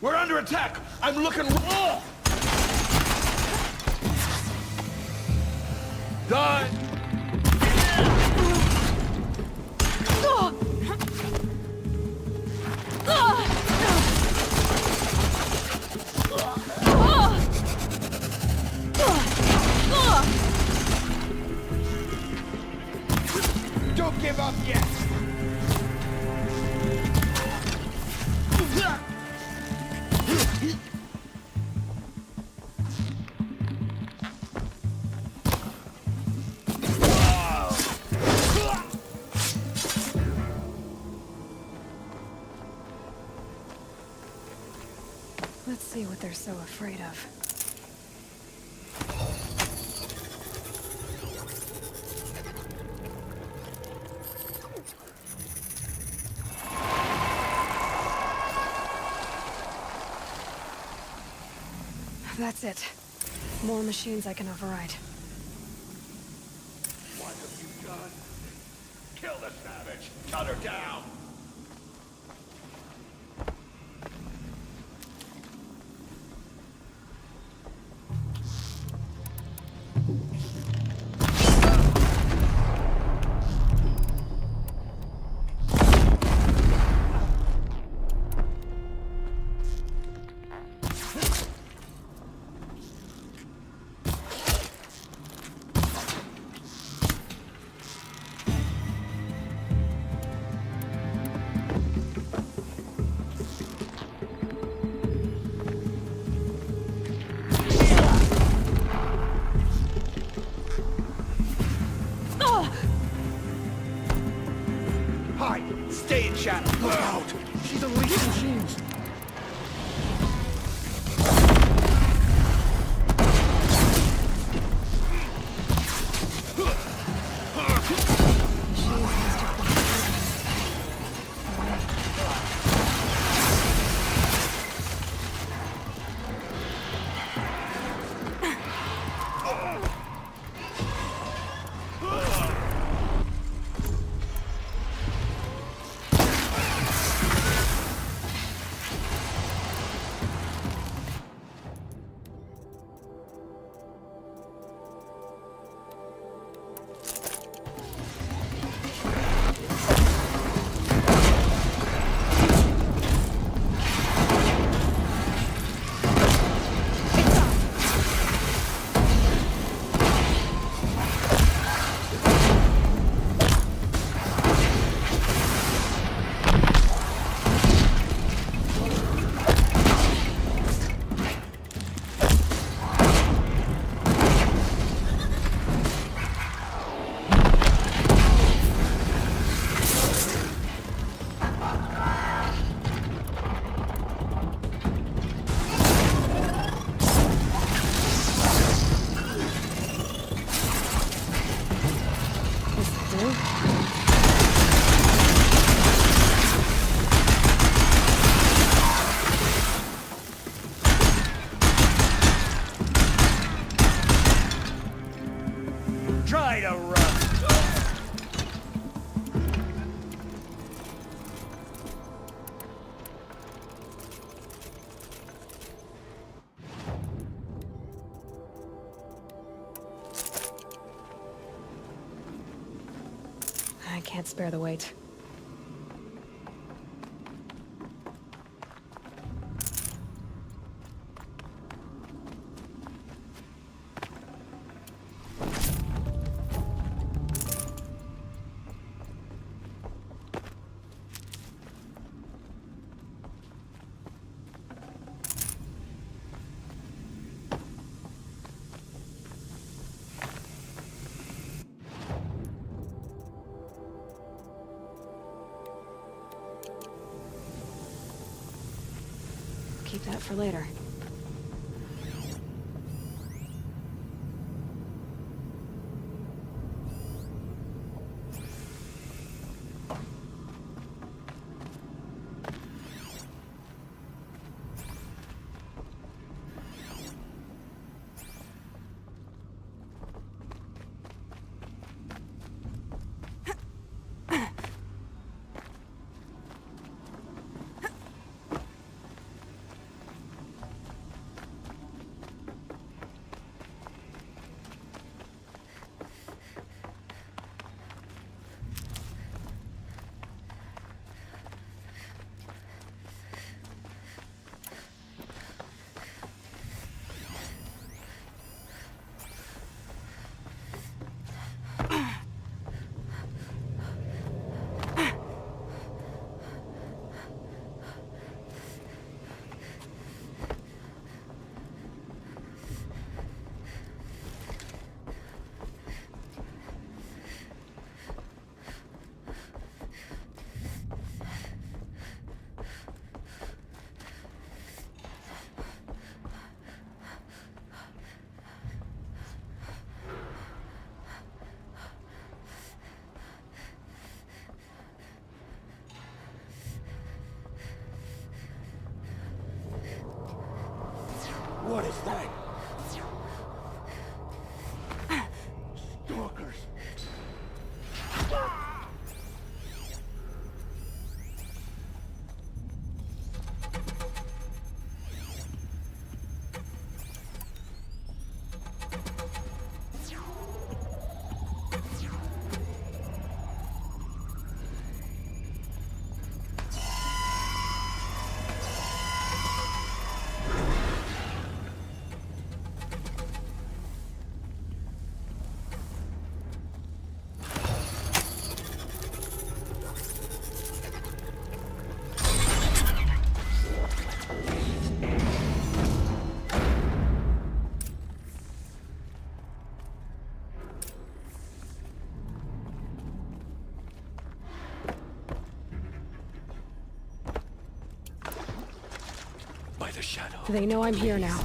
We're under attack! I'm looking... Oh! Die! Don't give up yet! Let's see what they're so afraid of. That's it. More machines I can override. What have you done? Kill the savage! Cut her down! Stay in shadow. Look out! She's unleashing machines. can't spare the weight. Keep that for later. What is that? Stalkers. Do they know I'm here now?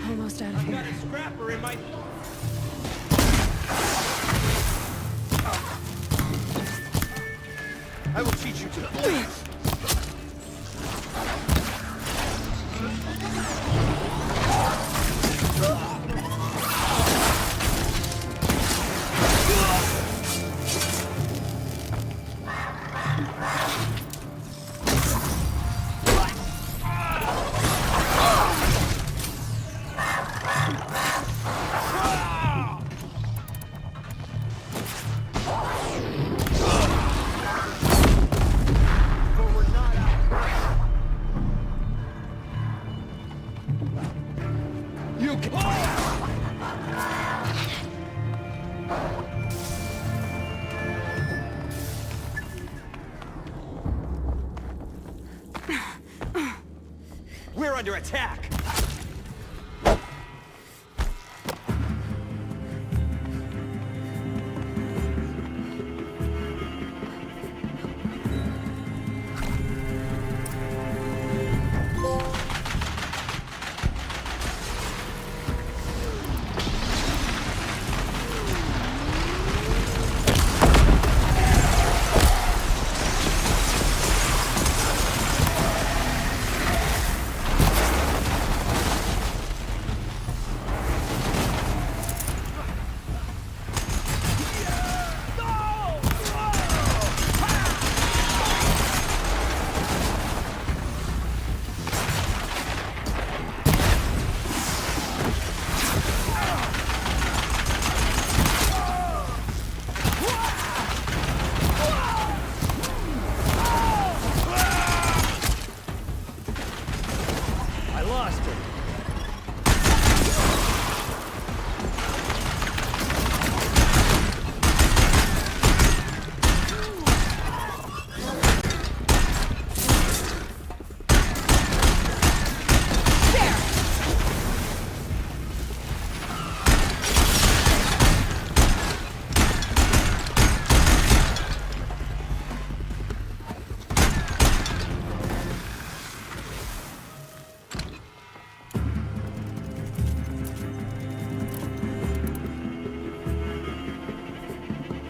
Almost out of here. Got a scrapper in my... I will teach you to bleed! We're under attack!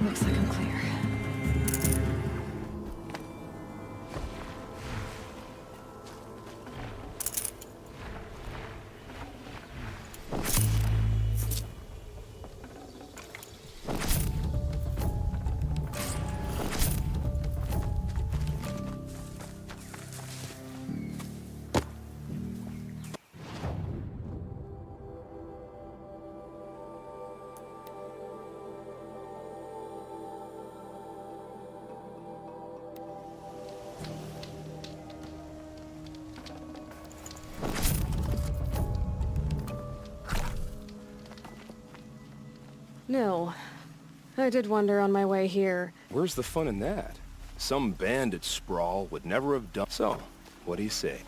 Looks like I'm clear. No. I did wonder on my way here. Where's the fun in that? Some bandit sprawl would never have done... So, what do you say?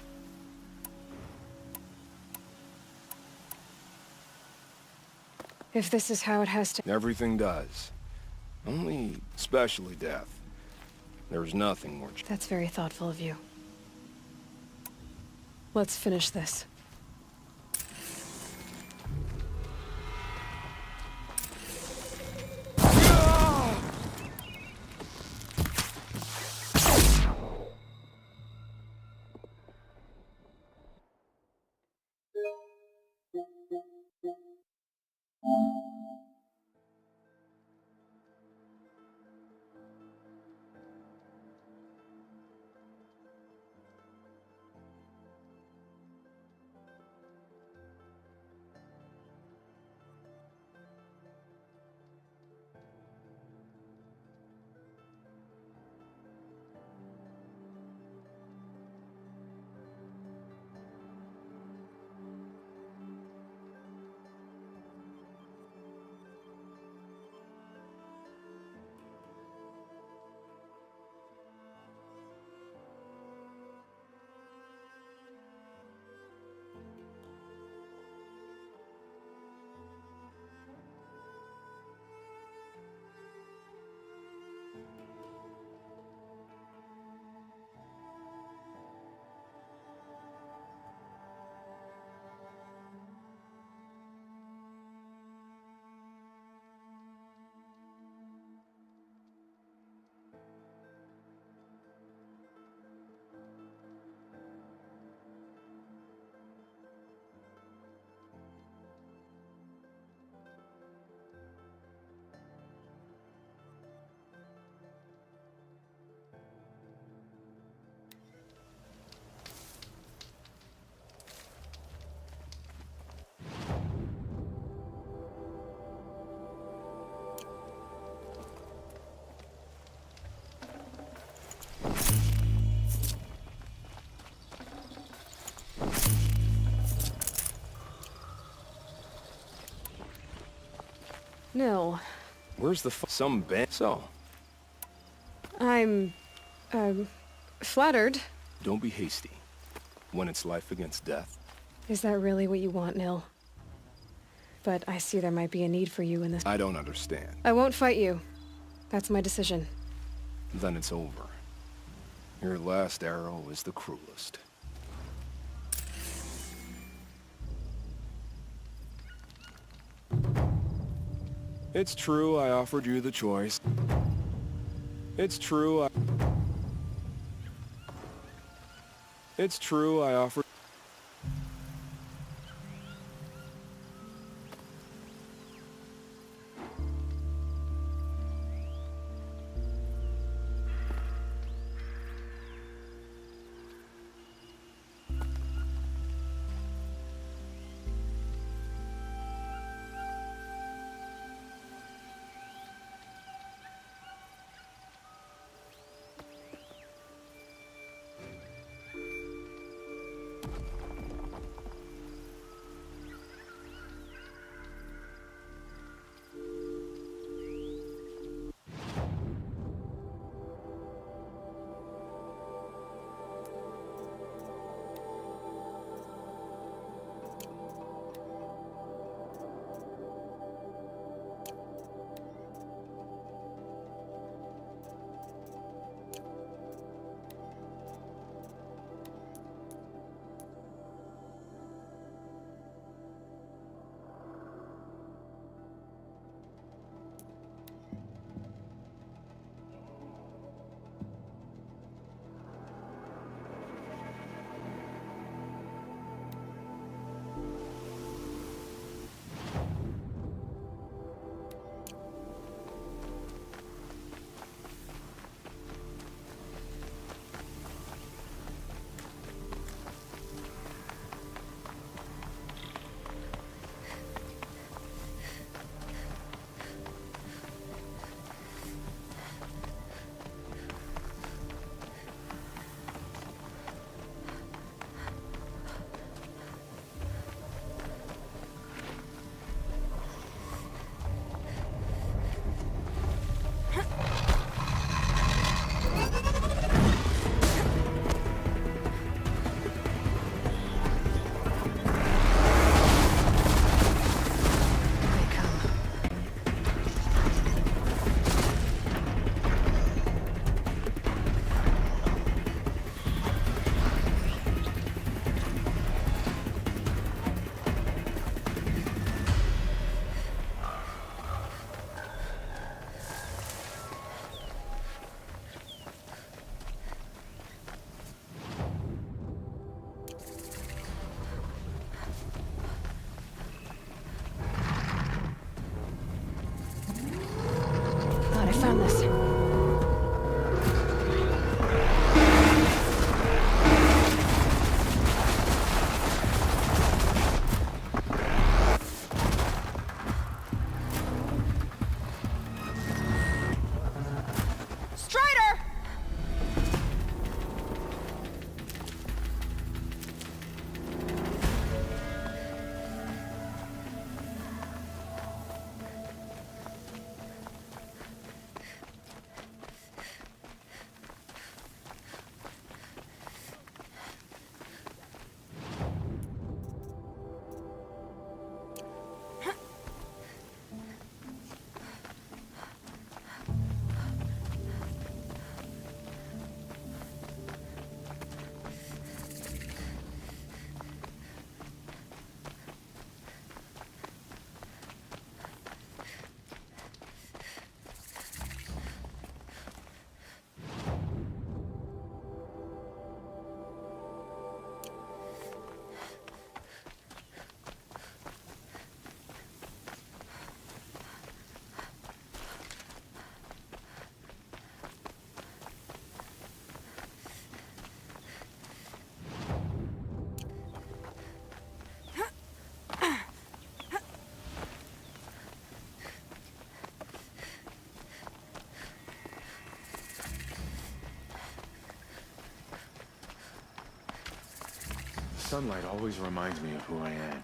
If this is how it has to... Everything does. Only especially death. There's nothing more... That's very thoughtful of you. Let's finish this. Nil. Where's the some band? So. I'm... flattered. Don't be hasty. When it's life against death. Is that really what you want, Nil? But I see there might be a need for you in this... I don't understand. I won't fight you. That's my decision. Then it's over. Your last arrow is the cruelest. It's true I offered you the choice. It's true I offered... I found this. Strider! Sunlight always reminds me of who I am.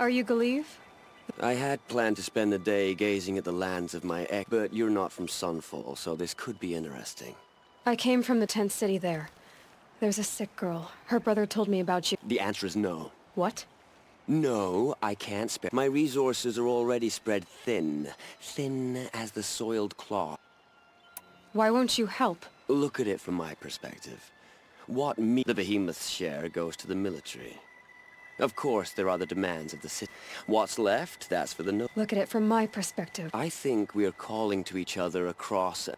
Are you Galeev? I had planned to spend the day gazing at the lands of my ex, but you're not from Sunfall, so this could be interesting. I came from the tent city there. There's a sick girl. Her brother told me about you. The answer is no. What? No, I can't spare. My resources are already spread thin. Thin as the soiled cloth. Why won't you help? Look at it from my perspective. The behemoth's share goes to the military. Of course, there are the demands of the city. What's left, that's for the no- Look at it from my perspective. I think we're calling to each other across...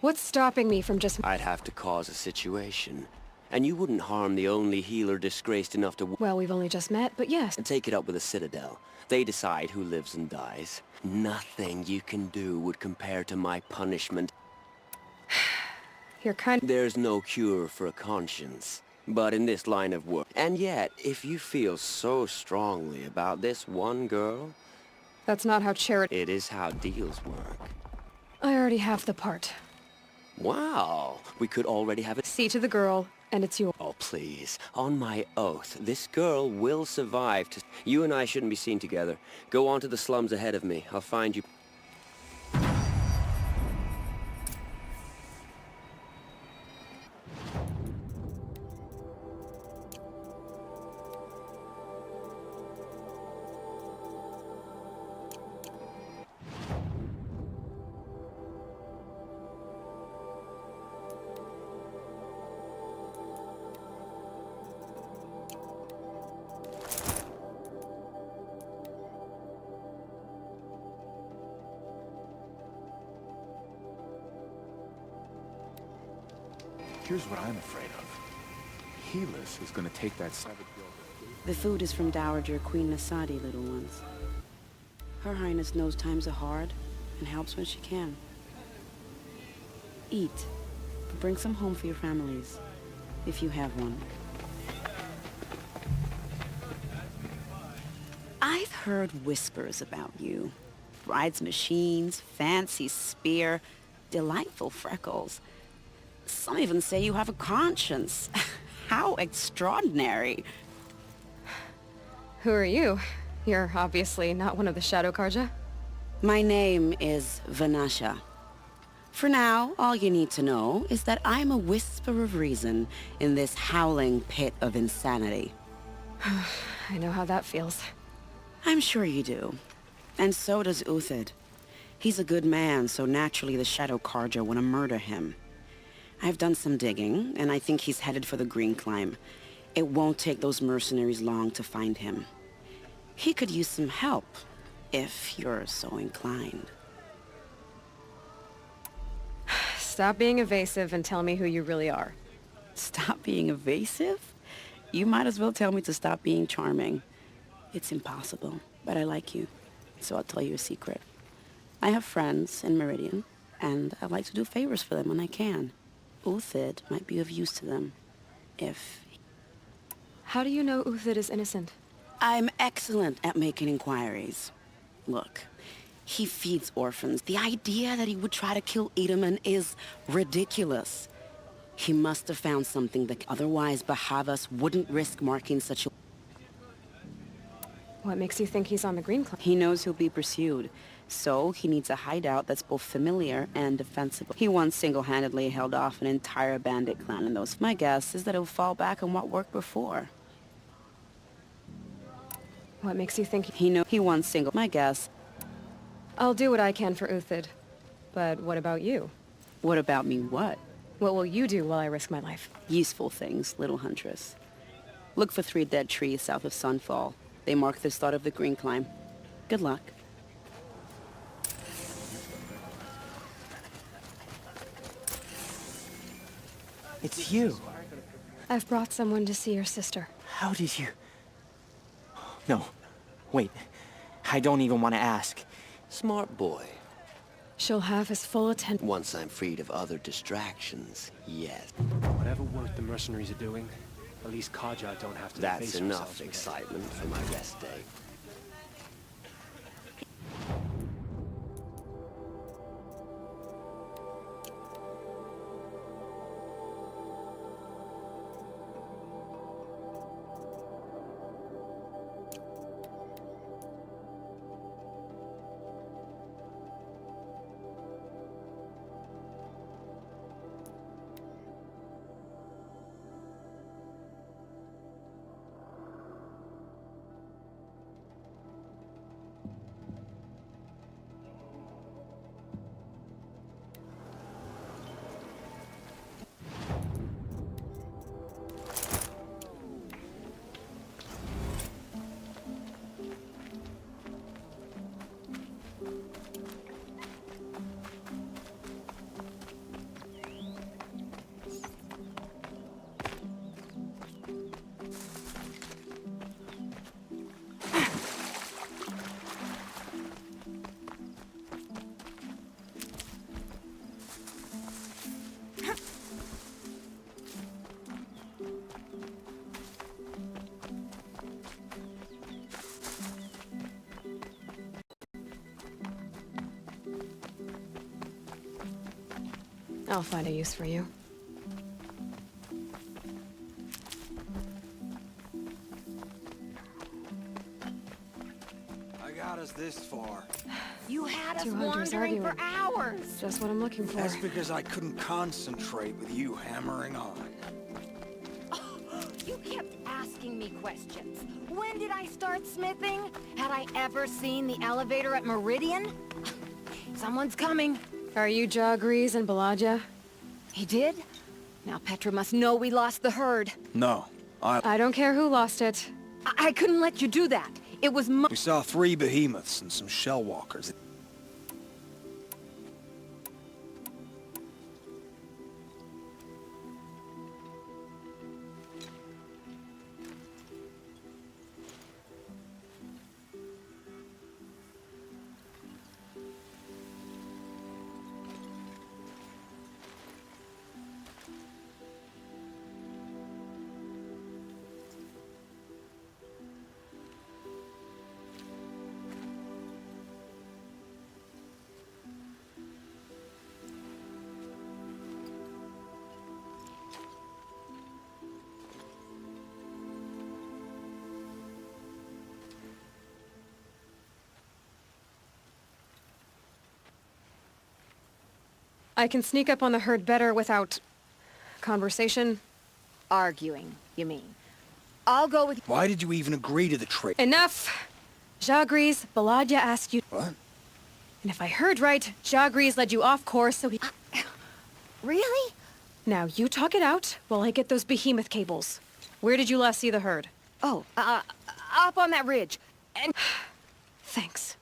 What's stopping me from just... I'd have to cause a situation. And you wouldn't harm the only healer disgraced enough to... Well, we've only just met, but yes. Take it up with the Citadel. They decide who lives and dies. Nothing you can do would compare to my punishment. You're kind... There's no cure for a conscience. But in this line of work... And yet, if you feel so strongly about this one girl... That's not how charity... It is how deals work. I already have the part. Wow. We could already have it. See to the girl, and it's yours. Oh, please. On my oath, this girl will survive to... You and I shouldn't be seen together. Go on to the slums ahead of me. I'll find you... Here's what I'm afraid of. Helis is gonna take that savage girl. The food is from Dowager Queen Nasadi, little ones. Her Highness knows times are hard and helps when she can. Eat, but bring some home for your families, if you have one. I've heard whispers about you. Bride's machines, fancy spear, delightful freckles. Some even say you have a conscience. How extraordinary. Who are you? You're obviously not one of the Shadow Karja. My name is Vanasha. For now, all you need to know is that I'm a whisper of reason in this howling pit of insanity. I know how that feels. I'm sure you do. And so does Uthid. He's a good man, so naturally the Shadow Karja want to murder him. I've done some digging, and I think he's headed for the Green Climb. It won't take those mercenaries long to find him. He could use some help, if you're so inclined. Stop being evasive and tell me who you really are. Stop being evasive? You might as well tell me to stop being charming. It's impossible, but I like you, so I'll tell you a secret. I have friends in Meridian, and I like to do favors for them when I can. Uthid might be of use to them, if... How do you know Uthid is innocent? I'm excellent at making inquiries. Look, he feeds orphans. The idea that he would try to kill Edelman is ridiculous. He must have found something that otherwise Bahavas wouldn't risk marking such a... What makes you think he's on the Green Climb? He knows he'll be pursued. So, he needs a hideout that's both familiar and defensible. He once single-handedly held off an entire bandit clan in those. My guess is that he'll fall back on what worked before. What makes you think he once single... My guess. I'll do what I can for Uthid. But what about you? What about me what? What will you do while I risk my life? Useful things, little huntress. Look for 3 dead trees south of Sunfall. They mark the start of the Green Climb. Good luck. It's you. I've brought someone to see your sister. How did you... No. Wait. I don't even want to ask. Smart boy. She'll have his full attention. Once I'm freed of other distractions, yes. Whatever work the mercenaries are doing, at least Karja don't have to That's face enough themselves with it. excitement for my rest day. I'll find a use for you. I got us this far. You had us 200's wandering for arguing. hours. Just what I'm looking for. That's because I couldn't concentrate with you hammering on. You kept asking me questions. When did I start smithing? Had I ever seen the elevator at Meridian? Someone's coming. Are you Jagrees and Balaja? He did? Now Petra must know we lost the herd. No, I don't care who lost it. I couldn't let you do that. It was my— We saw 3 behemoths and some shell walkers. I can sneak up on the herd better without conversation. Arguing, you mean? I'll go with— Why did you even agree to the trade? Enough! Jagrees, Balaja asked you— What? And if I heard right, Jagrees led you off course so he— Really? Now you talk it out while I get those behemoth cables. Where did you last see the herd? Oh, up on that ridge. And— Thanks.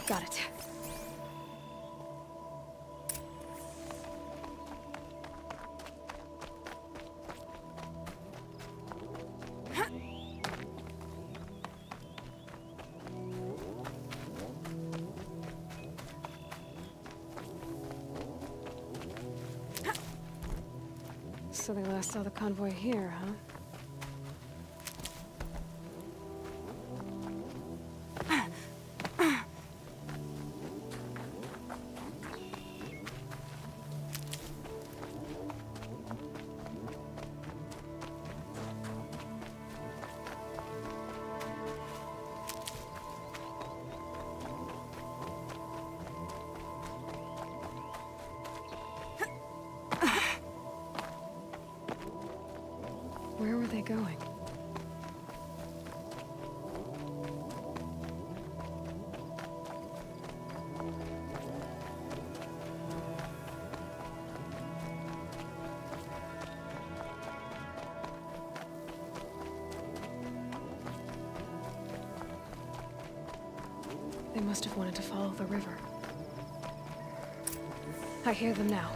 Got it. So they last saw the convoy here, huh? Where were they going? They must have wanted to follow the river. I hear them now.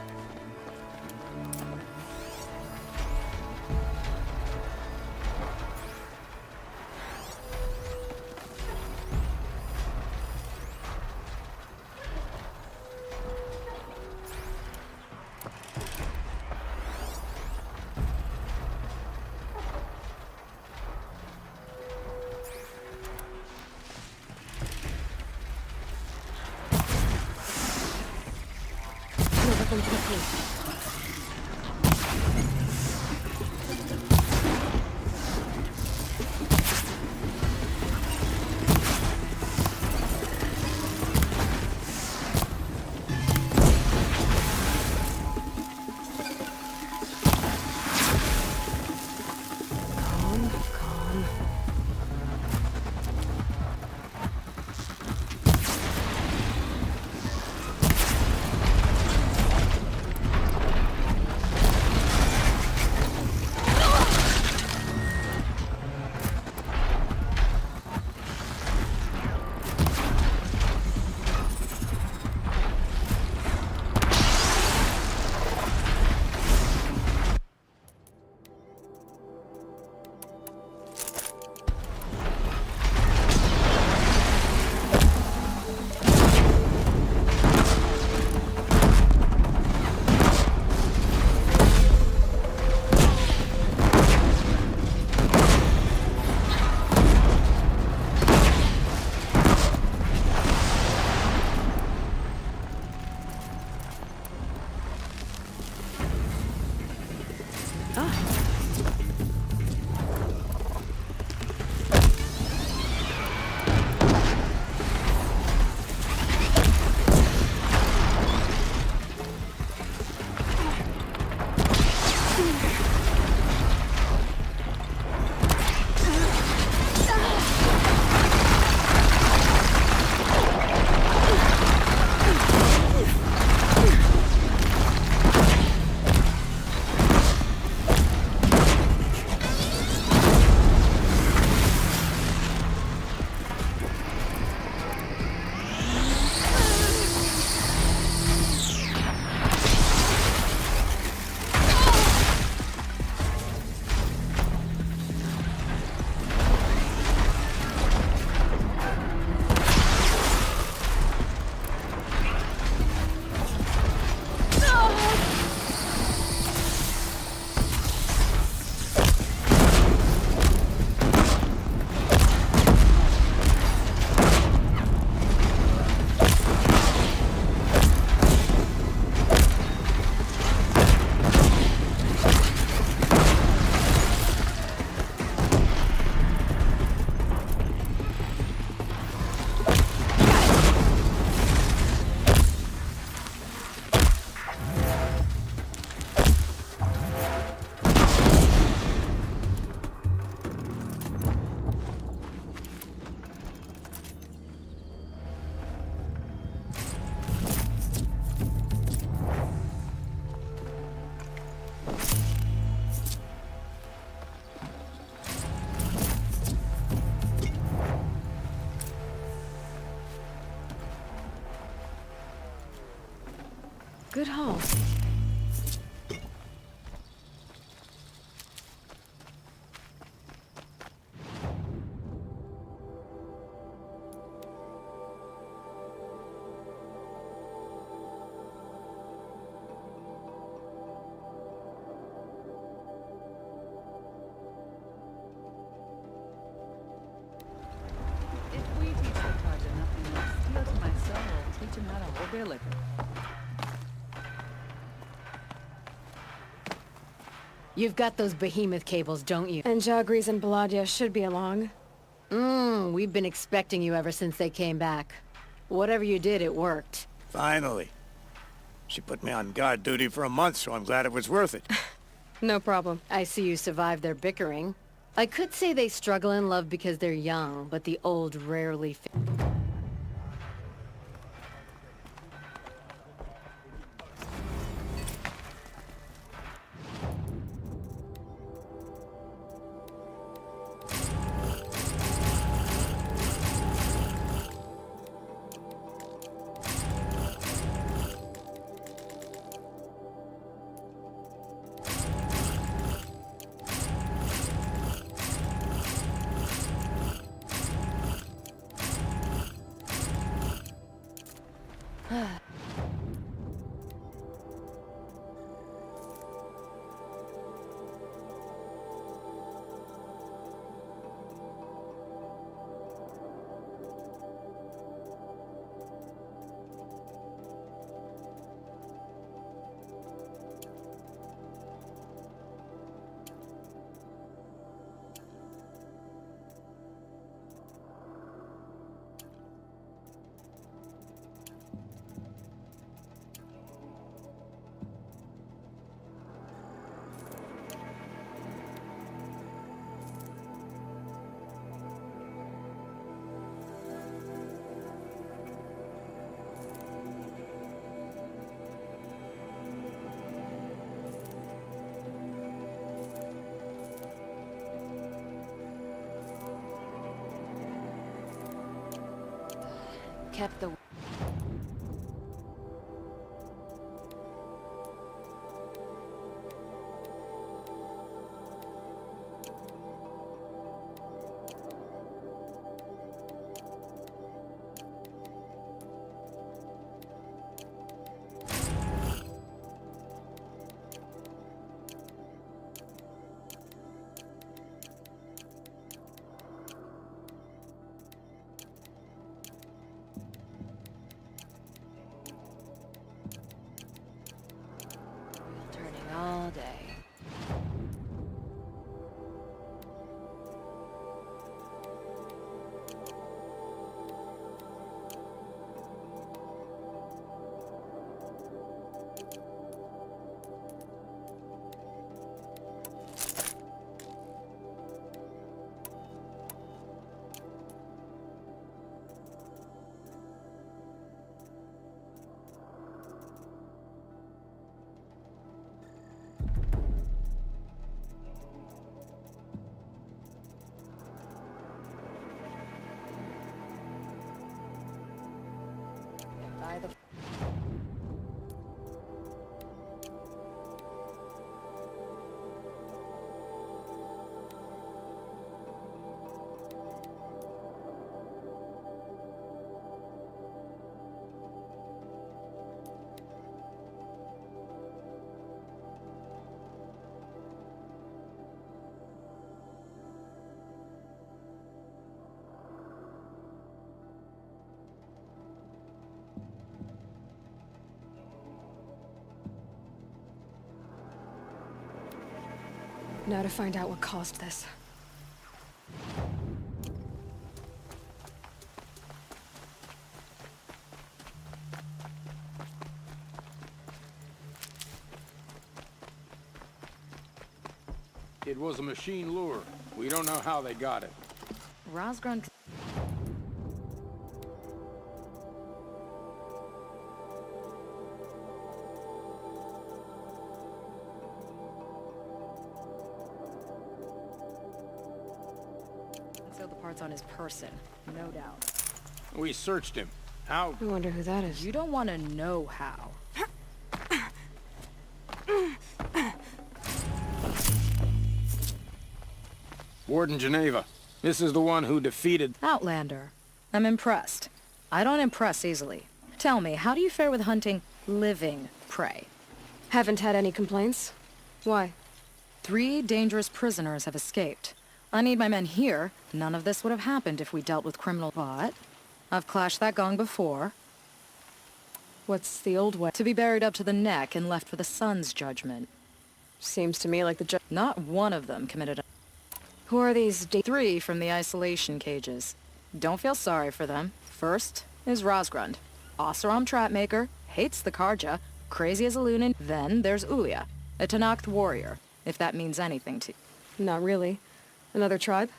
Them quickly. Calm, calm. Good haul. If we teach the Kaja nothing but steel to my soul, teach him how to hold their liquor. You've got those behemoth cables, don't you? And Jagris and Baladia should be along. We've been expecting you ever since they came back. Whatever you did, it worked. Finally. She put me on guard duty for a month, so I'm glad it was worth it. No problem. I see you survived their bickering. I could say they struggle in love because they're young, but the old rarely kept the... all day. By the... Now to find out what caused this. It was a machine lure. We don't know how they got it. Rosgron... Concealed the parts on his person, no doubt. We searched him. How? I wonder who that is. You don't want to know how. Warden Geneva. This is the one who defeated... Outlander. I'm impressed. I don't impress easily. Tell me, how do you fare with hunting living prey? Haven't had any complaints. Why? 3 dangerous prisoners have escaped. I need my men here. None of this would have happened if we dealt with criminal... But I've clashed that gong before. What's the old way? To be buried up to the neck and left for the sun's judgment. Seems to me like the Not one of them committed a... Who are these 3 from the isolation cages. Don't feel sorry for them. First is Rosgrund. Oseram trapmaker, hates the Karja, crazy as a lunan. Then there's Ulia, a Tanakh warrior, if that means anything to you. Not really. Another tribe?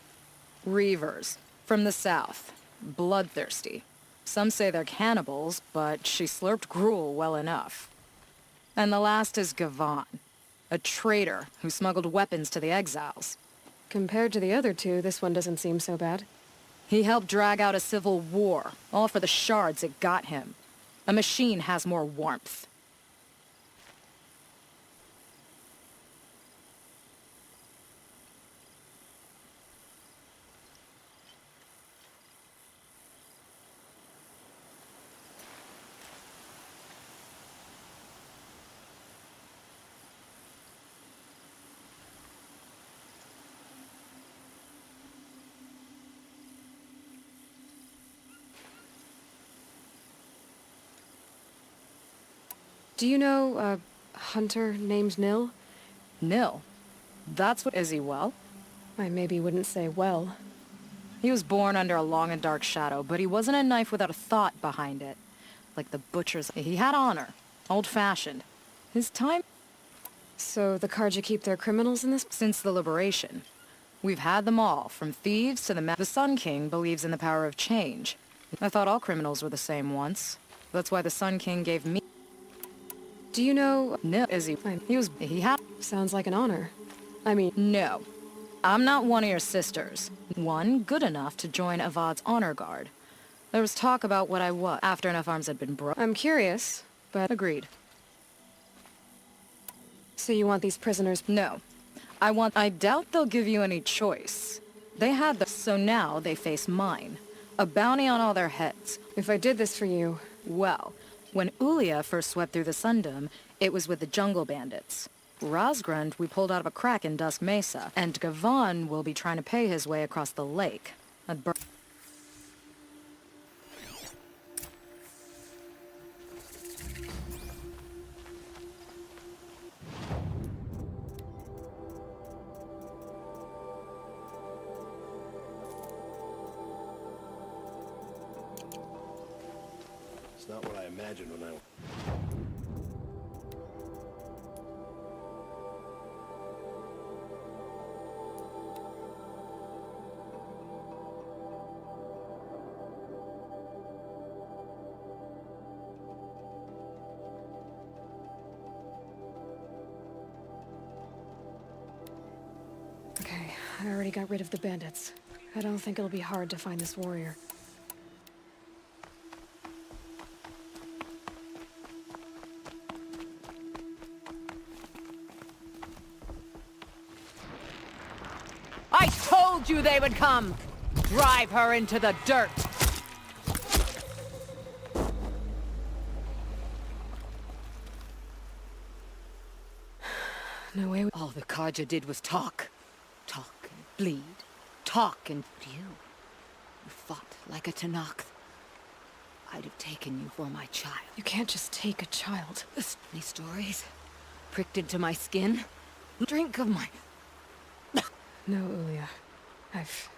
Reavers, from the south. Bloodthirsty. Some say they're cannibals, but she slurped gruel well enough. And the last is Gavan, a traitor who smuggled weapons to the exiles. Compared to the other 2, this one doesn't seem so bad. He helped drag out a civil war, all for the shards it got him. A machine has more warmth. Do you know a hunter named Nil? Nil? That's what... Is he well? I maybe wouldn't say well. He was born under a long and dark shadow, but he wasn't a knife without a thought behind it. Like the butchers. He had honor. Old-fashioned. His time... So the Karja keep their criminals in this? Since the liberation. We've had them all, from thieves to the Sun King believes in the power of change. I thought all criminals were the same once. That's why the Sun King gave me... Do you know... No, is he... He had... Sounds like an honor. I mean... No. I'm not one of your sisters. One good enough to join Avad's honor guard. There was talk about what I was after enough arms had been broken. I'm curious, but... Agreed. So you want these prisoners... No. I doubt they'll give you any choice. They had the... So now they face mine. A bounty on all their heads. If I did this for you... Well... When Ulia first swept through the Sundom, it was with the jungle bandits. Rosgrund we pulled out of a crack in Dusk Mesa, and Gavan will be trying to pay his way across the lake. It's not what I imagined when I... Okay, I already got rid of the bandits. I don't think it'll be hard to find this warrior. I told you they would come! Drive her into the dirt! No way. All the Karja did was talk. Talk and bleed. Talk and... You fought like a Tanakh. I'd have taken you for my child. You can't just take a child. These stories pricked into my skin. Drink of my... No, Ulia. I've...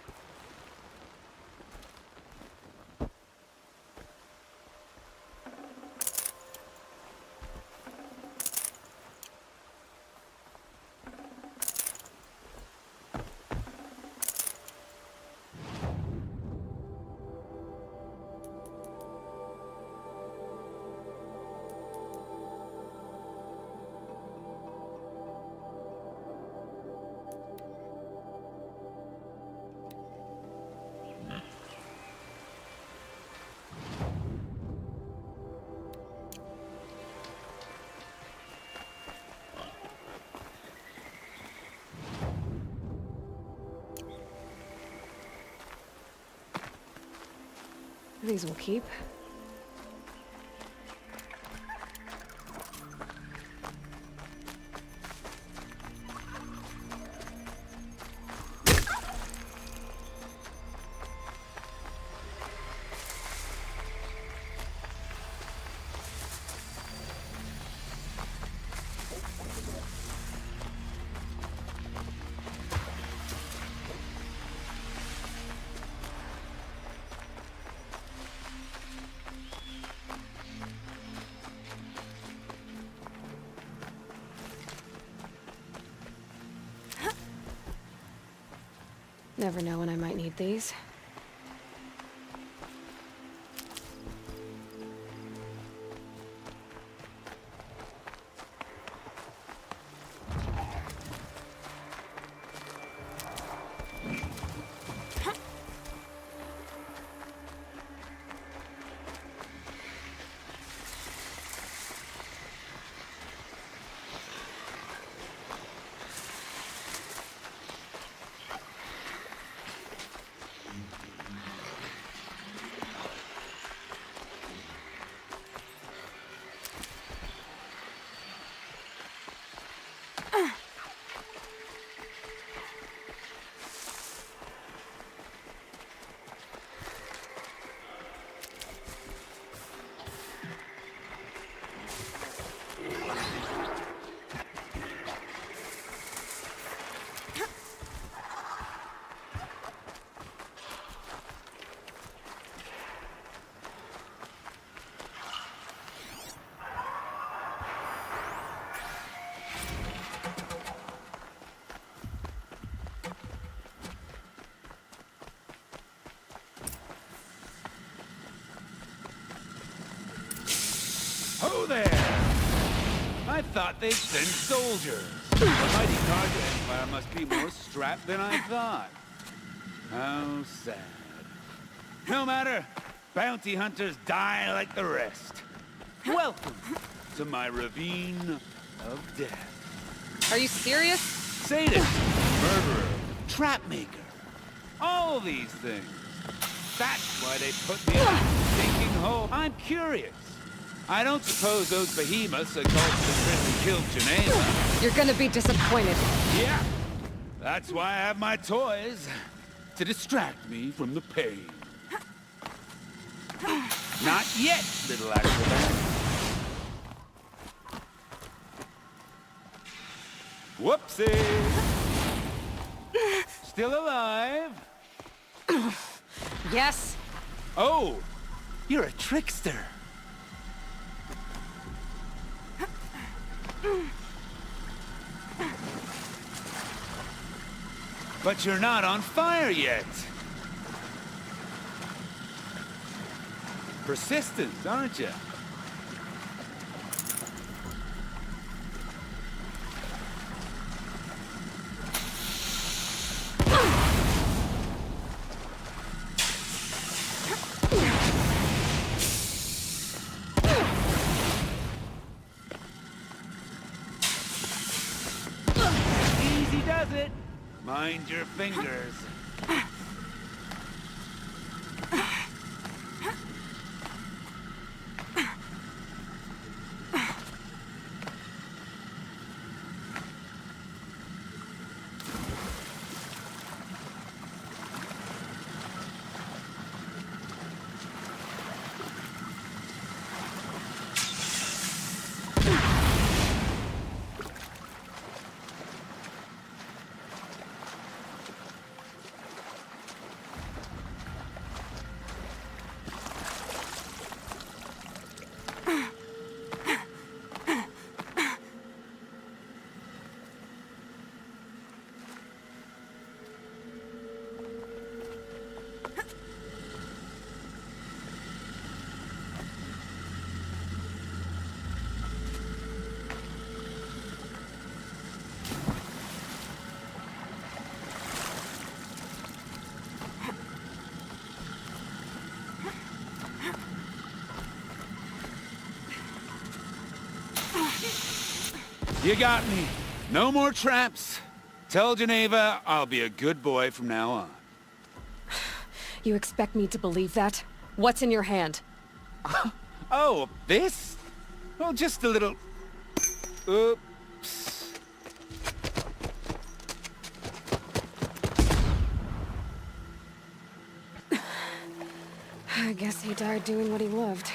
These will keep. Never know when I might need these. Ho there! I thought they'd send soldiers. The mighty cargo empire must be more strapped than I thought. How sad. No matter, bounty hunters die like the rest. Welcome to my ravine of death. Are you serious? Sadist, murderer, trapmaker. All these things. That's why they put me in a stinking hole. I'm curious. I don't suppose those behemoths are called the trip to kill Geneva. You're gonna be disappointed. Yeah. That's why I have my toys. To distract me from the pain. Not yet, little acrobat. Whoopsie! Still alive? Yes. Oh, you're a trickster. But you're not on fire yet. Persistent, aren't you? Easy does it. Mind your fingers. You got me. No more traps. Tell Geneva I'll be a good boy from now on. You expect me to believe that? What's in your hand? Oh, this? Well, just a little... Oops. I guess he died doing what he loved.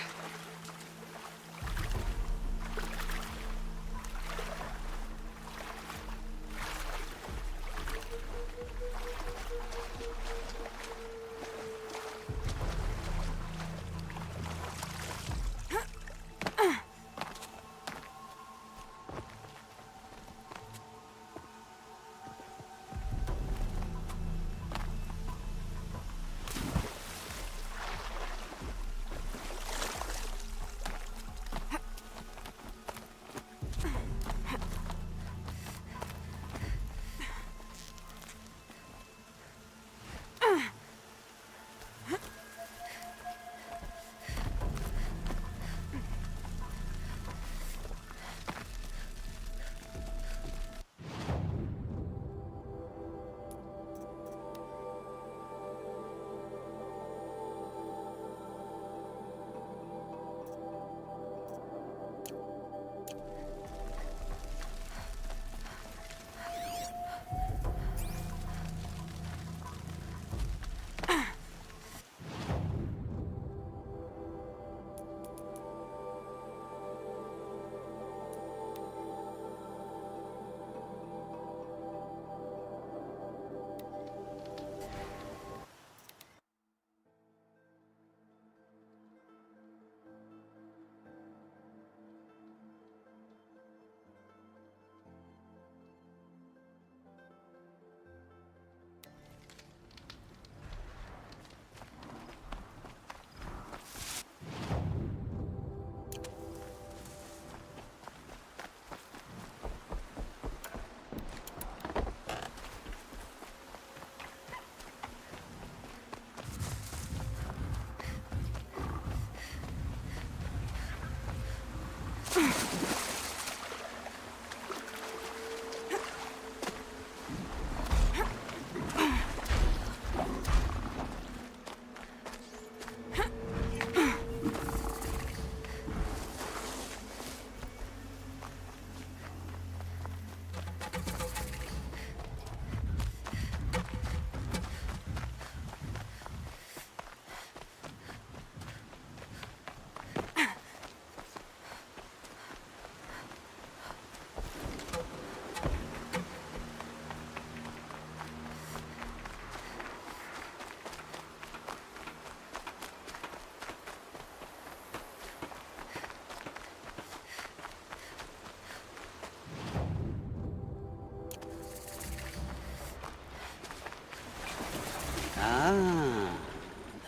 Ah,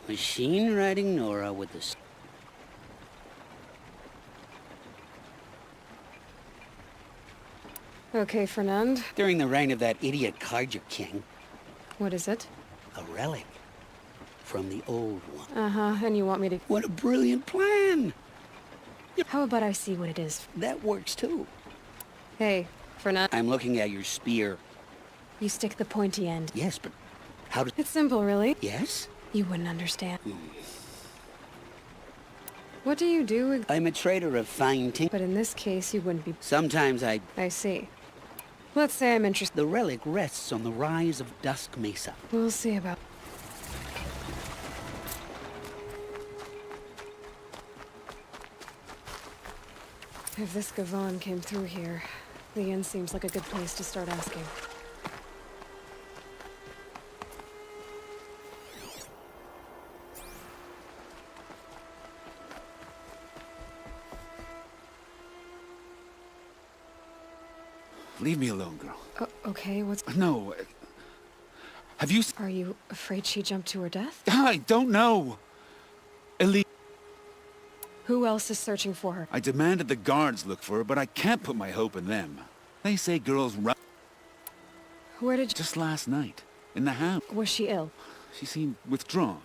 the machine riding Nora with the... Okay, Fernand. During the reign of that idiot Carja king. What is it? A relic from the old one. Uh-huh, and you want me to... What a brilliant plan! How about I see what it is? That works too. Hey, Fernand. I'm looking at your spear. You stick the pointy end. Yes, but how do... It's simple, really. Yes? You wouldn't understand. What do you do? I'm a trader of fine tin. But in this case, you wouldn't be... Sometimes I see. Let's say I'm interested. The relic rests on the rise of Dusk Mesa. We'll see about... If this Gavon came through here, the inn seems like a good place to start asking. Leave me alone, girl. Okay, what's... No. Have you... Are you afraid she jumped to her death? I don't know. Elise... Who else is searching for her? I demanded the guards look for her, but I can't put my hope in them. They say girls run... Where did you... Just last night. In the house. Was she ill? She seemed withdrawn.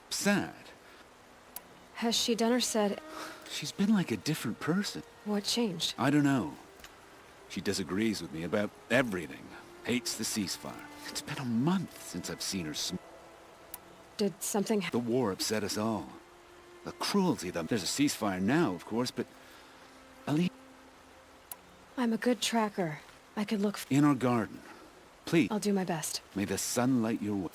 Sad. Has she done or said... She's been like a different person. What changed? I don't know. She disagrees with me about everything. Hates the ceasefire. It's been a month since I've seen her Did something The war upset us all. The cruelty, there's a ceasefire now, of course, but... I'm a good tracker. I could look in our garden. Please. I'll do my best. May the sun light your way.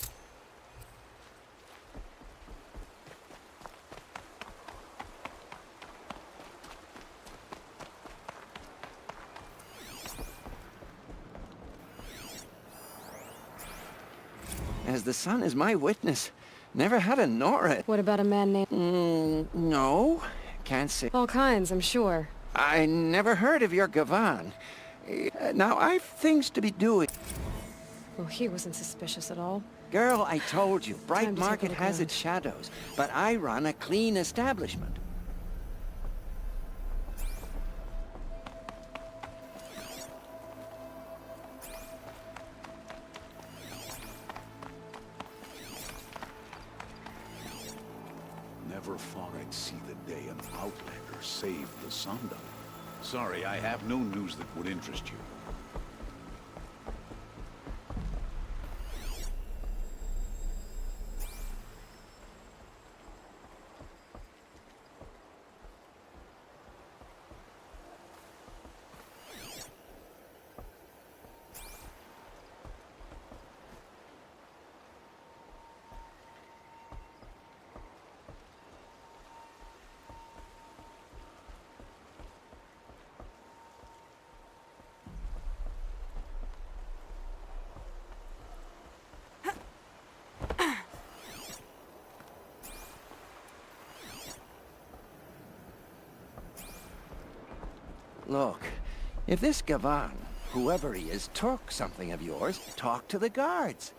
As the sun is my witness, never had a Nora. What about a man named... no. Can't say. All kinds, I'm sure. I never heard of your Gavan. Now, I've things to be doing. Well, he wasn't suspicious at all. Girl, I told you, Time Bright to take a Market look has around. its shadows, but I run a clean establishment. Never thought I'd see the day an outlander saved the Sundom. Sorry, I have no news that would interest you. Look, if this Gavan, whoever he is, took something of yours, talk to the guards.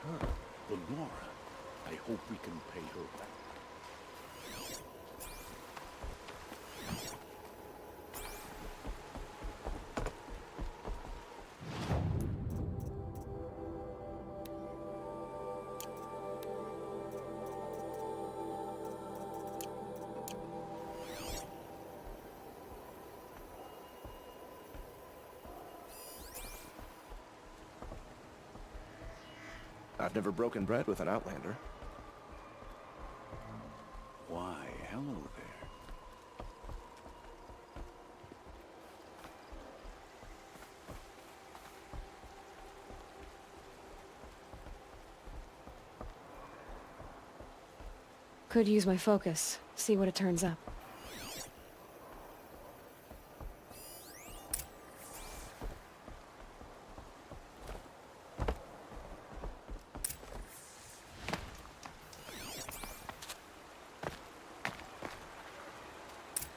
Her, Lenora. I hope we can pay her back. I've never broken bread with an outlander. Why, hello there. Could use my focus. See what it turns up.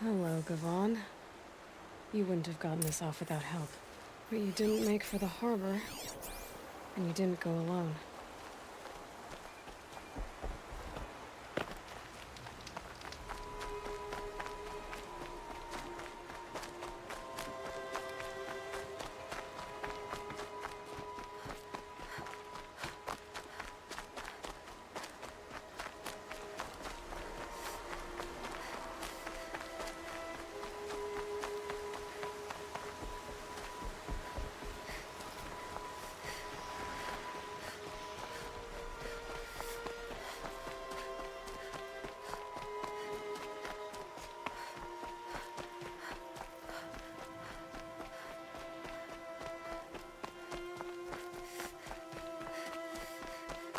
Hello, Gavan. You wouldn't have gotten this off without help. But you didn't make for the harbor. And you didn't go alone.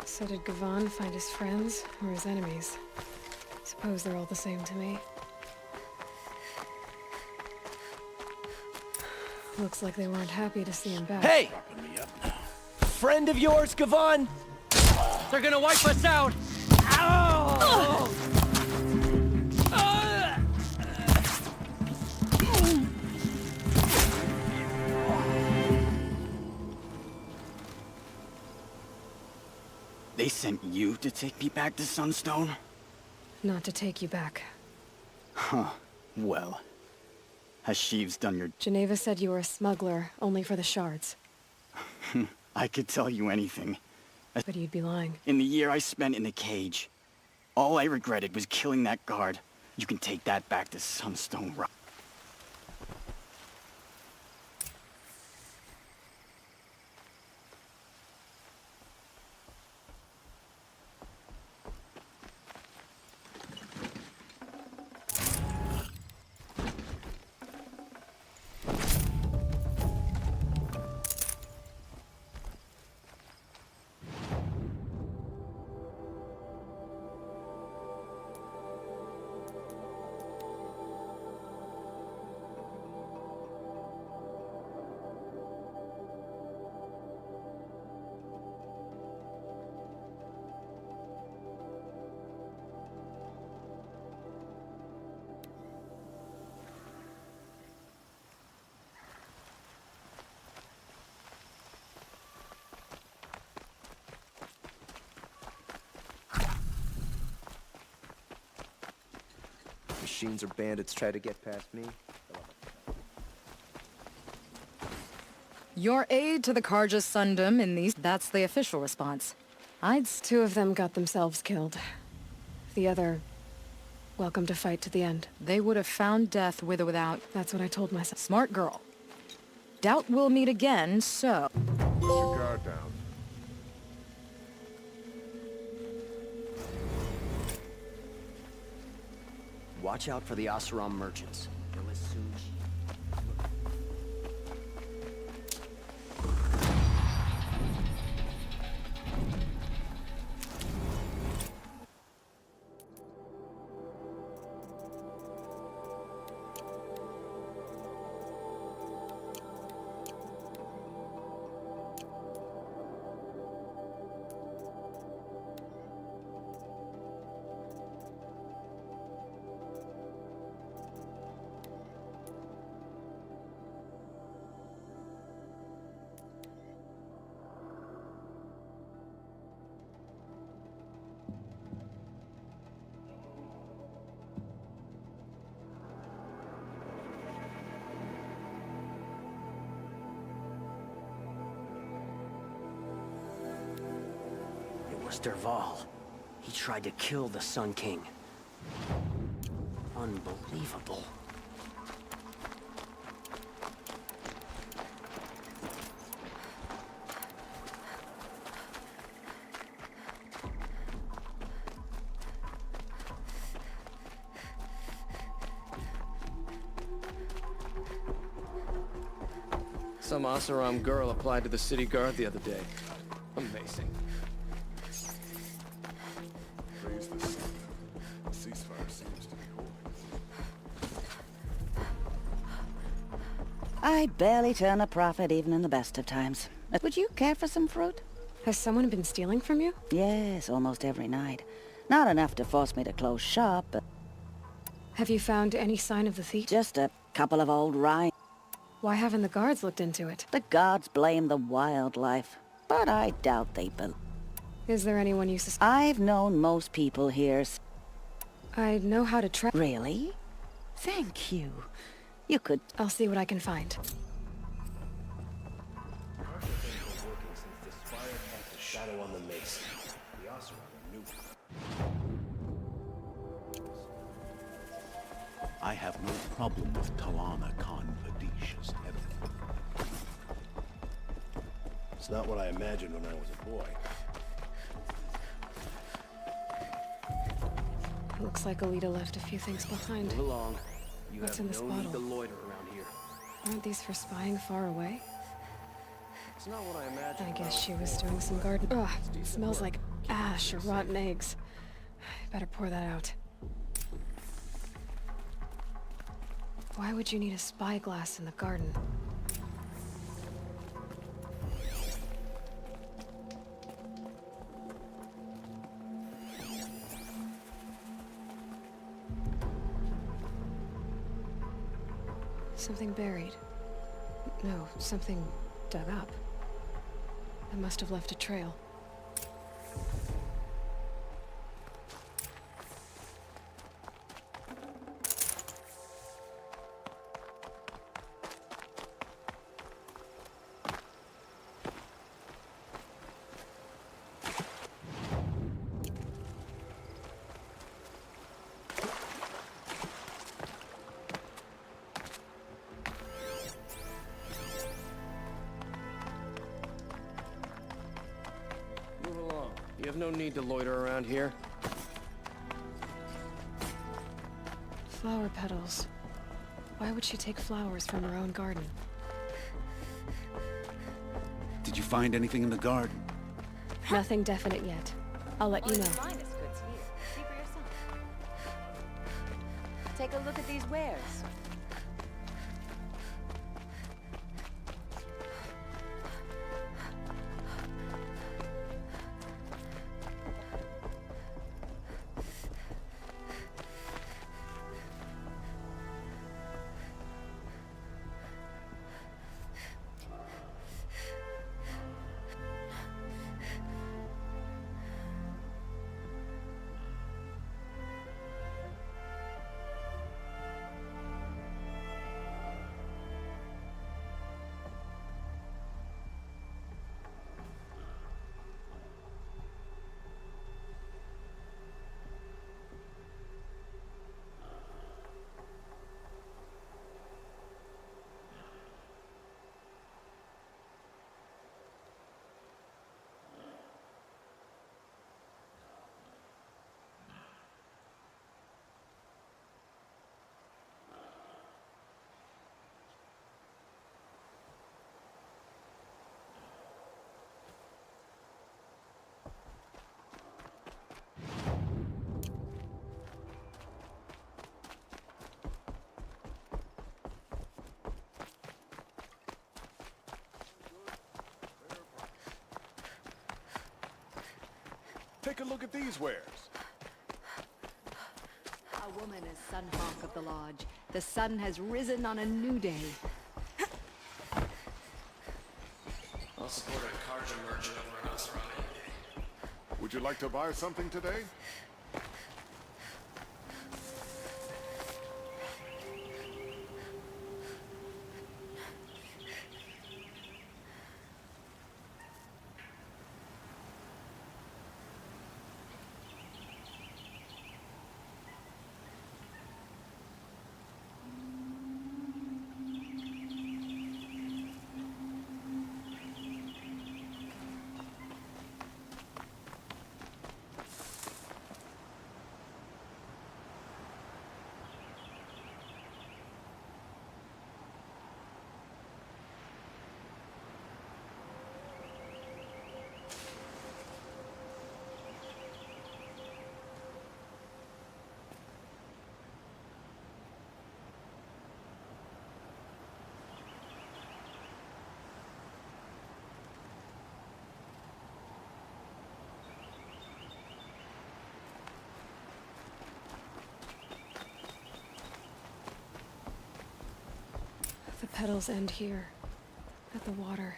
So did Gavan find his friends or his enemies? Suppose they're all the same to me. Looks like they weren't happy to see him back. Hey! Friend of yours, Gavan? They're gonna wipe us out! Ow! They sent you to take me back to Sunstone? Not to take you back, Huh. Well, has Sheeves done your... Geneva said you were a smuggler, only for the shards. I could tell you anything. But you'd be lying. In the year I spent in the cage, all I regretted was killing that guard. You can take that back to Sunstone Rock. Machines or bandits try to get past me. Your aid to the Karja Sundom in these... That's the official response. Two of them got themselves killed. The other... welcome to fight to the end. They would have found death with or without... That's what I told myself. Smart girl. Doubt we'll meet again, so... Put your guard down. Watch out for the Oseram merchants. They'll as soon... was Derval. He tried to kill the Sun King. Unbelievable. Some Oseram girl applied to the city guard the other day. Amazing. Praise the sun. The ceasefire seems to be holding. I barely turn a profit even in the best of times. Would you care for some fruit? Has someone been stealing from you? Yes, almost every night. Not enough to force me to close shop, but... Have you found any sign of the thief? Just a couple of old rhines. Why haven't the guards looked into it? The gods blame the wildlife, but I doubt they believe. Is there anyone you suspect? I've known most people here. I know how to track. Really? Thank you. You could... I'll see what I can find. Shadow on the mace. The Oseram knew. I have no problem with Talana Khan Padish's heaven. It's not what I imagined when I was a boy. Looks like Alita left a few things behind. Move along. You What's have in this no bottle? need to loiter around here. Aren't these for spying far away? It's not what I imagined. I guess she was doing some garden. Ugh, it smells like ash or rotten eggs. Better pour that out. Why would you need a spyglass in the garden? Something buried. No, something dug up. It must have left a trail. have no need to loiter around here. Flower petals. Why would she take flowers from her own garden? Did you find anything in the garden? Nothing definite yet. I'll let you know. Finest goods here. See for yourself. Take a look at these wares. Take a look at these wares. A woman is Sunhawk of the Lodge. The sun has risen on a new day. I'll support a Karja merchant over an Osram any day. Would you like to buy something today? The petals end here, at the water.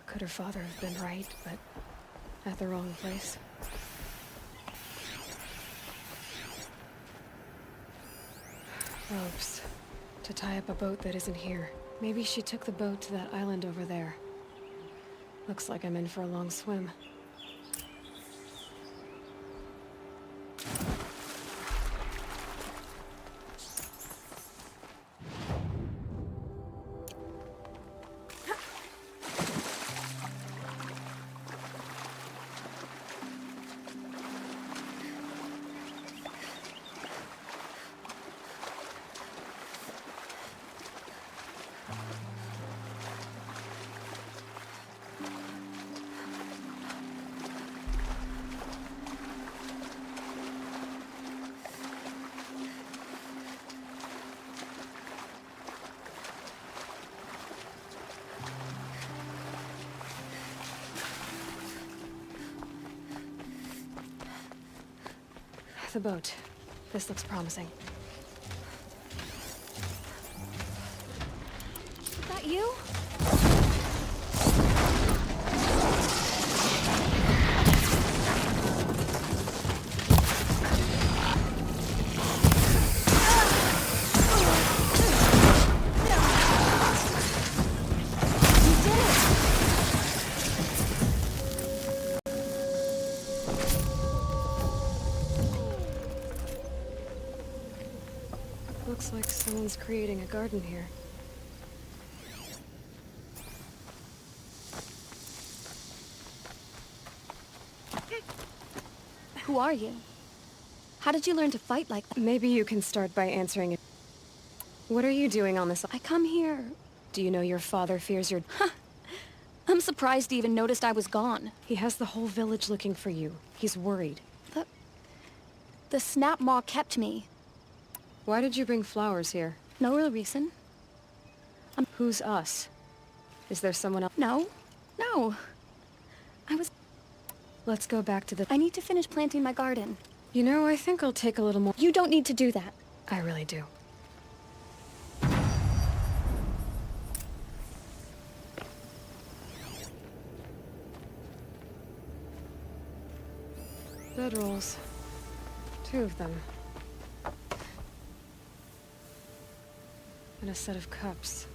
Could her father have been right, but at the wrong place? Ropes. To tie up a boat that isn't here. Maybe she took the boat to that island over there. Looks like I'm in for a long swim. The boat. This looks promising. Is that you? Looks like someone's creating a garden here. Who are you? How did you learn to fight like that? Maybe you can start by answering it. What are you doing on this? I come here. Do you know your father fears your... I'm surprised he even noticed I was gone. He has the whole village looking for you. He's worried. The snap maw kept me. Why did you bring flowers here? No real reason. Who's us? Is there someone else? No. No. Let's go back to the... I need to finish planting my garden. You know, I think I'll take a little more... You don't need to do that. I really do. Bedrolls. 2 of them. And a set of cups.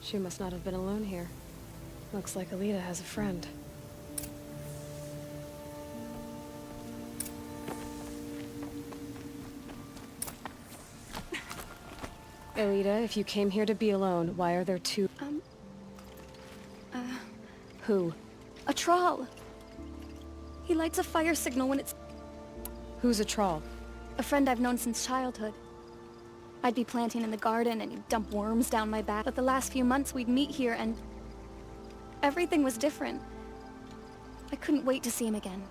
She must not have been alone here. Looks like Alita has a friend. Alita, if you came here to be alone, why are there 2... Who? A troll. He lights a fire signal when it's... Who's a troll? A friend I've known since childhood. I'd be planting in the garden and he'd dump worms down my back. But the last few months we'd meet here and... everything was different. I couldn't wait to see him again.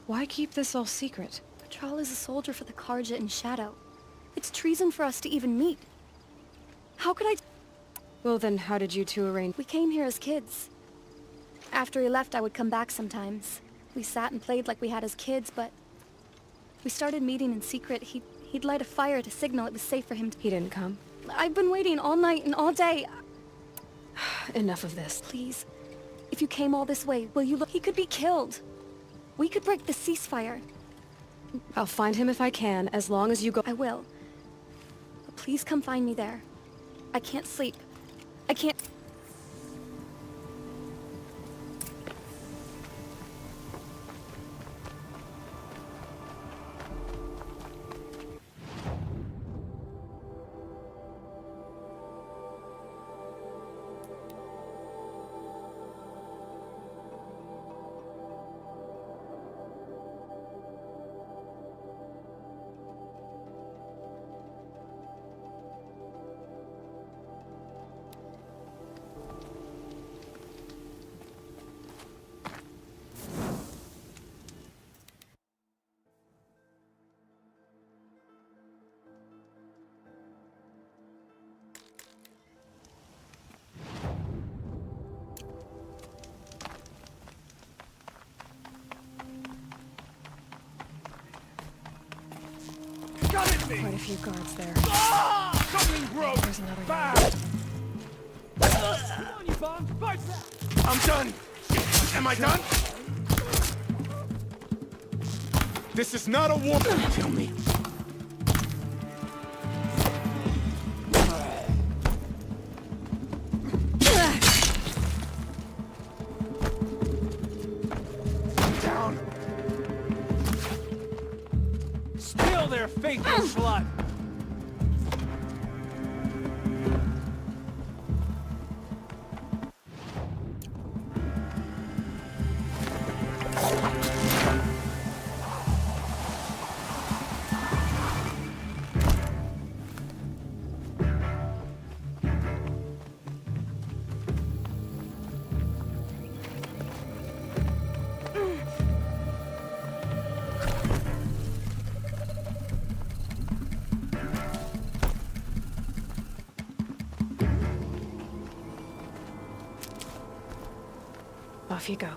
Why keep this all secret? Patrol is a soldier for the Karja in Shadow. It's treason for us to even meet. How could I... Well then, how did you 2 arrange... We came here as kids. After he left, I would come back sometimes. We sat and played like we had as kids, but... We started meeting in secret. He'd light a fire to signal it was safe for him to... He didn't come? I've been waiting all night and all day. Enough of this. Please. If you came all this way, will you look? He could be killed. We could break the ceasefire. I'll find him if I can, as long as you go... I will. But please come find me there. I can't sleep. I can't... Quite a few guards there. Something broke! There's another guy. Come on, you bum! Fight back! I'm done! Am I done? This is not a war... Kill me. Down. Spill their faithless blood! Off you go.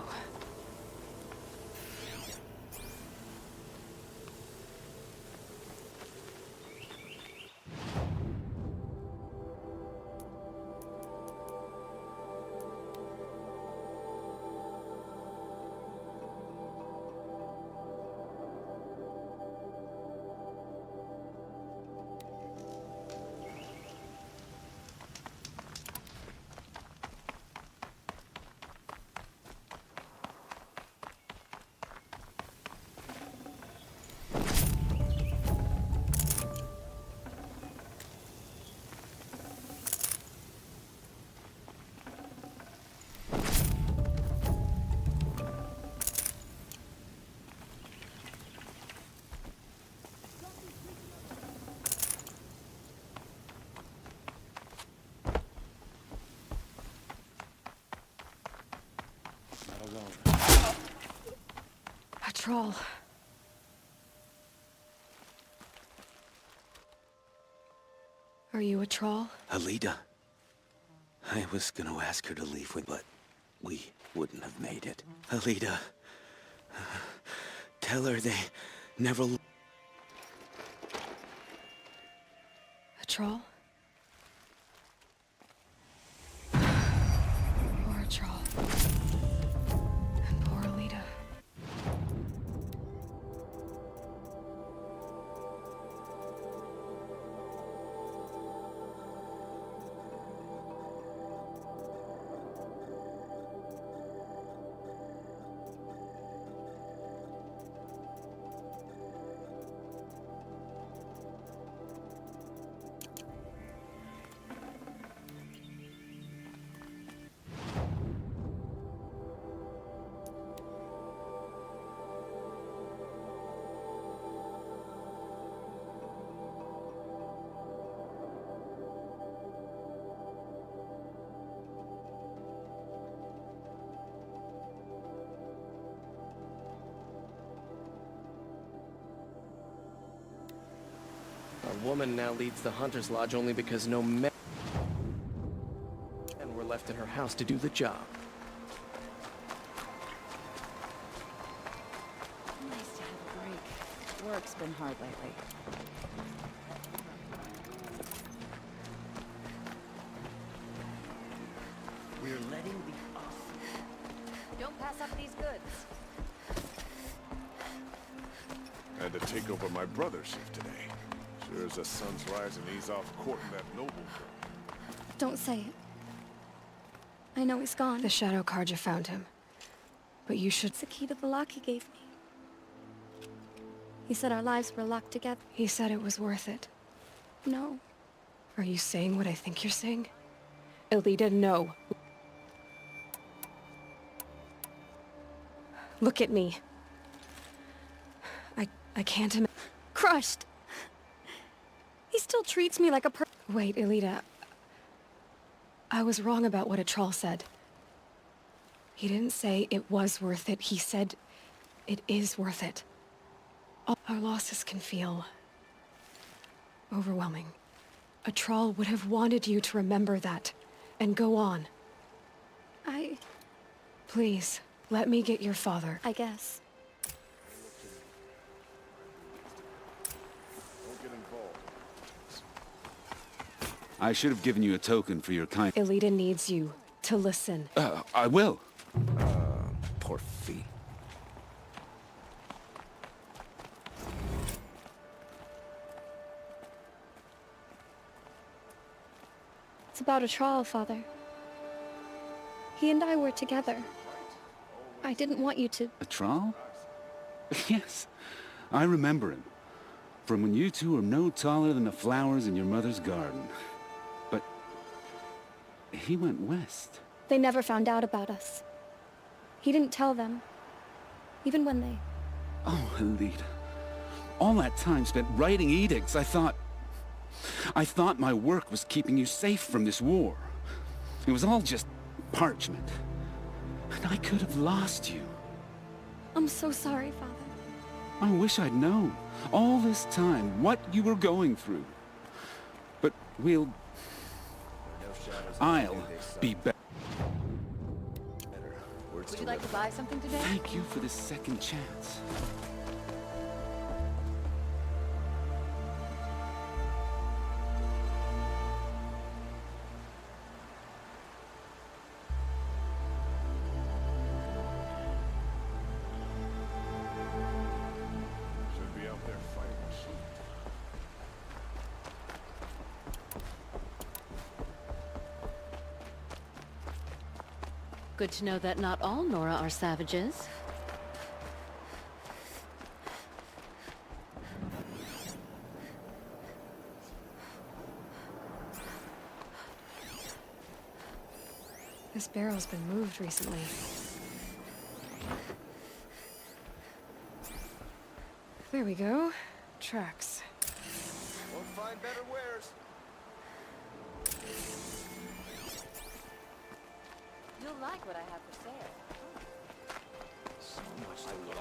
troll. Are you a troll? Alida. I was gonna ask her to leave with, but we wouldn't have made it. Alida. Tell her they never... A troll? Poor troll. And poor Alida. A woman now leads the Hunter's Lodge only because no men were left in her house to do the job. Nice to have a break. Work's been hard lately. We're letting the off. Don't pass up these goods. Had to take over my brother's shift today. Sure as the sun's rising, he's off courting that noble girl. Don't say it. I know he's gone. The Shadow Karja found him. But you should... It's the key to the lock he gave me. He said our lives were locked together. He said it was worth it. No. Are you saying what I think you're saying? Alida, no. Look at me. I can't imagine. Crushed. He still treats me like a Wait, Alida. I was wrong about what a troll said. He didn't say it was worth it. He said it is worth it. Our losses can feel overwhelming. A troll would have wanted you to remember that and go on. Please, let me get your father. I guess. I should have given you a token for your kind. Alida needs you to listen. I will. Poor feet. It's about a troll, Father. He and I were together. I didn't want you to... A troll? Yes, I remember him. From when you two were no taller than the flowers in your mother's garden. But he went west. They never found out about us. He didn't tell them. Even when they... Oh, Alida. All that time spent writing edicts, I thought my work was keeping you safe from this war. It was all just parchment. And I could have lost you. I'm so sorry, Father. I wish I'd known, all this time, what you were going through. But I'll be better. Would you like to buy something today? Thank you for this second chance. Good to know that not all Nora are savages. This barrel's been moved recently. There we go. Tracks. Won't find better wares. You'll like what I have for sale. So much I would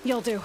You'll do.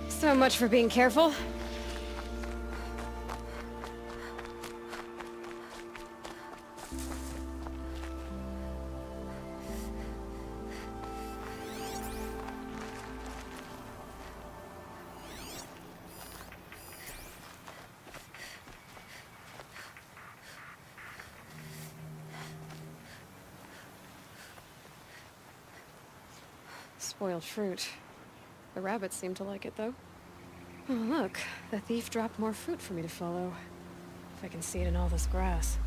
So much for being careful. Spoiled fruit. The rabbits seem to like it, though. Oh, look. The thief dropped more fruit for me to follow. If I can see it in all this grass.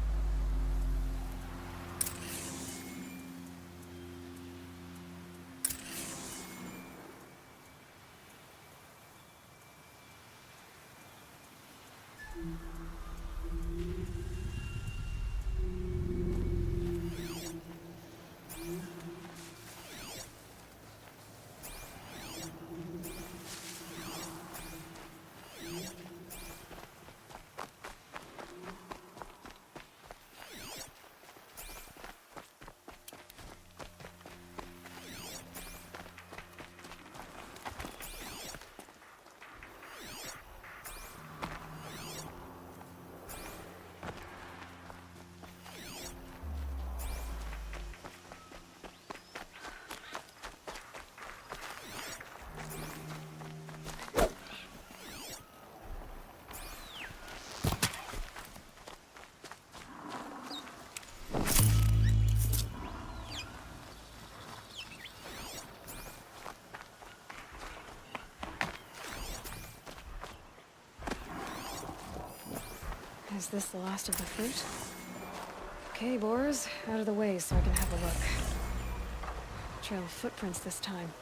Is this the last of the fruit? Okay, boars, out of the way so I can have a look. Trail of footprints this time.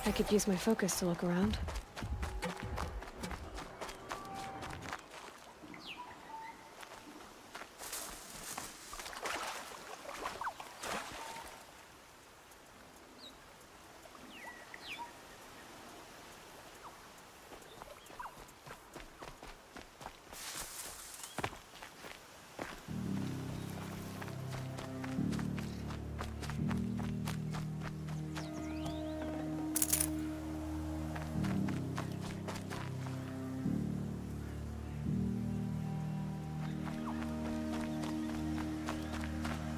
I could use my focus to look around.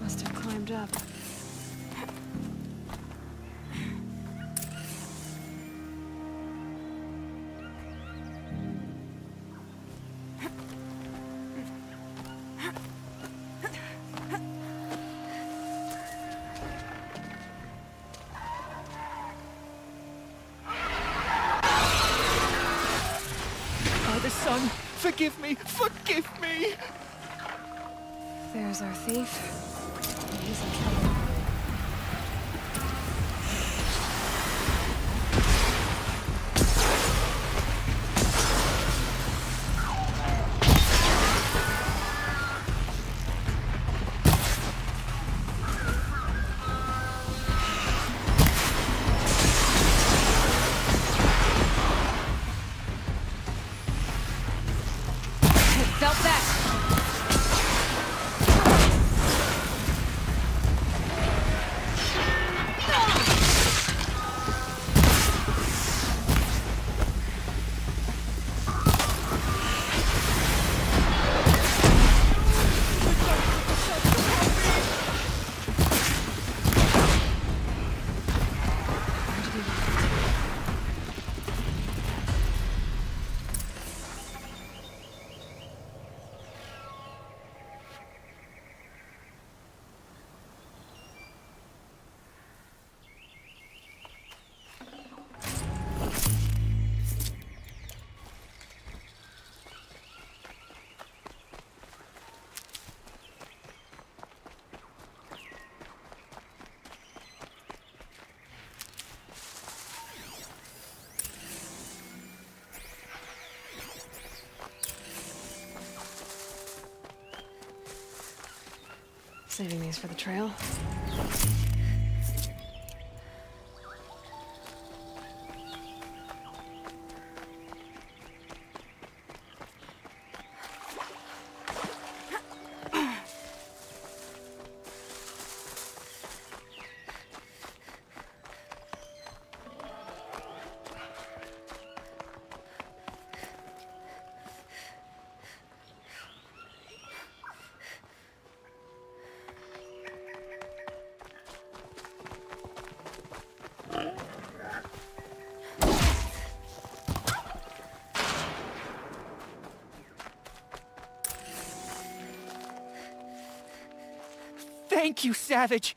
Must have climbed up. son! Forgive me! Forgive me! There's our thief. He's in trouble. Felt that! Saving these for the trail. Thank you, Savage!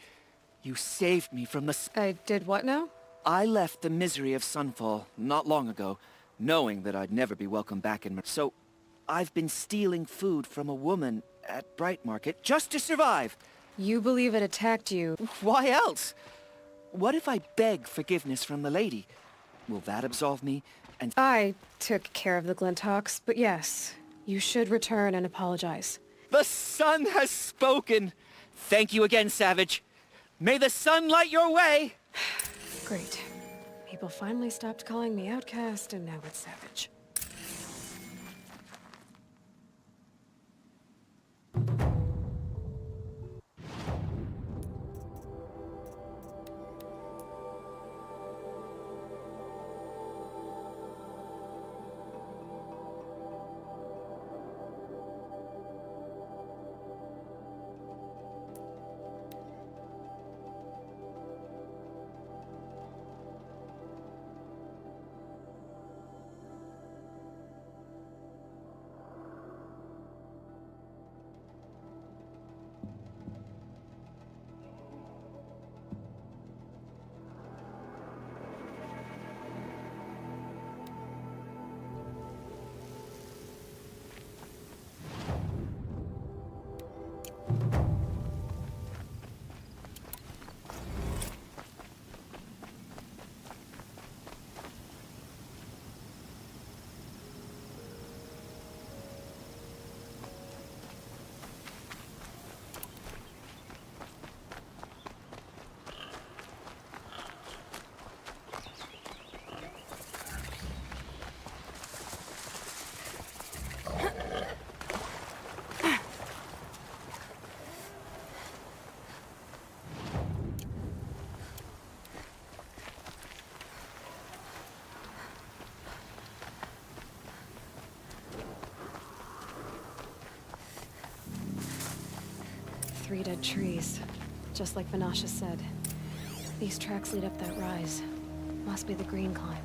You saved me from the... I did what now? I left the misery of Sunfall not long ago, knowing that I'd never be welcome back in... So, I've been stealing food from a woman at Bright Market just to survive. You believe it attacked you? Why else? What if I beg forgiveness from the lady? Will that absolve me? And I took care of the Glinthawks, but yes, you should return and apologize. the sun has spoken! Thank you again, Savage. May the sun light your way! Great. People finally stopped calling me outcast, and now it's Savage. Three dead trees, just like Vanasha said. These tracks lead up that rise. Must be the green climb.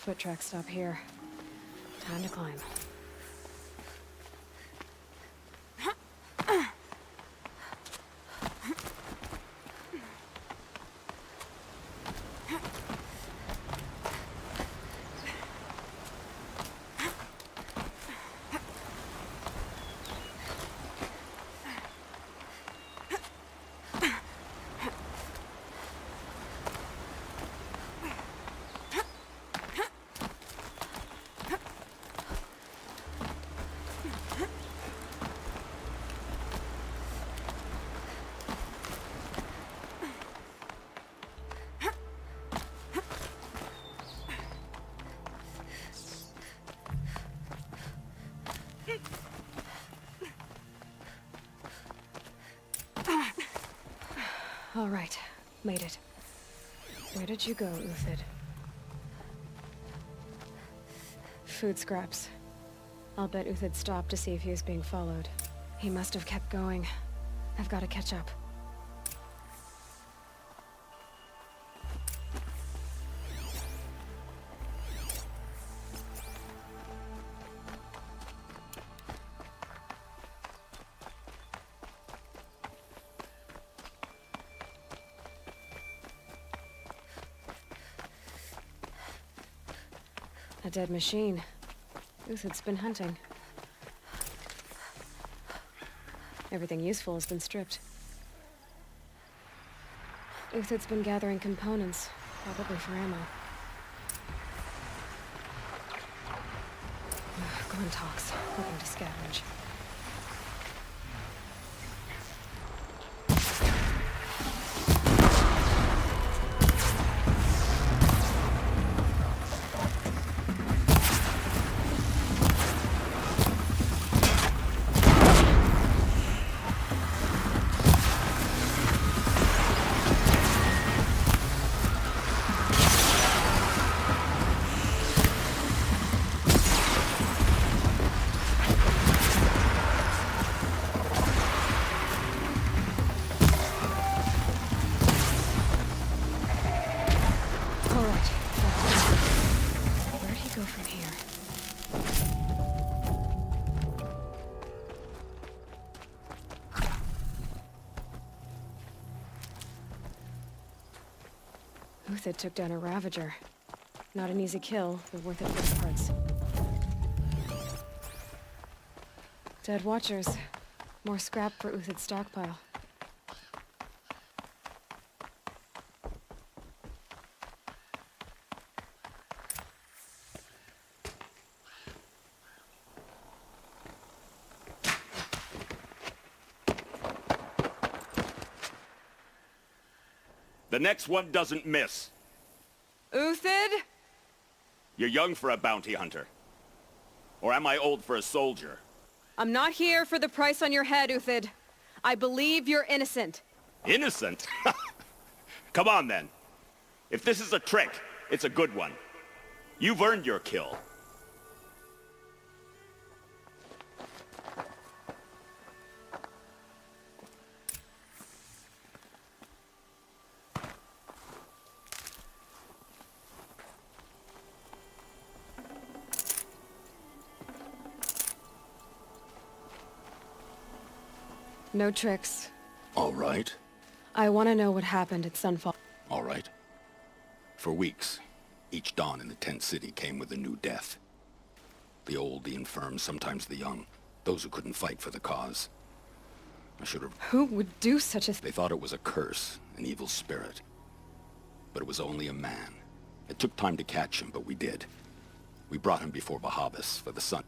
foot tracks stop here. Time to climb. All right, made it. Where did you go, Uthid? Food scraps. I'll bet Uthid stopped to see if he was being followed. He must have kept going. I've got to catch up. A dead machine. Uthid's been hunting. Everything useful has been stripped. Uthid's been gathering components, probably for ammo. Gone talks, looking to scavenge. Uthid took down a Ravager. Not an easy kill, but worth it for the parts. Dead Watchers. More scrap for Uthid's stockpile. The next one doesn't miss. Uthid? You're young for a bounty hunter. Or am I old for a soldier? I'm not here for the price on your head, Uthid. I believe you're innocent. Innocent? Come on, then. If this is a trick, it's a good one. You've earned your kill. No tricks. All right. I want to know what happened at Sunfall. All right. For weeks, each dawn in the tent city came with a new death. The old, the infirm, sometimes the young. Those who couldn't fight for the cause. I should have... Who would do such a thing? They thought it was a curse, an evil spirit. But it was only a man. It took time to catch him, but we did. We brought him before Bahavas for the sun.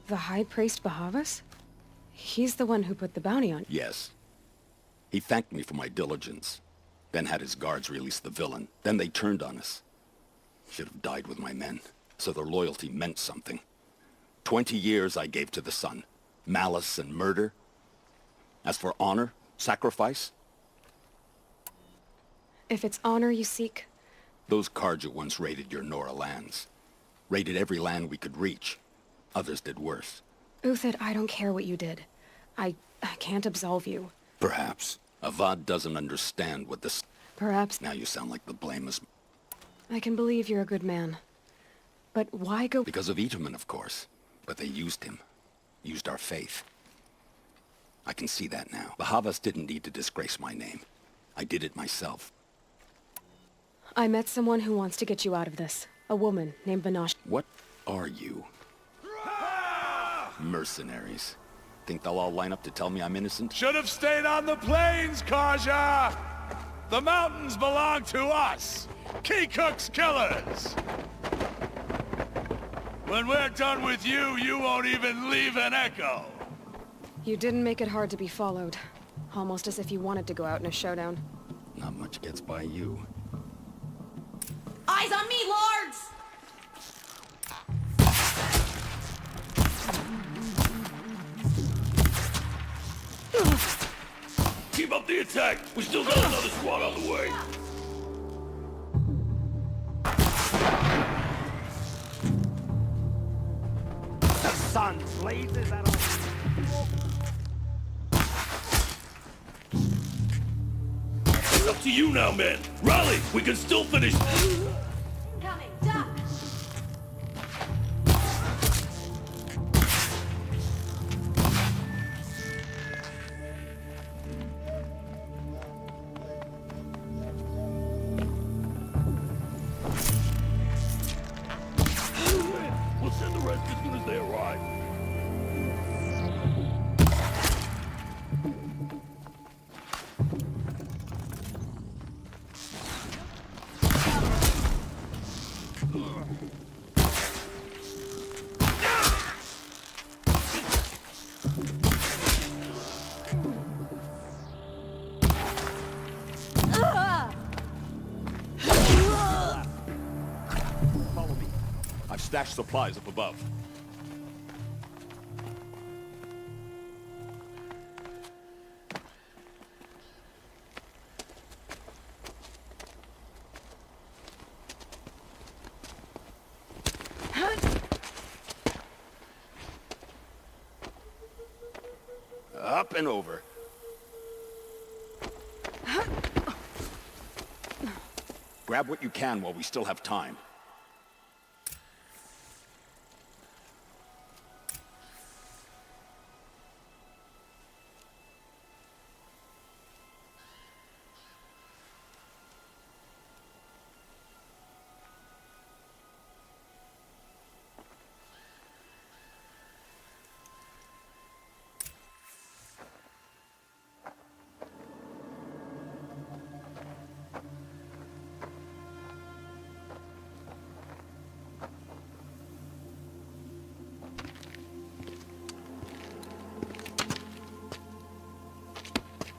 The High Priest Bahavas? He's the one who put the bounty on. Yes. He thanked me for my diligence, then had his guards release the villain. Then they turned on us. Should have died with my men, so their loyalty meant something. 20 years I gave to the sun. Malice and murder. As for honor, sacrifice... If it's honor you seek... Those Karja once raided your Nora lands. Raided every land we could reach. Others did worse. Uthid, I don't care what you did. I can't absolve you. Perhaps. Avad doesn't understand what this... Perhaps. Now you sound like the blameless... I can believe you're a good man. But why go... Because of Iterman, of course. But they used him. Used our faith. I can see that now. Bahavas didn't need to disgrace my name. I did it myself. I met someone who wants to get you out of this. A woman named Vanash. What are you? Mercenaries. Think they'll all line up to tell me I'm innocent? Should have stayed on the plains, Kaja! The mountains belong to us! Keecook's killers! When we're done with you, you won't even leave an echo! You didn't make it hard to be followed. Almost as if you wanted to go out in a showdown. Not much gets by you. Eyes on me, lords! Keep up the attack! We still got another squad on the way! The sun blazes out of... It's up to you now, men! Rally! We can still finish... Coming, duck! We'll send the rest as soon as they arrive. Follow me. I've stashed supplies up above. Up and over. Grab what you can while we still have time.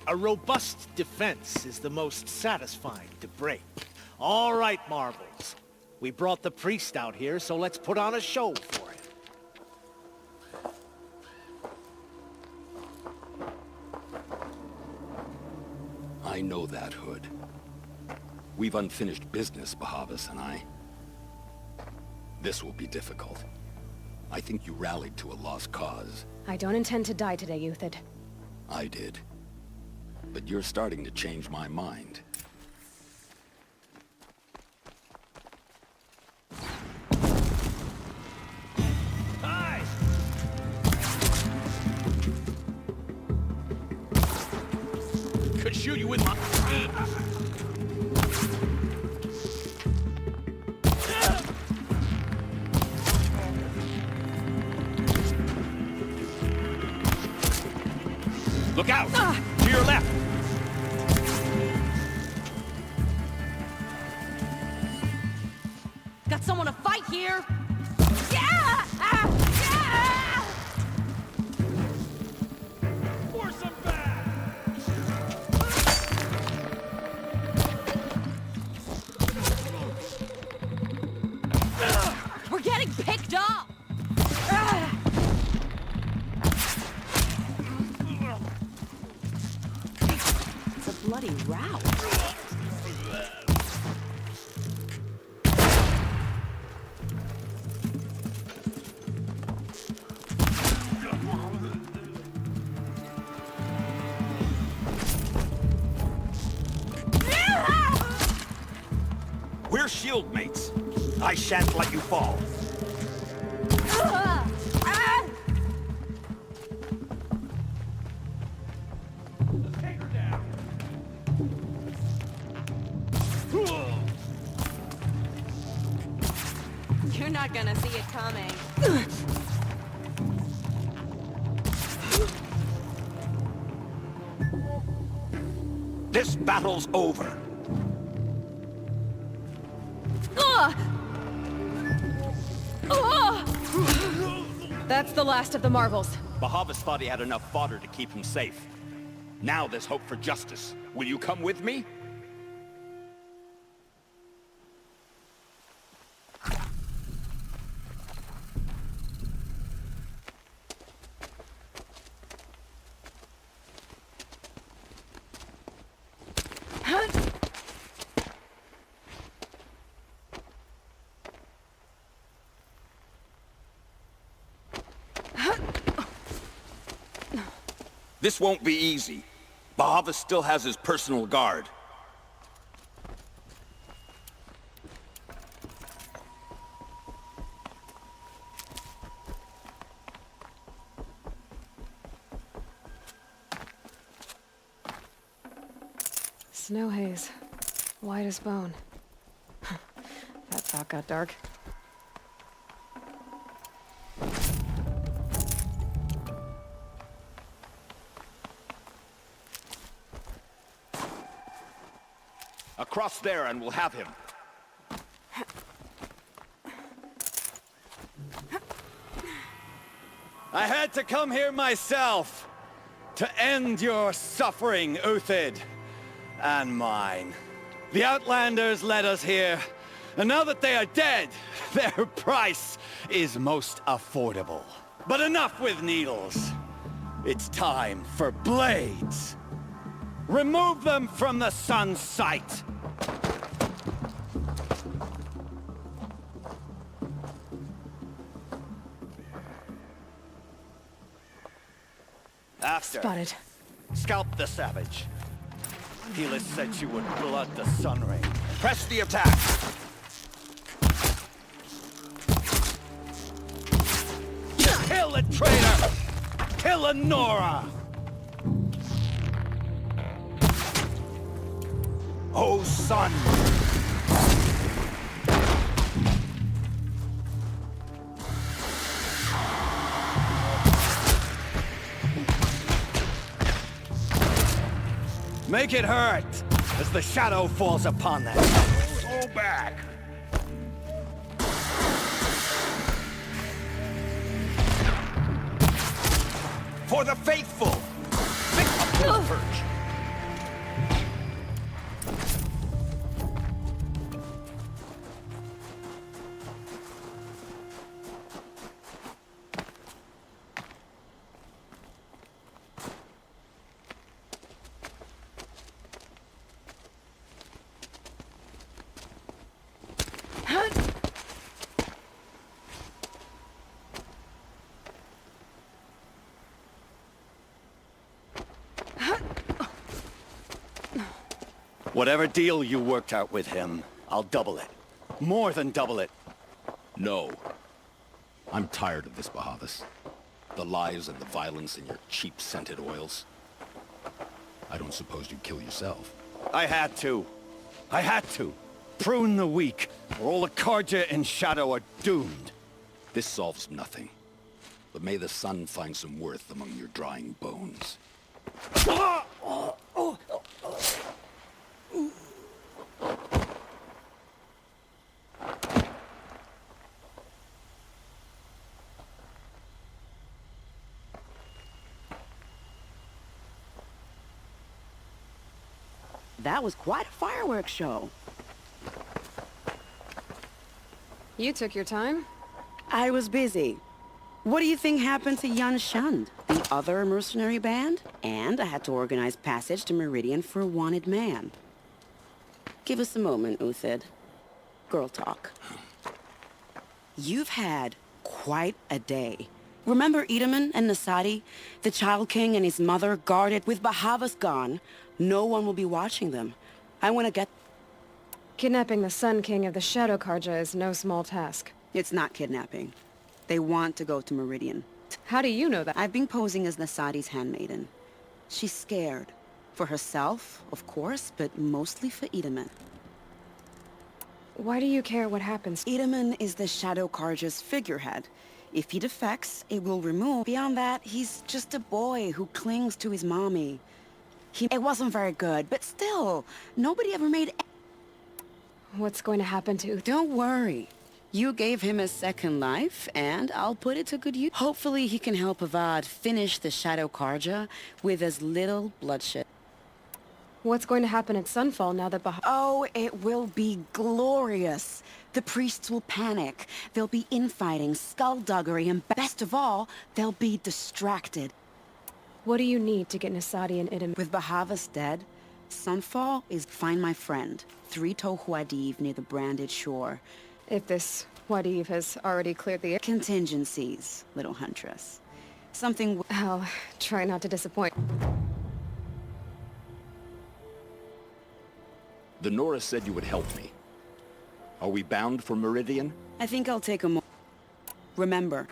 A robust defense is the most satisfying to break. All right, Marbles. We brought the priest out here, so let's put on a show for him. I know that, Hood. We've unfinished business, Bahavas and I. This will be difficult. I think you rallied to a lost cause. I don't intend to die today, Euthyd. I did. But you're starting to change my mind. Hi! Could shoot you with my... Look out! To your left! Got someone to fight here! Force them back! We're getting picked up! It's a bloody rout. We're shield mates. I shan't let you fall. not gonna see it coming. This battle's over. That's the last of the marvels. Bahavas thought he had enough fodder to keep him safe. Now there's hope for justice. Will you come with me? This won't be easy. Bahavas still has his personal guard. Snow haze. White as bone. That thought got dark. Across there and we'll have him. I had to come here myself to end your suffering, Uthid, and mine. The Outlanders led us here, and now that they are dead, their price is most affordable. But enough with needles. It's time for blades. Remove them from the sun's sight. After, Spotted. scalp the savage. Helis said she would blood the sun ring. Press the attack! Kill the traitor! Kill Honora! Oh, son! Make it hurt as the shadow falls upon them. Go back! For the faithful! Victim of the purge! Whatever deal you worked out with him, I'll double it. More than double it. No. I'm tired of this, Bahavas. The lies and the violence and your cheap scented oils. I don't suppose you'd kill yourself. I had to. I had to. Prune the weak, or all the Karja in Shadow are doomed. This solves nothing. But may the sun find some worth among your drying bones. That was quite a fireworks show. You took your time? I was busy. What do you think happened to Yan Shund, the other mercenary band? And I had to organize passage to Meridian for a wanted man. Give us a moment, Uthid. Girl talk. You've had quite a day. Remember Edaman and Nasadi? The Child King and his mother guarded with Bahavas gone. No one will be watching them. I want to get... Kidnapping the Sun King of the Shadow Karja is no small task. It's not kidnapping. They want to go to Meridian. How do you know that? I've been posing as Nasadi's handmaiden. She's scared. For herself, of course, but mostly for Edaman. Why do you care what happens? Itaman is the Shadow Carja's figurehead. If he defects, it will remove. Beyond that, he's just a boy who clings to his mommy. It wasn't very good, but still, nobody ever made... What's going to happen to... Don't worry. You gave him a second life, and I'll put it to good use. Hopefully he can help Avad finish the Shadow Carja with as little bloodshed. What's going to happen at Sunfall now that Oh, it will be glorious. The priests will panic. There'll be infighting, skullduggery, and best of all, they'll be distracted. What do you need to get Nasadi and Idam? With Bahavas dead, Sunfall is find my friend, 3-Toe Huadiv near the branded shore. If this Huadiv has already cleared the... Contingencies, little huntress. Something... I'll try not to disappoint. The Nora said you would help me. Are we bound for Meridian? I think I'll take a moment. Remember,